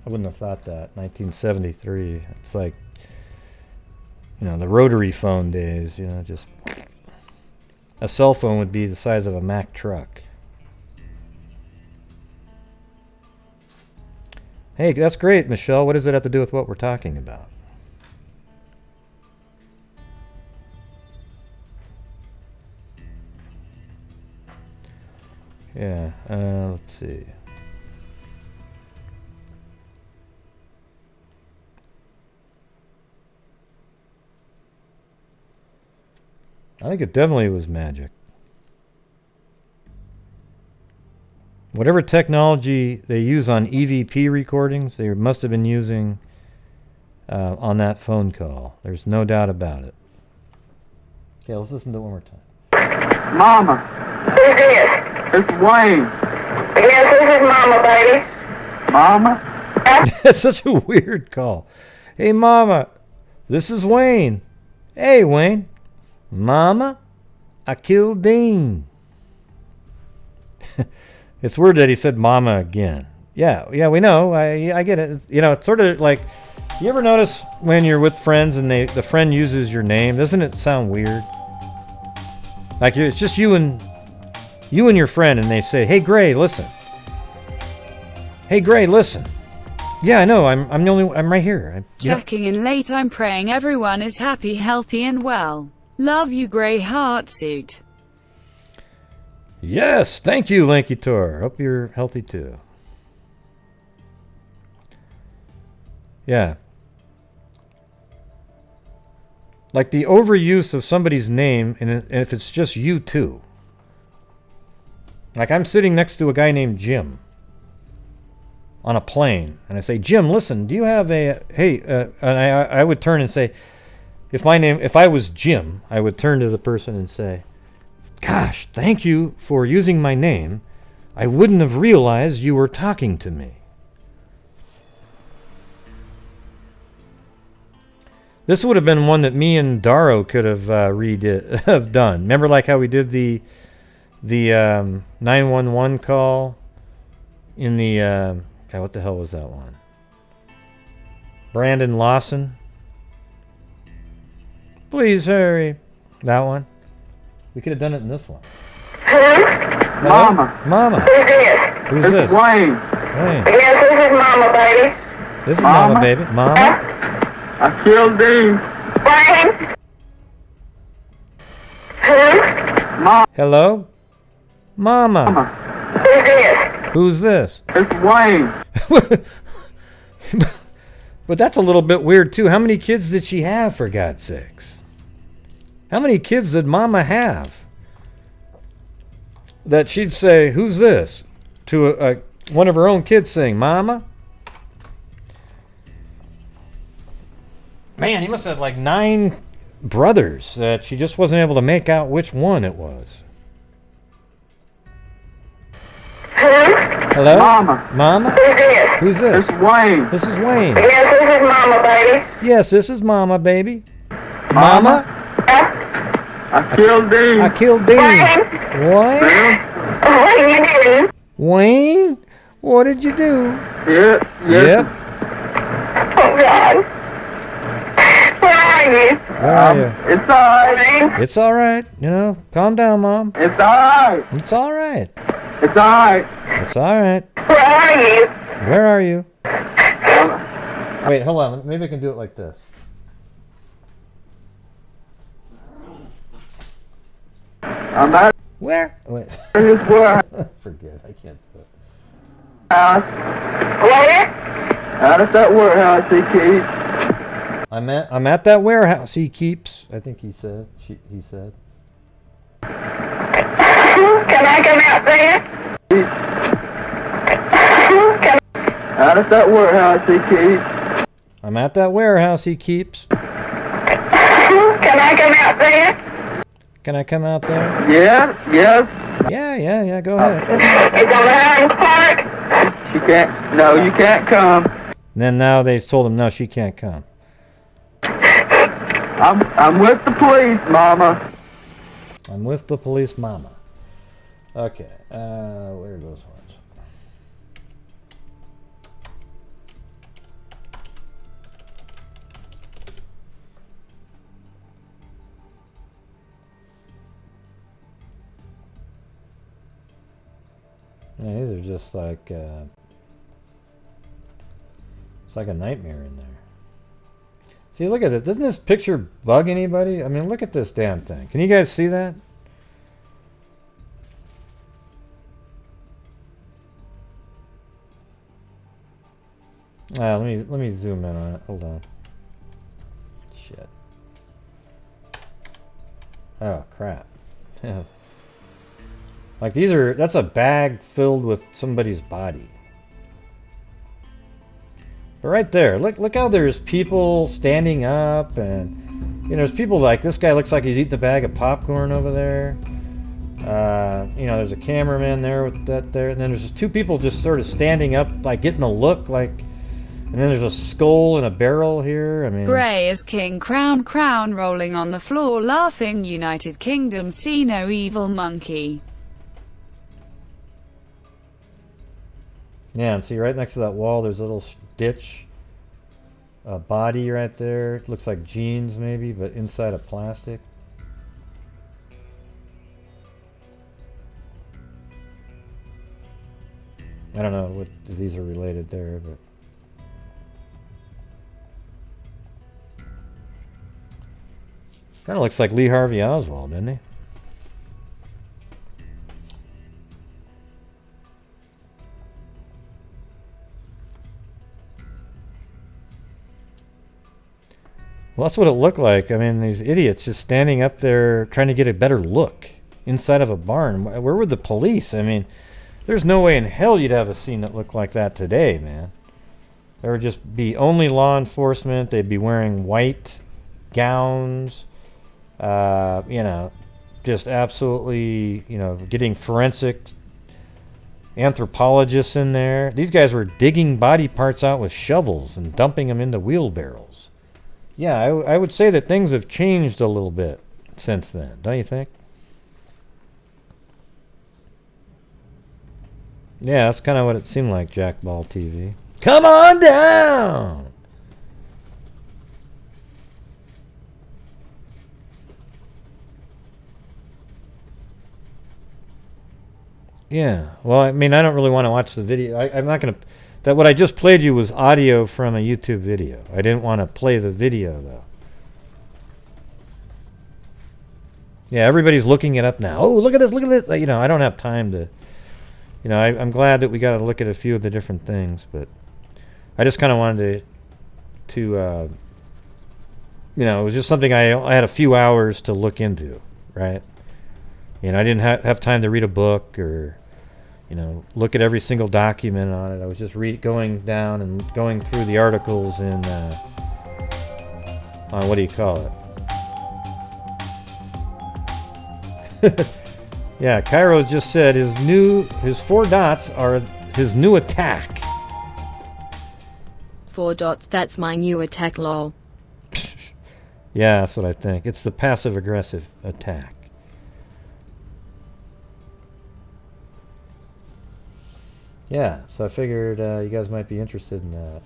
Speaker 1: I wouldn't have thought that. 1973. It's like, you know, the rotary phone days, you know, just a cell phone would be the size of a Mack truck. Hey, that's great, Michelle. What does it have to do with what we're talking about? Yeah, let's see. I think it definitely was magic. Whatever technology they use on EVP recordings, they must have been using on that phone call. There's no doubt about it. Okay, let's listen to it one more time.
Speaker 7: Mama,
Speaker 6: Who's this?
Speaker 7: it's Wayne.
Speaker 6: Yes, this is Mama, baby.
Speaker 7: Mama,
Speaker 1: That's such a weird call. Hey, Mama, this is Wayne. Hey, Wayne. Mama, I killed Dean. It's weird that he said Mama again. Yeah, we know. I get it. You know, it's sort of like, you ever notice when you're with friends and the friend uses your name? Doesn't it sound weird? Like it's just you and your friend, and they say, "Hey, Gray, listen." Hey, Gray, listen. Yeah, I know. I'm the only. I'm right here.
Speaker 2: Checking in late. I'm praying everyone is happy, healthy, and well. Love you, Gray Heart Suit.
Speaker 1: Yes, thank you, Lanky Tor. Hope you're healthy too. Yeah. Like the overuse of somebody's name, and if it's just you two. Like I'm sitting next to a guy named Jim on a plane, and I say, Jim, listen, do you have a, hey, and I would turn and say, if I was Jim, I would turn to the person and say, Gosh, thank you for using my name. I wouldn't have realized you were talking to me. This would have been one that me and Daro could have have done. Remember, like how we did the 911 call in the God, what the hell was that one? Brandon Lawson. Please hurry. That one. We could have done it in this one.
Speaker 6: Hello?
Speaker 7: Mama.
Speaker 1: Mama.
Speaker 6: Who's this?
Speaker 1: Who's
Speaker 7: It's
Speaker 1: this?
Speaker 7: Wayne.
Speaker 1: Wayne.
Speaker 6: Yes, this is Mama, baby.
Speaker 1: This is Mama,
Speaker 7: Mama?
Speaker 1: baby. Mama.
Speaker 7: I killed Dean.
Speaker 6: Wayne? Hello?
Speaker 7: Mama.
Speaker 1: Hello? Mama.
Speaker 6: Who's this?
Speaker 1: Who's this?
Speaker 7: It's Wayne.
Speaker 1: But that's a little bit weird too. How many kids did she have, for God's sakes? How many kids did Mama have? That she'd say, "Who's this?" to one of her own kids saying, "Mama." Man, he must have like 9 brothers that she just wasn't able to make out which one it was.
Speaker 6: Hello?
Speaker 1: Hello?
Speaker 7: Mama.
Speaker 1: Mama?
Speaker 6: Who's this?
Speaker 1: Who's this?
Speaker 7: It's Wayne.
Speaker 1: This is Wayne.
Speaker 6: Yes, this is Mama, baby.
Speaker 1: Yes, this is Mama, baby. Mama?
Speaker 7: I killed Dean.
Speaker 1: I killed Dean.
Speaker 6: Wayne?
Speaker 1: Wayne?
Speaker 6: What are you doing?
Speaker 1: Wayne? What did you do?
Speaker 7: Yep.
Speaker 1: Yep.
Speaker 6: Oh, God. Where are you?
Speaker 1: Where are you?
Speaker 7: It's alright.
Speaker 6: Wayne?
Speaker 1: It's all right. You know, calm down, Mom.
Speaker 7: It's alright.
Speaker 1: It's all right.
Speaker 7: It's alright.
Speaker 1: It's all right.
Speaker 6: Where are you?
Speaker 1: Where are you? Wait, hold on. Maybe I can do it like this.
Speaker 7: I'm at
Speaker 1: Where? Wait.
Speaker 7: his warehouse.
Speaker 1: Forget. I can't do it.
Speaker 6: Where?
Speaker 7: Out at that warehouse he keeps.
Speaker 1: I'm at that warehouse he keeps. I think he said. He said.
Speaker 6: Can I come out there?
Speaker 7: Out at that warehouse he keeps.
Speaker 1: I'm at that warehouse he keeps.
Speaker 6: Can I come out there?
Speaker 1: Can I come out there?
Speaker 7: Yeah. Yes.
Speaker 1: Yeah. Go ahead.
Speaker 6: It's on the Highland Park.
Speaker 7: She can't. No, you can't come.
Speaker 1: And then now they told him no, she can't come.
Speaker 7: I'm with the police, Mama.
Speaker 1: I'm with the police, Mama. Okay. Where are those horns? Yeah, these are just like it's like a nightmare in there. See, look at it. Doesn't this picture bug anybody? I mean, look at this damn thing. Can you guys see that? Let me zoom in on it. Hold on. Shit. Oh crap. Like that's a bag filled with somebody's body. But right there, look how there's people standing up, and you know, there's people like this guy looks like he's eating a bag of popcorn over there. You know, there's a cameraman there with that there, and then there's just 2 people just sort of standing up, like getting a look, like, and then there's a skull and a barrel here. I mean,
Speaker 2: Grey as king, crown rolling on the floor, laughing. United Kingdom, see no evil monkey.
Speaker 1: yeah, and see right next to that wall, there's a little ditch, a body right there. It looks like jeans maybe, but inside of plastic. I don't know what if these are related there, but kind of looks like Lee Harvey Oswald, doesn't he? Well, that's what it looked like. I mean, these idiots just standing up there trying to get a better look inside of a barn. Where were the police? I mean, there's no way in hell you'd have a scene that looked like that today, man. There would just be only law enforcement. They'd be wearing white gowns. You know, just absolutely, you know, getting forensic anthropologists in there. These guys were digging body parts out with shovels and dumping them into wheelbarrows. Yeah, I would say that things have changed a little bit since then, don't you think? Yeah, that's kind of what it seemed like, Jackball TV. Come on down! Yeah, well, I mean, I don't really want to watch the video. I'm not going to... That what I just played you was audio from a YouTube video. I didn't want to play the video, though. Yeah, everybody's looking it up now. Oh, look at this, look at this. You know, I don't have time to... You know, I'm glad that we got to look at a few of the different things, but I just kind of wanted to you know, it was just something I had a few hours to look into, right? You know, I didn't have time to read a book or, you know, look at every single document on it. I was just going down and going through the articles in, on what do you call it? Yeah, Kyron just said his 4 dots are his new attack.
Speaker 8: 4 dots, that's my new attack, lol.
Speaker 1: Yeah, that's what I think. It's the passive-aggressive attack. Yeah, so I figured you guys might be interested in that.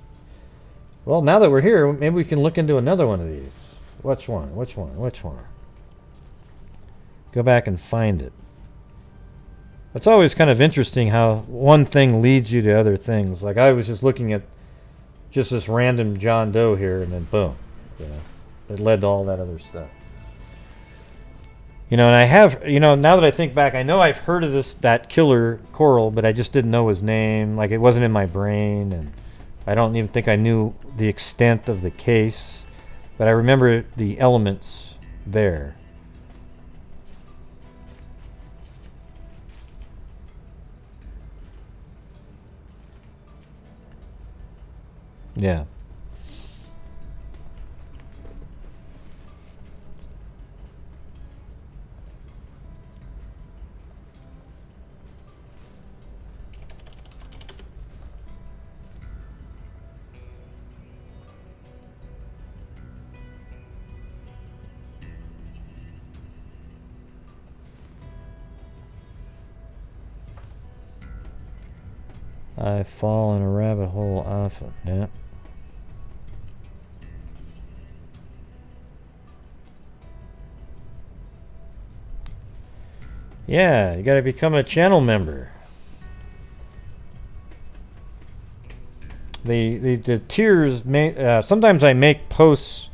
Speaker 1: Well, now that we're here, maybe we can look into another one of these. Which one? Which one? Which one? Go back and find it. It's always kind of interesting how one thing leads you to other things. Like I was just looking at just this random John Doe here, and then boom, you know, it led to all that other stuff. You know, and I have, you know, now that I think back, I know I've heard of that killer Corll, but I just didn't know his name. Like it wasn't in my brain, and I don't even think I knew the extent of the case. But I remember the elements there. Yeah. I fall in a rabbit hole often. Yeah. Yeah, you gotta become a channel member. The tiers may sometimes I make posts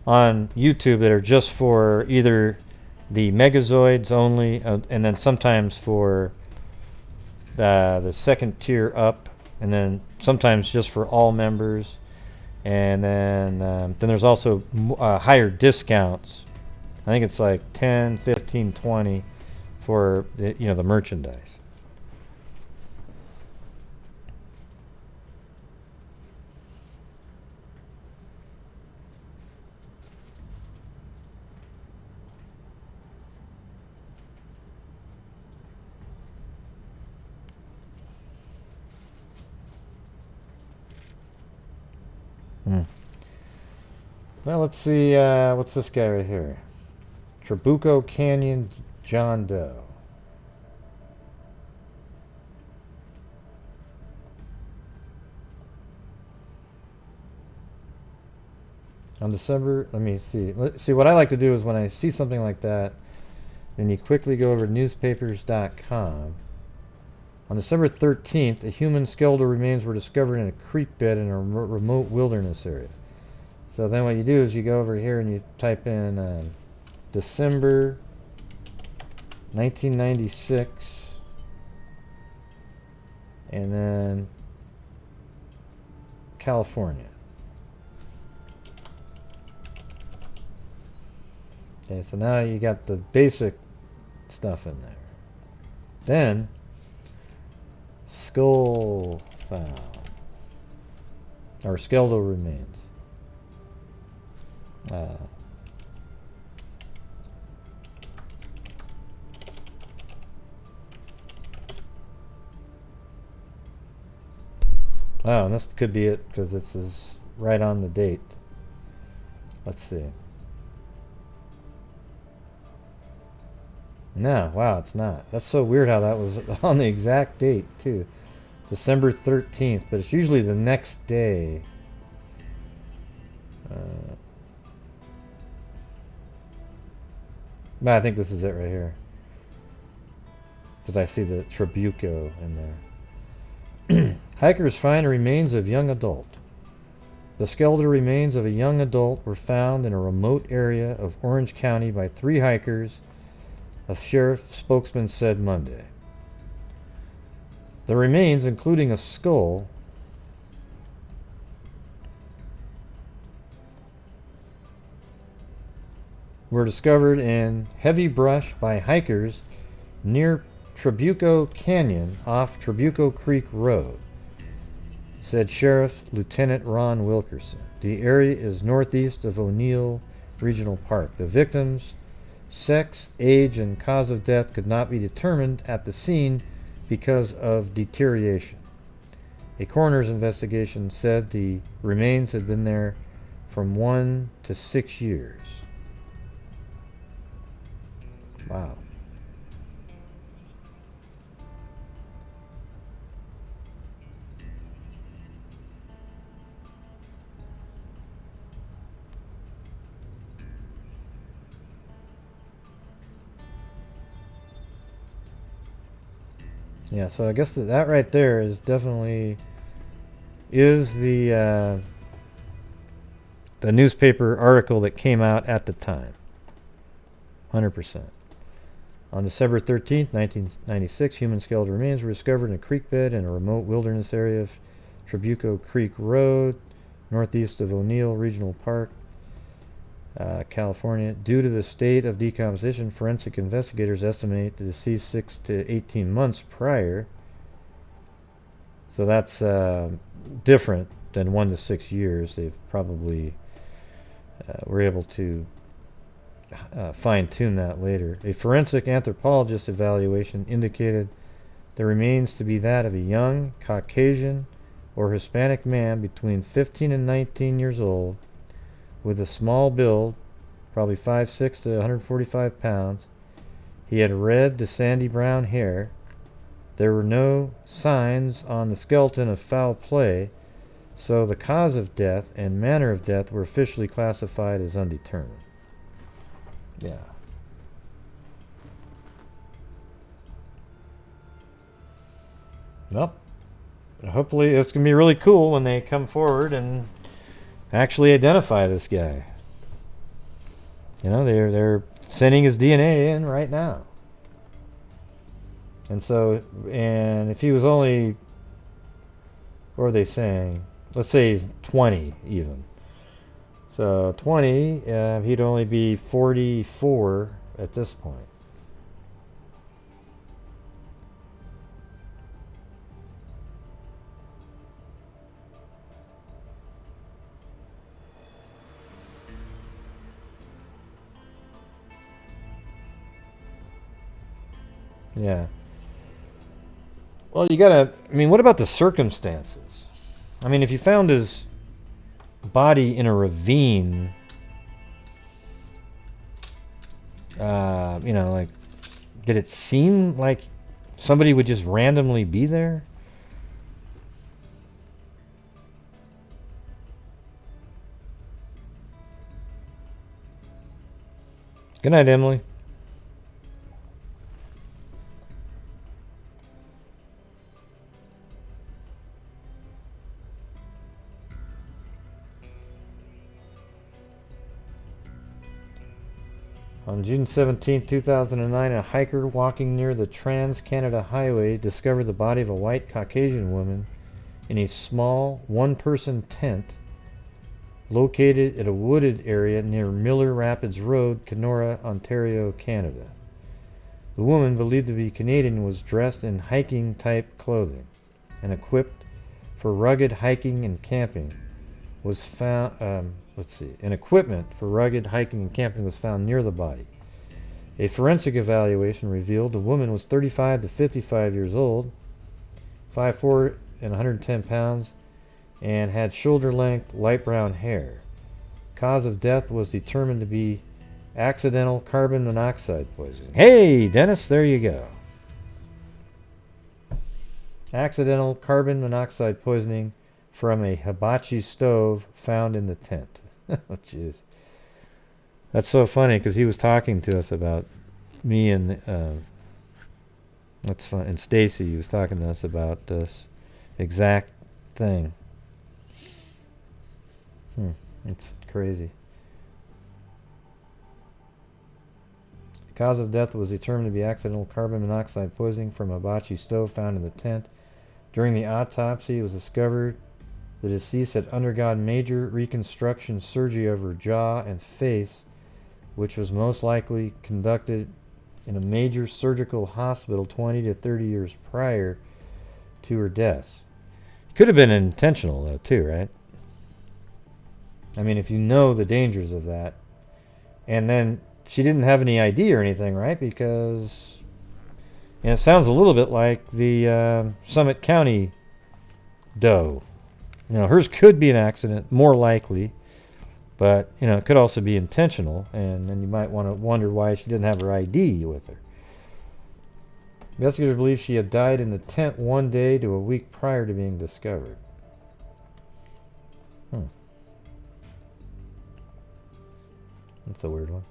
Speaker 1: on YouTube that are just for either the Megazoids only, and then sometimes for the second tier up, and then sometimes just for all members, and then there's also higher discounts. I think it's like 10, 15, 20 for the, you know, the merchandise. Well, let's see, what's this guy right here? Trabuco Canyon John Doe. On December, let me see. See, what I like to do is when I see something like that, then you quickly go over to newspapers.com. On December 13th, a human skeletal remains were discovered in a creek bed in a remote wilderness area. So then what you do is you go over here and you type in December 1996, and then California. Okay, so now you got the basic stuff in there. Then skull found, or skeletal remains. Oh, and this could be it because this is right on the date. Let's see. No, wow, it's not. That's so weird how that was on the exact date, too. December 13th, but it's usually the next day. But I think this is it right here. Because I see the Trabuco in there. Hikers find remains of young adult. The skeletal remains of a young adult were found in a remote area of Orange County by 3 hikers, a sheriff spokesman said Monday. The remains, including a skull, were discovered in heavy brush by hikers near Trabuco Canyon off Trabuco Creek Road, said Sheriff Lieutenant Ron Wilkerson. The area is northeast of O'Neill Regional Park. The victims' sex, age, and cause of death could not be determined at the scene because of deterioration. A coroner's investigation said the remains had been there from 1 to 6 years. Wow. Yeah, so I guess that right there is definitely the newspaper article that came out at the time. 100%. On December 13th, 1996, human skeletal remains were discovered in a creek bed in a remote wilderness area of Trabuco Creek Road, northeast of O'Neill Regional Park, California. Due to the state of decomposition, forensic investigators estimate the deceased 6 to 18 months prior. So that's different than 1 to 6 years. They've probably were able to fine-tune that later. A forensic anthropologist evaluation indicated the remains to be that of a young Caucasian or Hispanic man between 15 and 19 years old, with a small build, probably 5'6" to 145 pounds. He had red to sandy brown hair. There were no signs on the skeleton of foul play, so the cause of death and manner of death were officially classified as undetermined. Yeah. Well, hopefully it's going to be really cool when they come forward and actually identify this guy. You know, they're sending his DNA in right now. And so, and if he was only, what are they saying? Let's say he's 20 even. So 20, he'd only be 44 at this point. Yeah. Well, you gotta, I mean, what about the circumstances? I mean, if you found his body in a ravine, you know, like, did it seem like somebody would just randomly be there? Good night, Emily. On June 17, 2009, a hiker walking near the Trans-Canada Highway discovered the body of a white Caucasian woman in a small one-person tent located at a wooded area near Miller Rapids Road, Kenora, Ontario, Canada. The woman, believed to be Canadian, was dressed in hiking-type clothing and equipped for rugged hiking and camping. Was found. And equipment for rugged hiking and camping was found near the body. A forensic evaluation revealed the woman was 35 to 55 years old, 5'4" and 110 pounds, and had shoulder-length light brown hair. Cause of death was determined to be accidental carbon monoxide poisoning. Hey, Dennis, there you go. Accidental carbon monoxide poisoning from a hibachi stove found in the tent. Oh, jeez. That's so funny because he was talking to us about me and that's fun. And Stacy, he was talking to us about this exact thing. It's crazy. The cause of death was determined to be accidental carbon monoxide poisoning from a hibachi stove found in the tent. During the autopsy, it was discovered the deceased had undergone major reconstruction surgery of her jaw and face, which was most likely conducted in a major surgical hospital 20 to 30 years prior to her death. Could have been intentional, though, too, right? I mean, if you know the dangers of that. And then she didn't have any ID or anything, right? Because, and it sounds a little bit like the Summit County doe. You know, hers could be an accident, more likely. But, you know, it could also be intentional. And then you might want to wonder why she didn't have her ID with her. Investigators believe she had died in the tent 1 day to a week prior to being discovered. That's a weird one.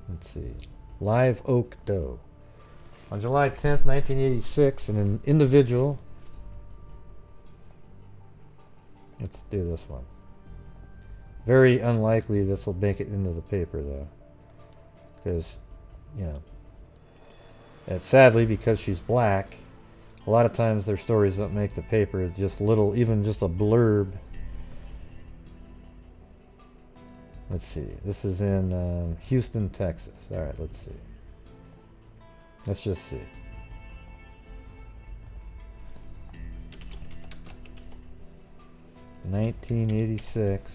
Speaker 1: Let's see. Live oak doe. On July 10th, 1986, an individual... Let's do this one. Very unlikely this will make it into the paper, though. Because, you know... And sadly, because she's black, a lot of times their stories don't make the paper. Just little, even just a blurb. Let's see. This is in Houston, Texas. All right, let's see. Let's just see. (1986).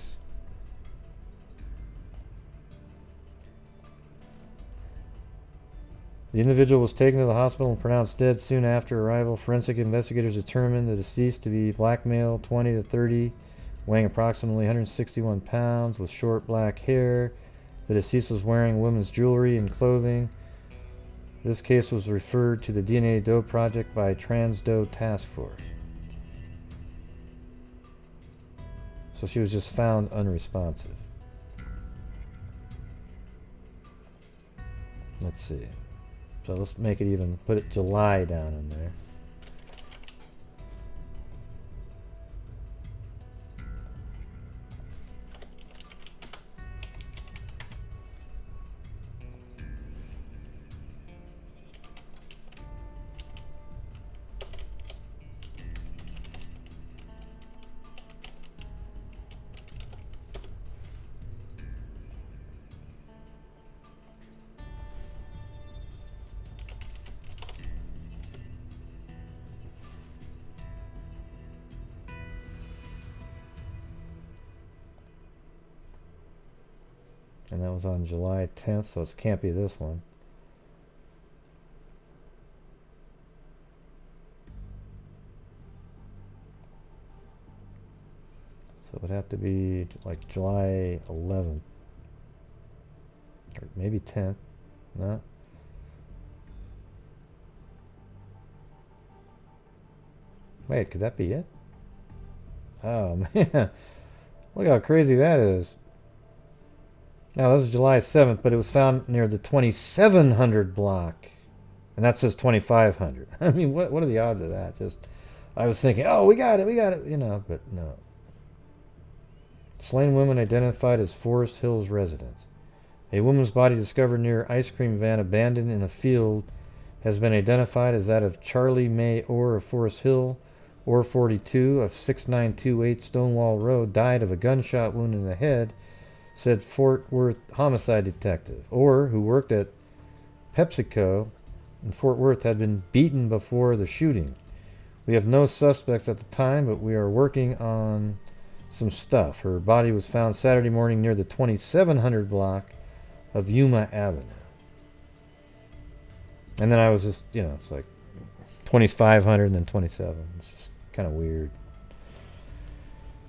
Speaker 1: The individual was taken to the hospital and pronounced dead soon after arrival. Forensic investigators determined the deceased to be black male, 20 to 30, weighing approximately 161 pounds, with short black hair. The deceased was wearing women's jewelry and clothing. This case was referred to the DNA Doe Project by Trans Doe Task Force. So she was just found unresponsive. Let's see. So let's make it even, put it July down in there. And that was on July 10th, so it can't be this one. So it would have to be like July 11th. Or maybe 10th. No? Wait, could that be it? Oh, man. Look how crazy that is. Now, this is July 7th, but it was found near the 2700 block. And that says 2500. I mean, what are the odds of that? Just, I was thinking, oh, we got it, you know, but no. Slain woman identified as Forest Hills residents. A woman's body discovered near ice cream van abandoned in a field has been identified as that of Charlie May Orr of Forest Hill. Orr 42 of 6928 Stonewall Road died of a gunshot wound in the head, said Fort Worth homicide detective. Orr, who worked at PepsiCo in Fort Worth, had been beaten before the shooting. We have no suspects at the time, but we are working on some stuff. Her body was found Saturday morning near the 2700 block of Yuma Avenue. And then I was just, you know, it's like 2500 and then 27. It's just kind of weird.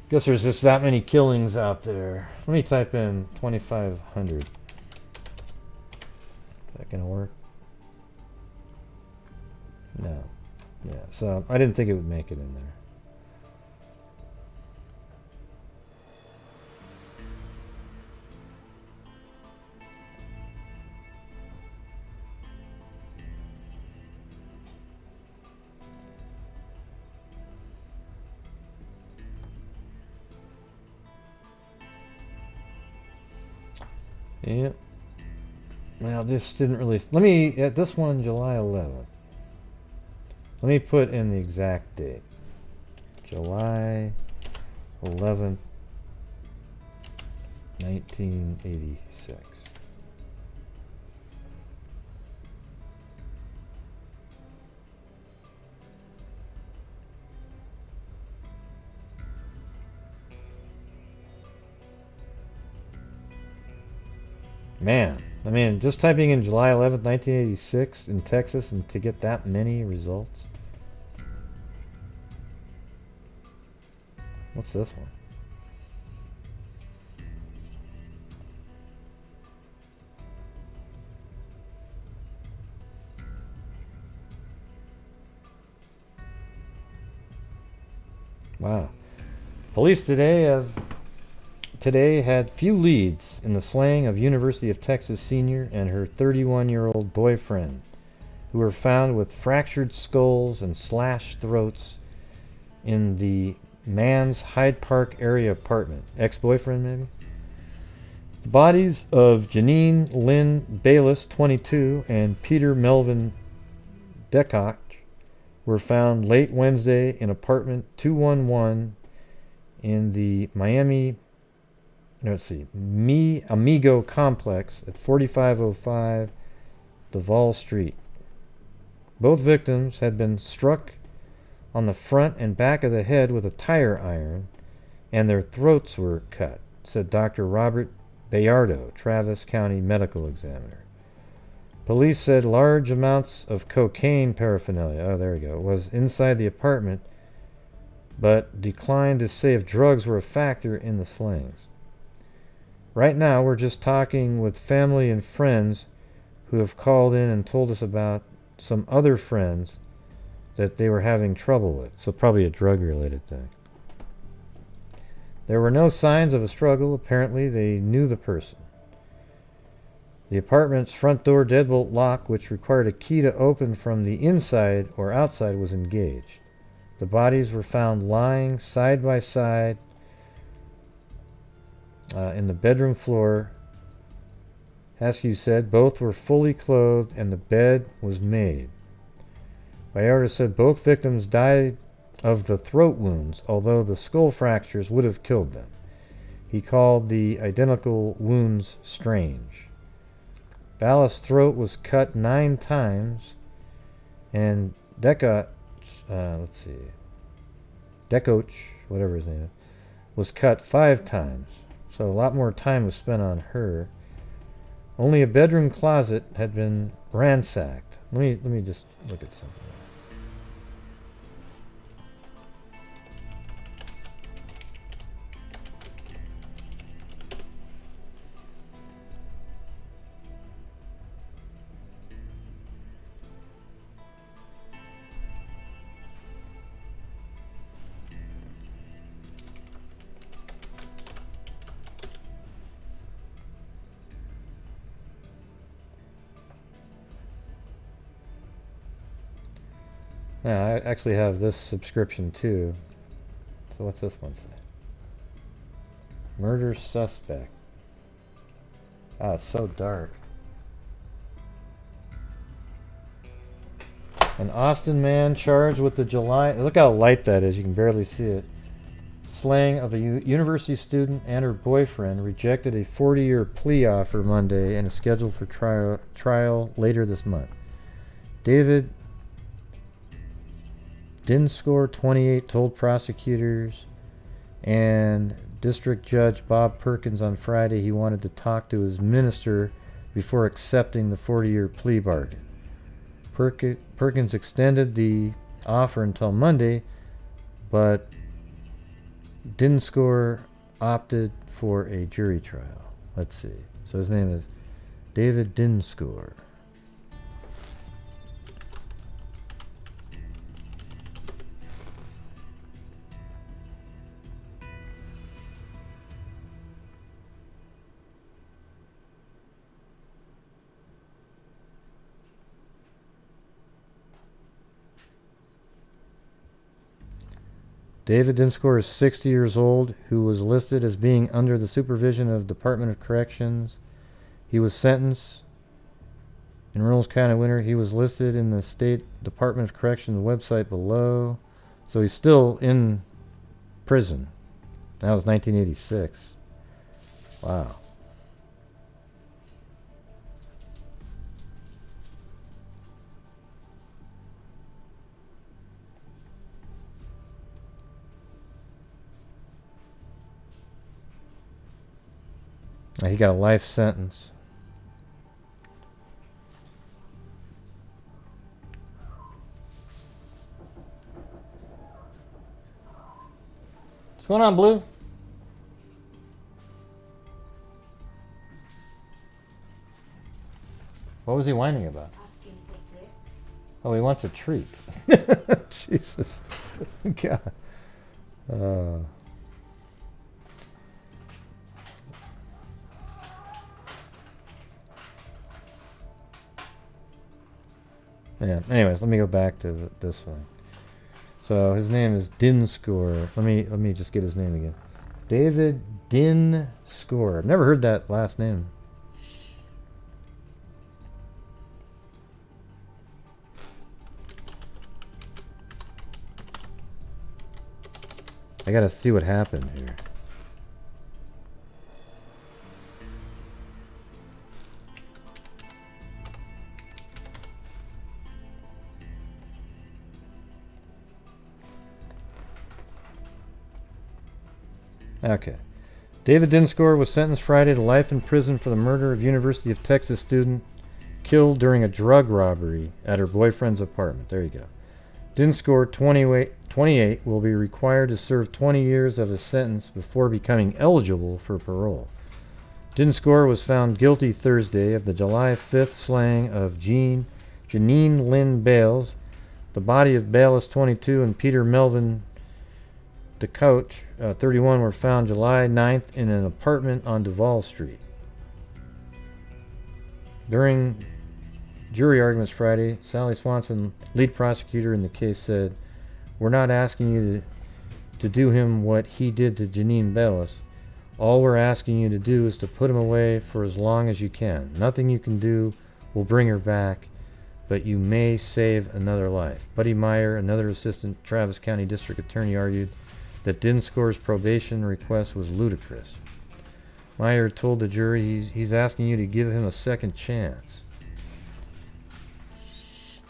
Speaker 1: Guess there's just that many killings out there. Let me type in 2,500. Is that gonna work? No. Yeah, so I didn't think it would make it in there. Yep. Well, this didn't really... Let me... At this one, July 11th. Let me put in the exact date. July 11th, 1986. Man, I mean, just typing in July 11th, 1986 in Texas and to get that many results. What's this one? Wow. Police today had few leads in the slaying of University of Texas senior and her 31-year-old boyfriend, who were found with fractured skulls and slashed throats in the man's Hyde Park area apartment. Ex-boyfriend, maybe? The bodies of Janine Lynn Bayless, 22, and Peter Melvin Decoch were found late Wednesday in apartment 211 in the Amigo complex at 4505 Duval Street. Both victims had been struck on the front and back of the head with a tire iron, and their throats were cut, said Dr. Robert Bayardo, Travis County medical examiner. Police said large amounts of cocaine paraphernalia, was inside the apartment, but declined to say if drugs were a factor in the slayings. Right now, we're just talking with family and friends who have called in and told us about some other friends that they were having trouble with. So probably a drug-related thing. There were no signs of a struggle. Apparently, they knew the person. The apartment's front door deadbolt lock, which required a key to open from the inside or outside, was engaged. The bodies were found lying side by side in the bedroom floor. Haskew said both were fully clothed and the bed was made. Bayardo said both victims died of the throat wounds, although the skull fractures would have killed them. He called the identical wounds strange. Ballast's throat was cut 9 times, and Decoch, whatever his name is, was cut 5 times. So a lot more time was spent on her. Only a bedroom closet had been ransacked. Let me just look at something. Yeah, I actually have this subscription too. So what's this one say? Murder suspect. Ah, it's so dark. An Austin man charged with the July... Look how light that is. You can barely see it. Slaying of a university student and her boyfriend rejected a 40-year plea offer Monday and is scheduled for trial later this month. David Dinscore, 28, told prosecutors and District Judge Bob Perkins on Friday he wanted to talk to his minister before accepting the 40-year plea bargain. Perkins extended the offer until Monday, but Dinscore opted for a jury trial. Let's see. So his name is David Dinscore. David Dinscore is 60 years old, who was listed as being under the supervision of Department of Corrections. He was sentenced in Reynolds County Winter. He was listed in the State Department of Corrections website below. So he's still in prison. That was 1986. Wow. He got a life sentence. What's going on, Blue? What was he whining about? Oh, he wants a treat. Jesus. God. Yeah. Anyways, let me go back to this one. So his name is Dinscore. Let me just get his name again. David Dinscore. I've never heard that last name. I gotta see what happened here. Okay. David Dinscore was sentenced Friday to life in prison for the murder of University of Texas student killed during a drug robbery at her boyfriend's apartment. There you go. Dinscore, 28, will be required to serve 20 years of his sentence before becoming eligible for parole. Dinscore was found guilty Thursday of the July 5th slaying of Janine Lynn Bales. The body of Bales, 22, and Peter Melvin DeCouch, 31, were found July 9th in an apartment on Duval Street. During jury arguments Friday, Sally Swanson, lead prosecutor in the case, said, "We're not asking you to do him what he did to Janine Bellis. All we're asking you to do is to put him away for as long as you can. Nothing you can do will bring her back, but you may save another life." Buddy Meyer, another assistant Travis County District Attorney, argued that Dinscore's probation request was ludicrous. Meyer told the jury he's asking you to give him a second chance.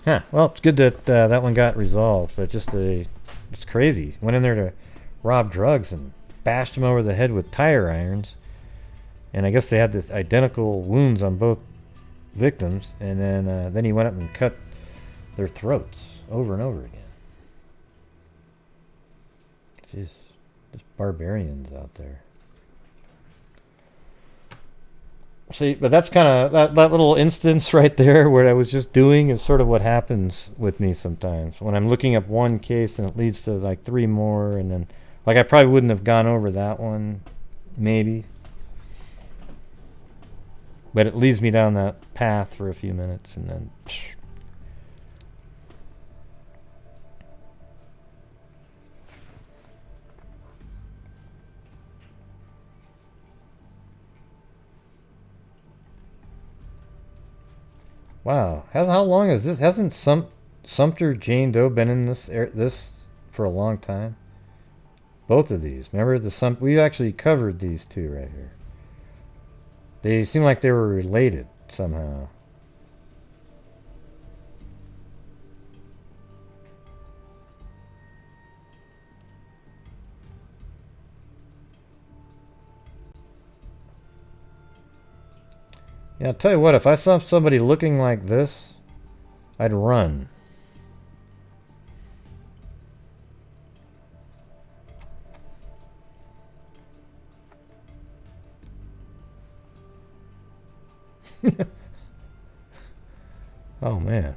Speaker 1: Huh. Well, it's good that that one got resolved, but it's crazy. Went in there to rob drugs and bashed him over the head with tire irons. And I guess they had this identical wounds on both victims, and then he went up and cut their throats over and over again. Jeez, just barbarians out there. See, but that's kind of that little instance right there where I was just doing is sort of what happens with me sometimes when I'm looking up one case and it leads to like 3 more, and then like I probably wouldn't have gone over that one, maybe, but it leads me down that path for a few minutes and then. Wow, how long is this? Hasn't Sumter Jane Doe been in this for a long time? Both of these. Remember we actually covered these two right here. They seem like they were related somehow. Yeah, I'll tell you what, if I saw somebody looking like this, I'd run. Oh, man.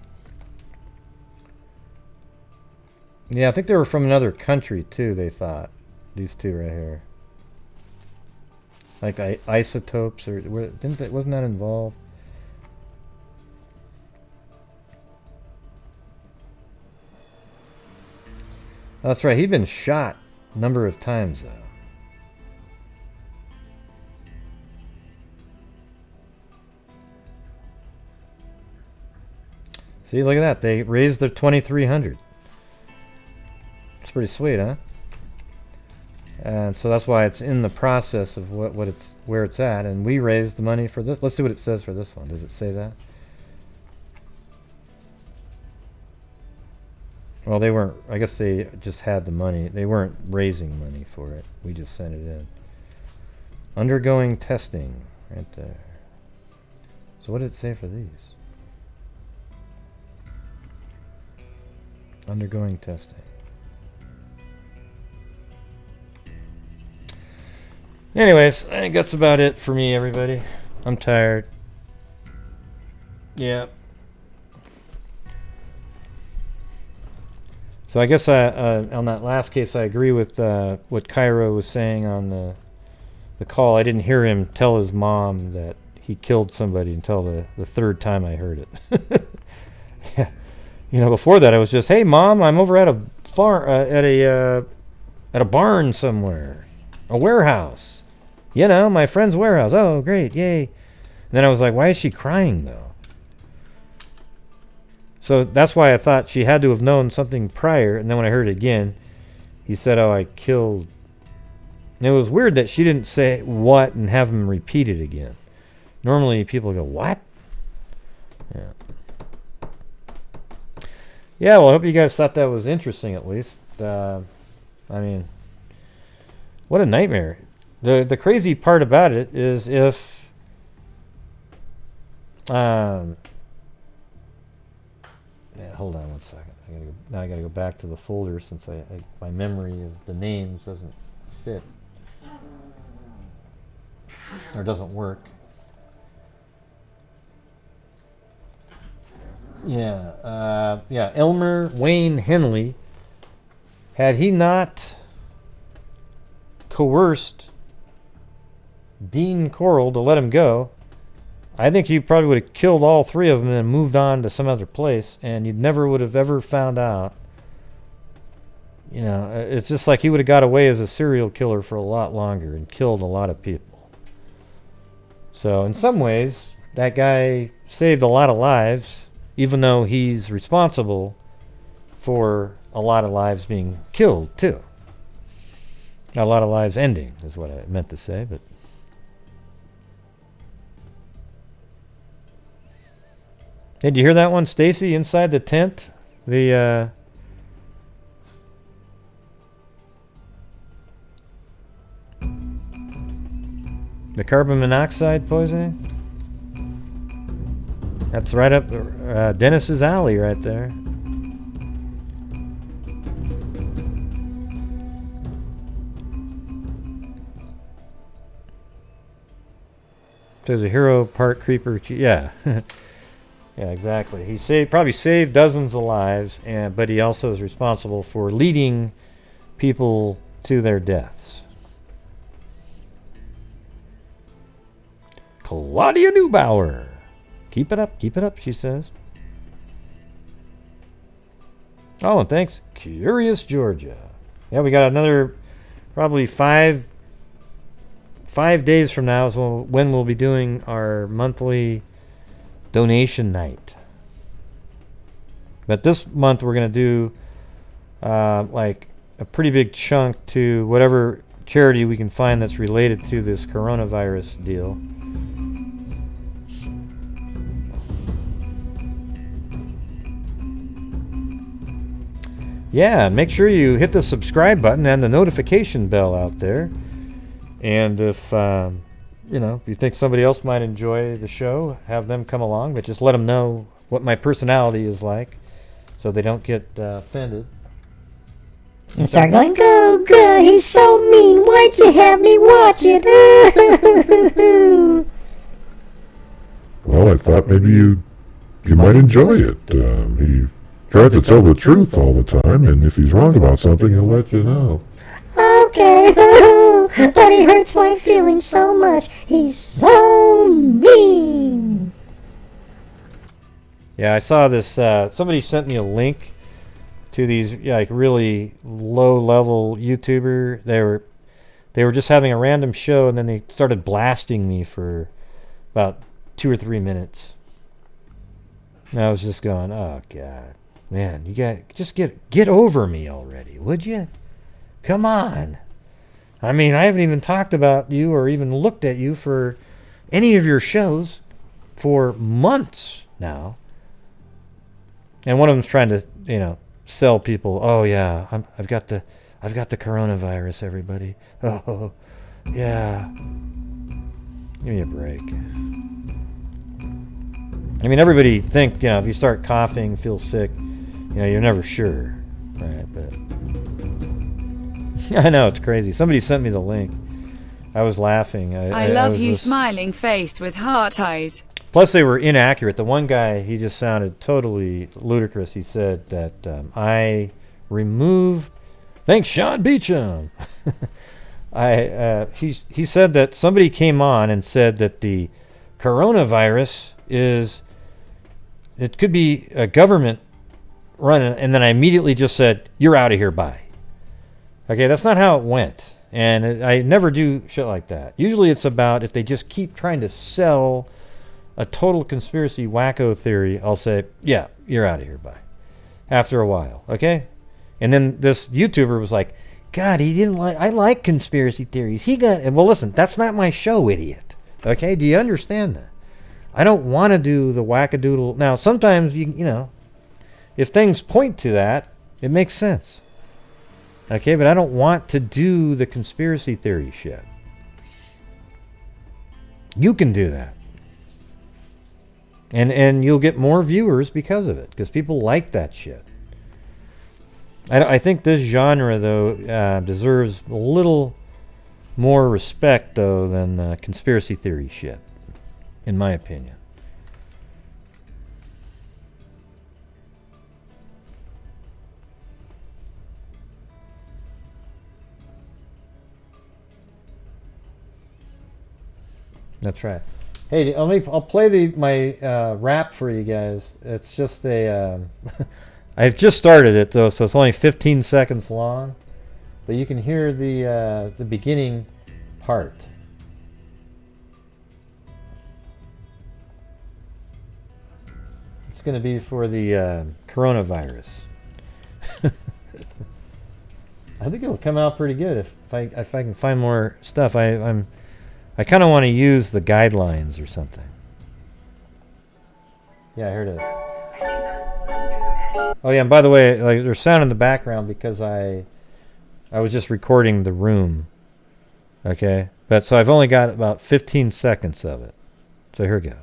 Speaker 1: Yeah, I think they were from another country, too, they thought. These two right here. Like isotopes, or wasn't that involved? That's right, he'd been shot a number of times, though. See, look at that. They raised their 2,300. It's pretty sweet, huh? And so that's why it's in the process of where it's at. And we raised the money for this. Let's see what it says for this one. Does it say that? Well, they weren't. I guess they just had the money. They weren't raising money for it. We just sent it in. Undergoing testing, right there. So what did it say for these? Undergoing testing. Anyways, I think that's about it for me, everybody. I'm tired. Yeah. So I guess on that last case, I agree with what Kyron was saying on the call. I didn't hear him tell his mom that he killed somebody until the third time I heard it. Yeah. You know, before that, I was just, "Hey, Mom, I'm over at a farm, at a barn somewhere, a warehouse. You know, my friend's warehouse. Oh, great, yay!" And then I was like, "Why is she crying though?" So that's why I thought she had to have known something prior. And then when I heard it again, he said, "Oh, I killed." And it was weird that she didn't say what and have him repeat it again. Normally, people go, "What?" Yeah. Yeah, well, I hope you guys thought that was interesting, at least. I mean, what a nightmare. The crazy part about it is if... yeah, hold on one second. Now I gotta go back to the folder since my memory of the names doesn't fit. Or doesn't work. Yeah, Elmer Wayne Henley, had he not coerced Dean Corll to let him go, I think you probably would have killed all three of them and moved on to some other place, and you never would have ever found out. You know, it's just like he would have got away as a serial killer for a lot longer and killed a lot of people. So in some ways, that guy saved a lot of lives, even though he's responsible for a lot of lives being killed, too. A lot of lives ending, is what I meant to say, but... Hey, did you hear that one, Stacy, inside the tent? The carbon monoxide poisoning? That's right up Dennis's alley right there. There's a hero park creeper. Yeah. Yeah, exactly. He probably saved dozens of lives, but he also is responsible for leading people to their deaths. Claudia Neubauer. Keep it up, she says. Oh, and thanks, Curious Georgia. Yeah, we got another probably five days from now is when we'll be doing our monthly donation night. But this month we're going to do like a pretty big chunk to whatever charity we can find that's related to this coronavirus deal. Yeah, make sure you hit the subscribe button and the notification bell out there. And if you know, if you think somebody else might enjoy the show, have them come along, but just let them know what my personality is like so they don't get offended.
Speaker 9: And start going, go, he's so mean, why'd you have me watch it?
Speaker 10: well, I thought maybe you might enjoy it. He tries to tell the truth all the time, and if he's wrong about something, he'll let you know.
Speaker 9: Okay, but he hurts my feelings so much. He's so mean.
Speaker 1: Yeah, I saw this. Somebody sent me a link to these like really low-level YouTuber. They were just having a random show, and then they started blasting me for about 2 or 3 minutes. And I was just going, oh God, man, you just get over me already, would you? Come on. I mean, I haven't even talked about you or even looked at you for any of your shows for months now. And one of them's trying to, sell people. Oh yeah, I've got the coronavirus, everybody. Oh yeah. Give me a break. I mean, everybody think, if you start coughing, feel sick, you're never sure, right? But I know, it's crazy. Somebody sent me the link. I was laughing.
Speaker 2: I love you, smiling face with heart eyes.
Speaker 1: Plus, they were inaccurate. The one guy, he just sounded totally ludicrous. He said that I removed... Thanks, Sean Beecham! He said that somebody came on and said that the coronavirus is... It could be a government running, and then I immediately just said, you're out of here, bye. Okay, that's not how it went. And I never do shit like that. Usually it's about if they just keep trying to sell a total conspiracy wacko theory, I'll say, yeah, you're out of here, bye. After a while, okay? And then this YouTuber was like, God, I like conspiracy theories. Well, listen, that's not my show, idiot. Okay, do you understand that? I don't want to do the wackadoodle. Now, sometimes, if things point to that, it makes sense. Okay, but I don't want to do the conspiracy theory shit. You can do that. And you'll get more viewers because of it, because people like that shit. I think this genre, though, deserves a little more respect, though, than conspiracy theory shit, in my opinion. That's right. Hey, I'll play my rap for you guys. It's just a... I've just started it, though, so it's only 15 seconds long. But you can hear the beginning part. It's going to be for the coronavirus. I think it'll come out pretty good if I can find more stuff. I kind of want to use the guidelines or something. Yeah, here it is. Oh yeah, and by the way, there's sound in the background because I was just recording the room. Okay? But so I've only got about 15 seconds of it. So here it goes.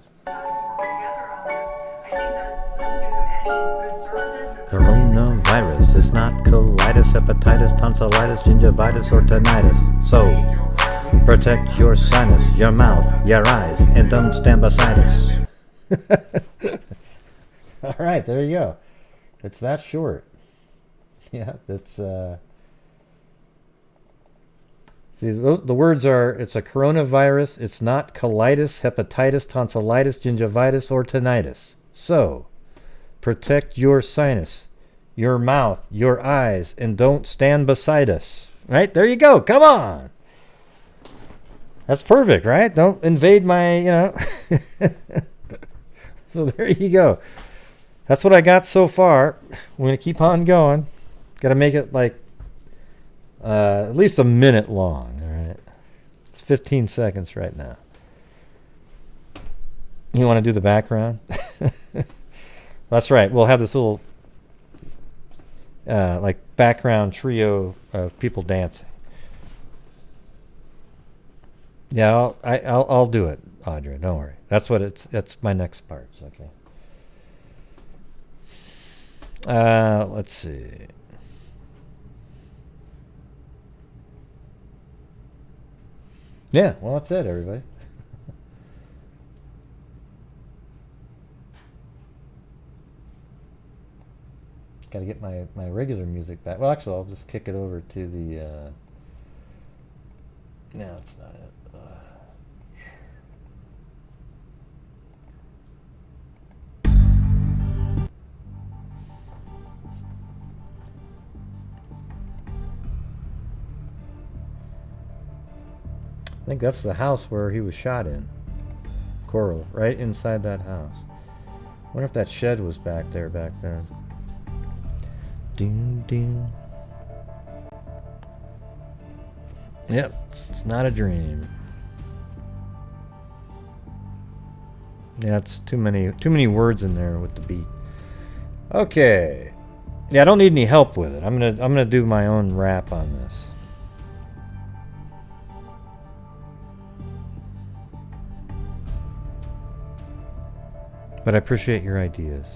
Speaker 1: Coronavirus is not colitis, hepatitis, tonsillitis, gingivitis, or tinnitus. So protect your sinus, your mouth, your eyes, and don't stand beside us. All right, there you go. It's that short. Yeah, that's... See, the words are, it's a coronavirus, it's not colitis, hepatitis, tonsillitis, gingivitis, or tinnitus. So, protect your sinus, your mouth, your eyes, and don't stand beside us. Right? There you go. Come on. That's perfect, right? Don't invade my, So there you go. That's what I got so far. We're going to keep on going. Got to make it like at least a minute long. All right. It's 15 seconds right now. You want to do the background? That's right. We'll have this little like background trio of people dancing. Yeah, I'll do it, Audra. Don't worry. That's my next part. Okay. Let's see. Yeah, well, that's it, everybody. Gotta get my regular music back. Well, actually, I'll just kick it over to the... No, it's not it. I think that's the house where he was shot in. Corll, right inside that house. I wonder if that shed was back there back then. Ding, ding. Yep, it's not a dream. Yeah, it's too many words in there with the beat. Okay. Yeah, I don't need any help with it. I'm gonna do my own rap on this. But I appreciate your ideas.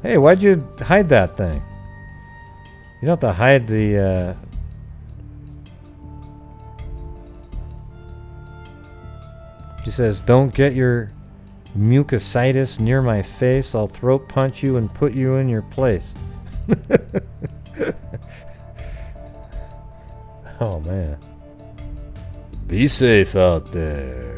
Speaker 1: Hey, why'd you hide that thing? You don't have to hide the... She says, don't get your mucositis near my face. I'll throat punch you and put you in your place. Oh, man. Be safe out there.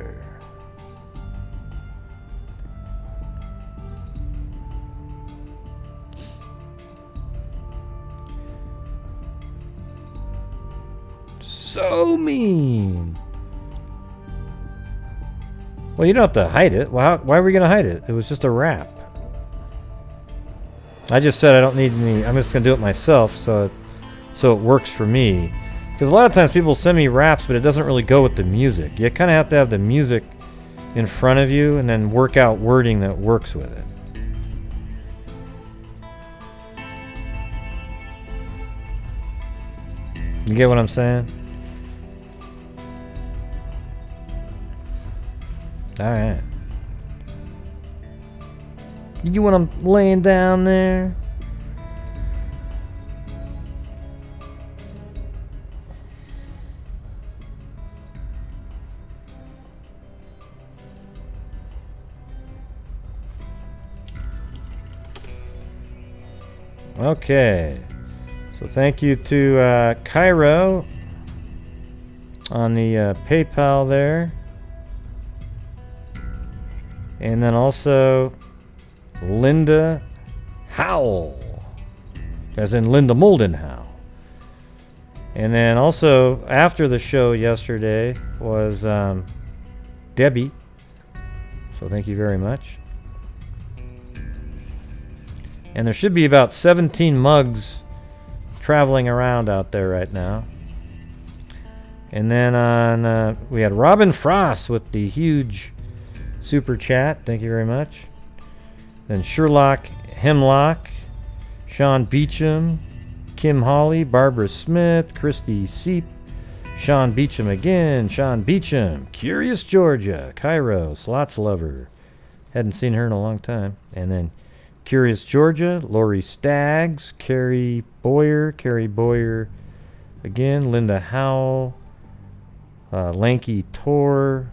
Speaker 1: So mean. Well, you don't have to hide it. Well, why are we going to hide it? It was just a rap. I just said I don't need any. I'm just going to do it myself so it works for me. Because a lot of times people send me raps, but it doesn't really go with the music. You kind of have to have the music in front of you and then work out wording that works with it. You get what I'm saying? Alright. You want them laying down there? Okay. So thank you to Kyron on the PayPal there. And then also Linda Howell, as in Linda Moldenhau. And then also after the show yesterday was Debbie. So thank you very much. And there should be about 17 mugs traveling around out there right now. And then on we had Robin Frost with the huge super chat, thank you very much. Then Sherlock Hemlock, Sean Beecham, Kim Hawley, Barbara Smith, Christy Seep, Sean Beecham again, Sean Beecham, Curious Georgia, Cairo, Slots Lover, hadn't seen her in a long time. And then Curious Georgia, Lori Staggs, Carrie Boyer again, Linda Howell, Lanky Tor,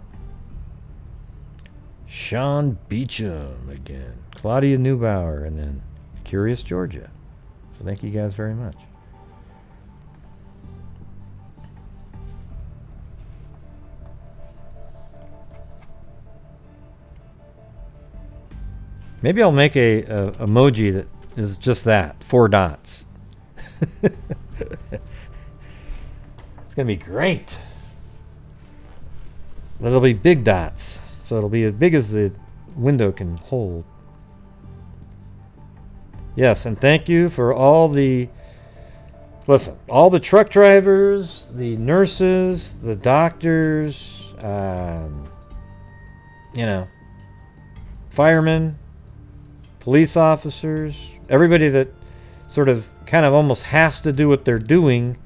Speaker 1: Sean Beecham again, Claudia Neubauer, and then Curious Georgia. So thank you guys very much. Maybe I'll make a emoji that is just that, 4 dots. It's gonna be great. But it'll be big dots. So it'll be as big as the window can hold. Yes, and thank you for all the... Listen, all the truck drivers, the nurses, the doctors, firemen, police officers, everybody that sort of kind of almost has to do what they're doing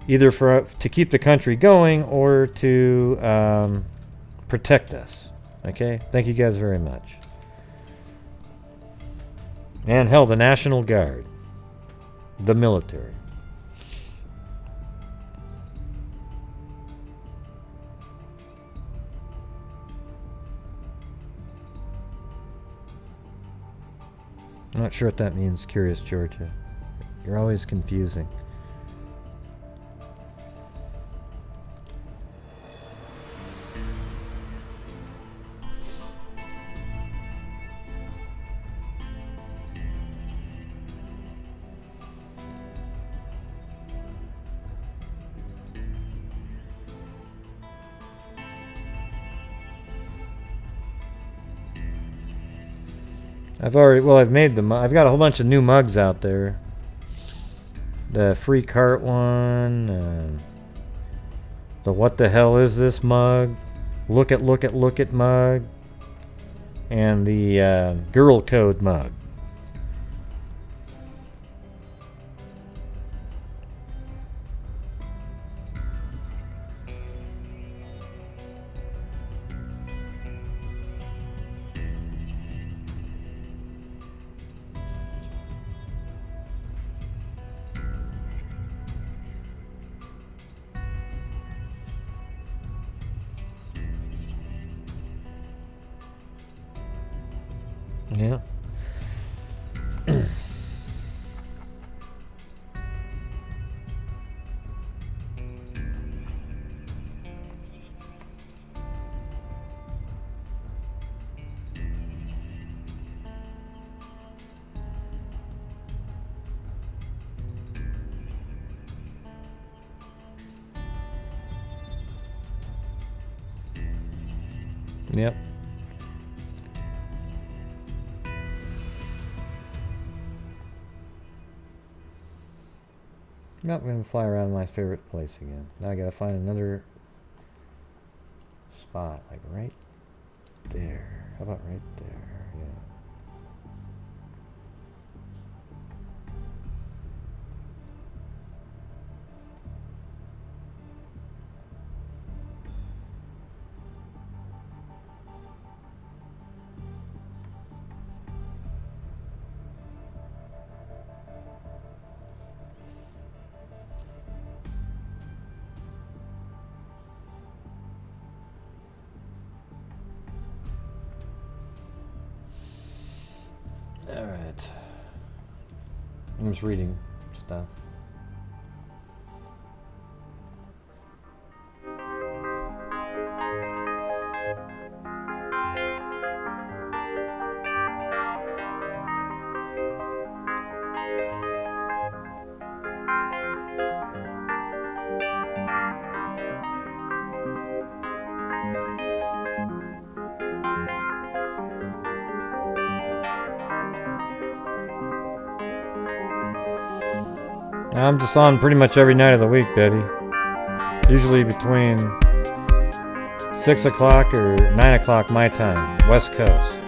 Speaker 1: either to keep the country going or to protect us. Okay? Thank you guys very much. And hell, the National Guard. The military. I'm not sure what that means, Curious Georgia. You're always confusing. I've made them. I've got a whole bunch of new mugs out there. The free cart one, the what the hell is this mug, look at mug, and the girl code mug. Yeah. Yep. Nope, I'm gonna fly around my favorite place again. Now I gotta find another spot, like right there. How about right there? Yeah. Alright. I'm just reading stuff. I'm just on pretty much every night of the week, Betty. Usually between 6 o'clock or 9 o'clock my time, West Coast.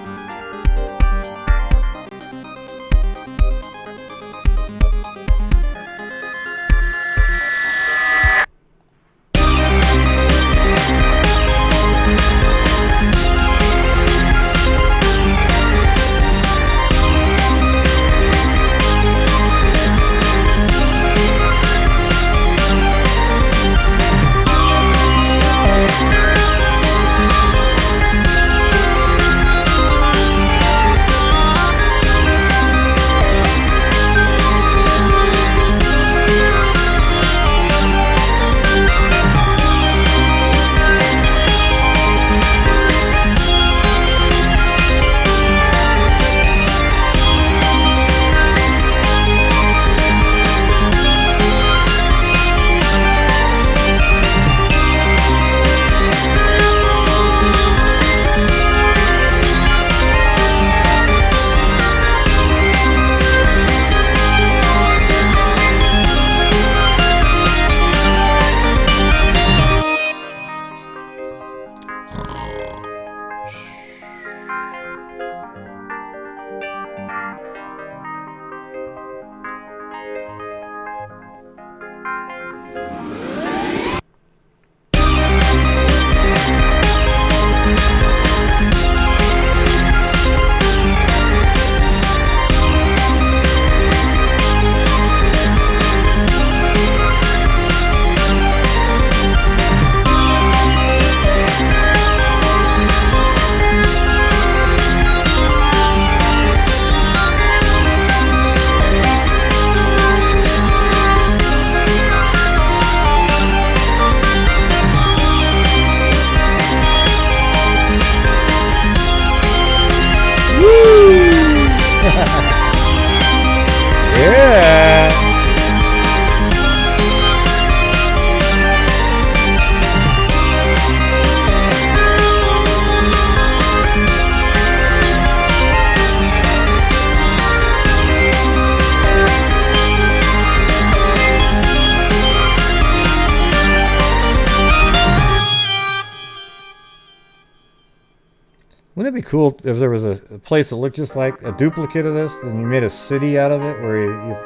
Speaker 1: Wouldn't it be cool if there was a place that looked just like a duplicate of this, and you made a city out of it, where you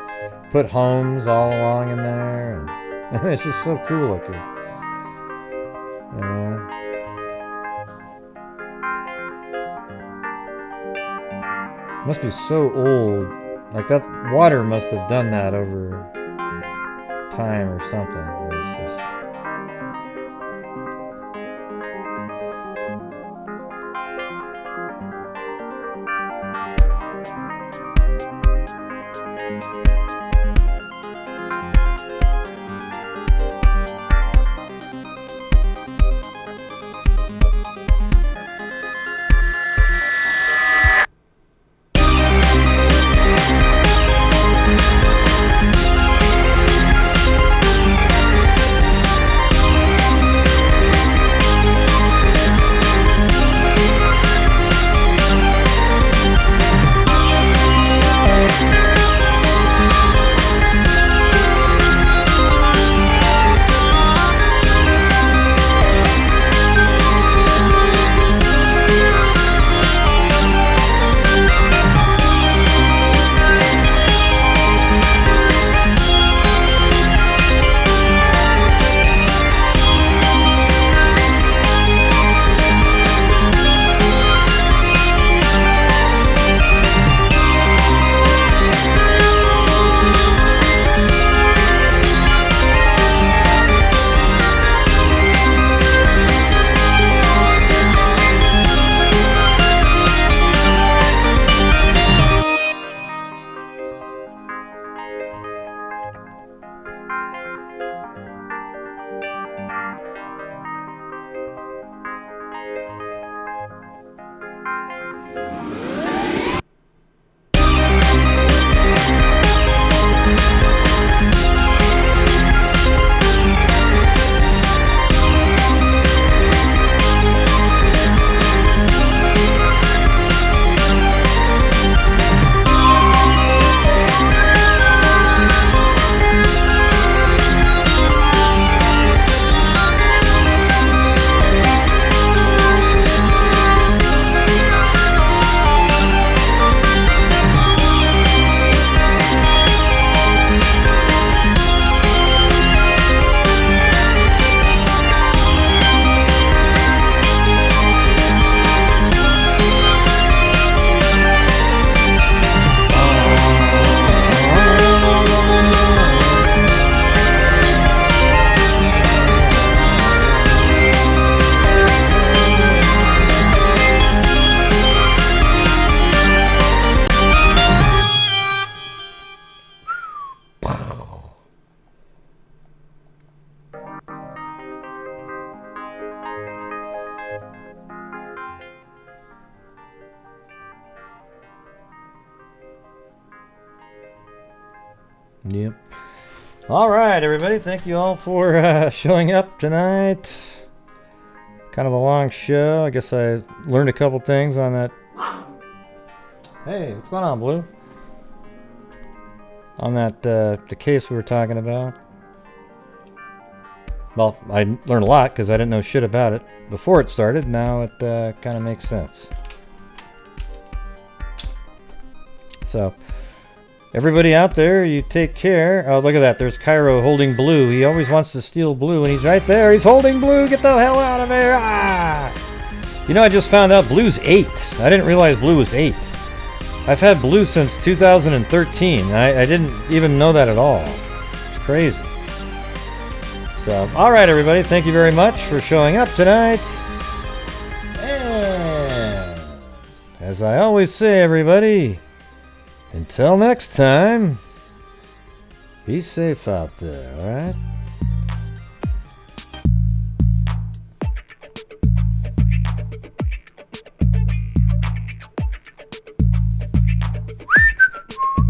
Speaker 1: put homes all along in there, and it's just so cool looking. Yeah. Must be so old. Like, that water must have done that over time or something. It was just... Yep. All right, everybody. Thank you all for showing up tonight. Kind of a long show. I guess I learned a couple things on that. Hey, what's going on, Blue? On that the case we were talking about. Well, I learned a lot because I didn't know shit about it before it started. Now it kind of makes sense. So, everybody out there, you take care. Oh, look at that. There's Kyron holding Blue. He always wants to steal Blue, and he's right there. He's holding Blue. Get the hell out of here. Ah! You know, I just found out Blue's 8. I didn't realize Blue was 8. I've had Blue since 2013. I didn't even know that at all. It's crazy. So, all right, everybody. Thank you very much for showing up tonight. And as I always say, everybody, until next time, be safe out there, all right?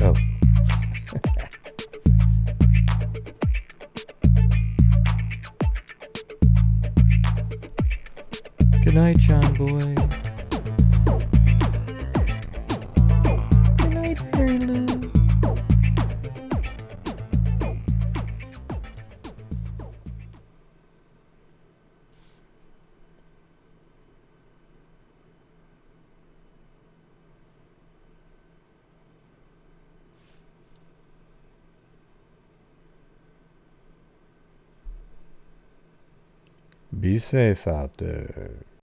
Speaker 1: Oh. Good night, John Boy. Good night, Mary Lou. Be safe out there.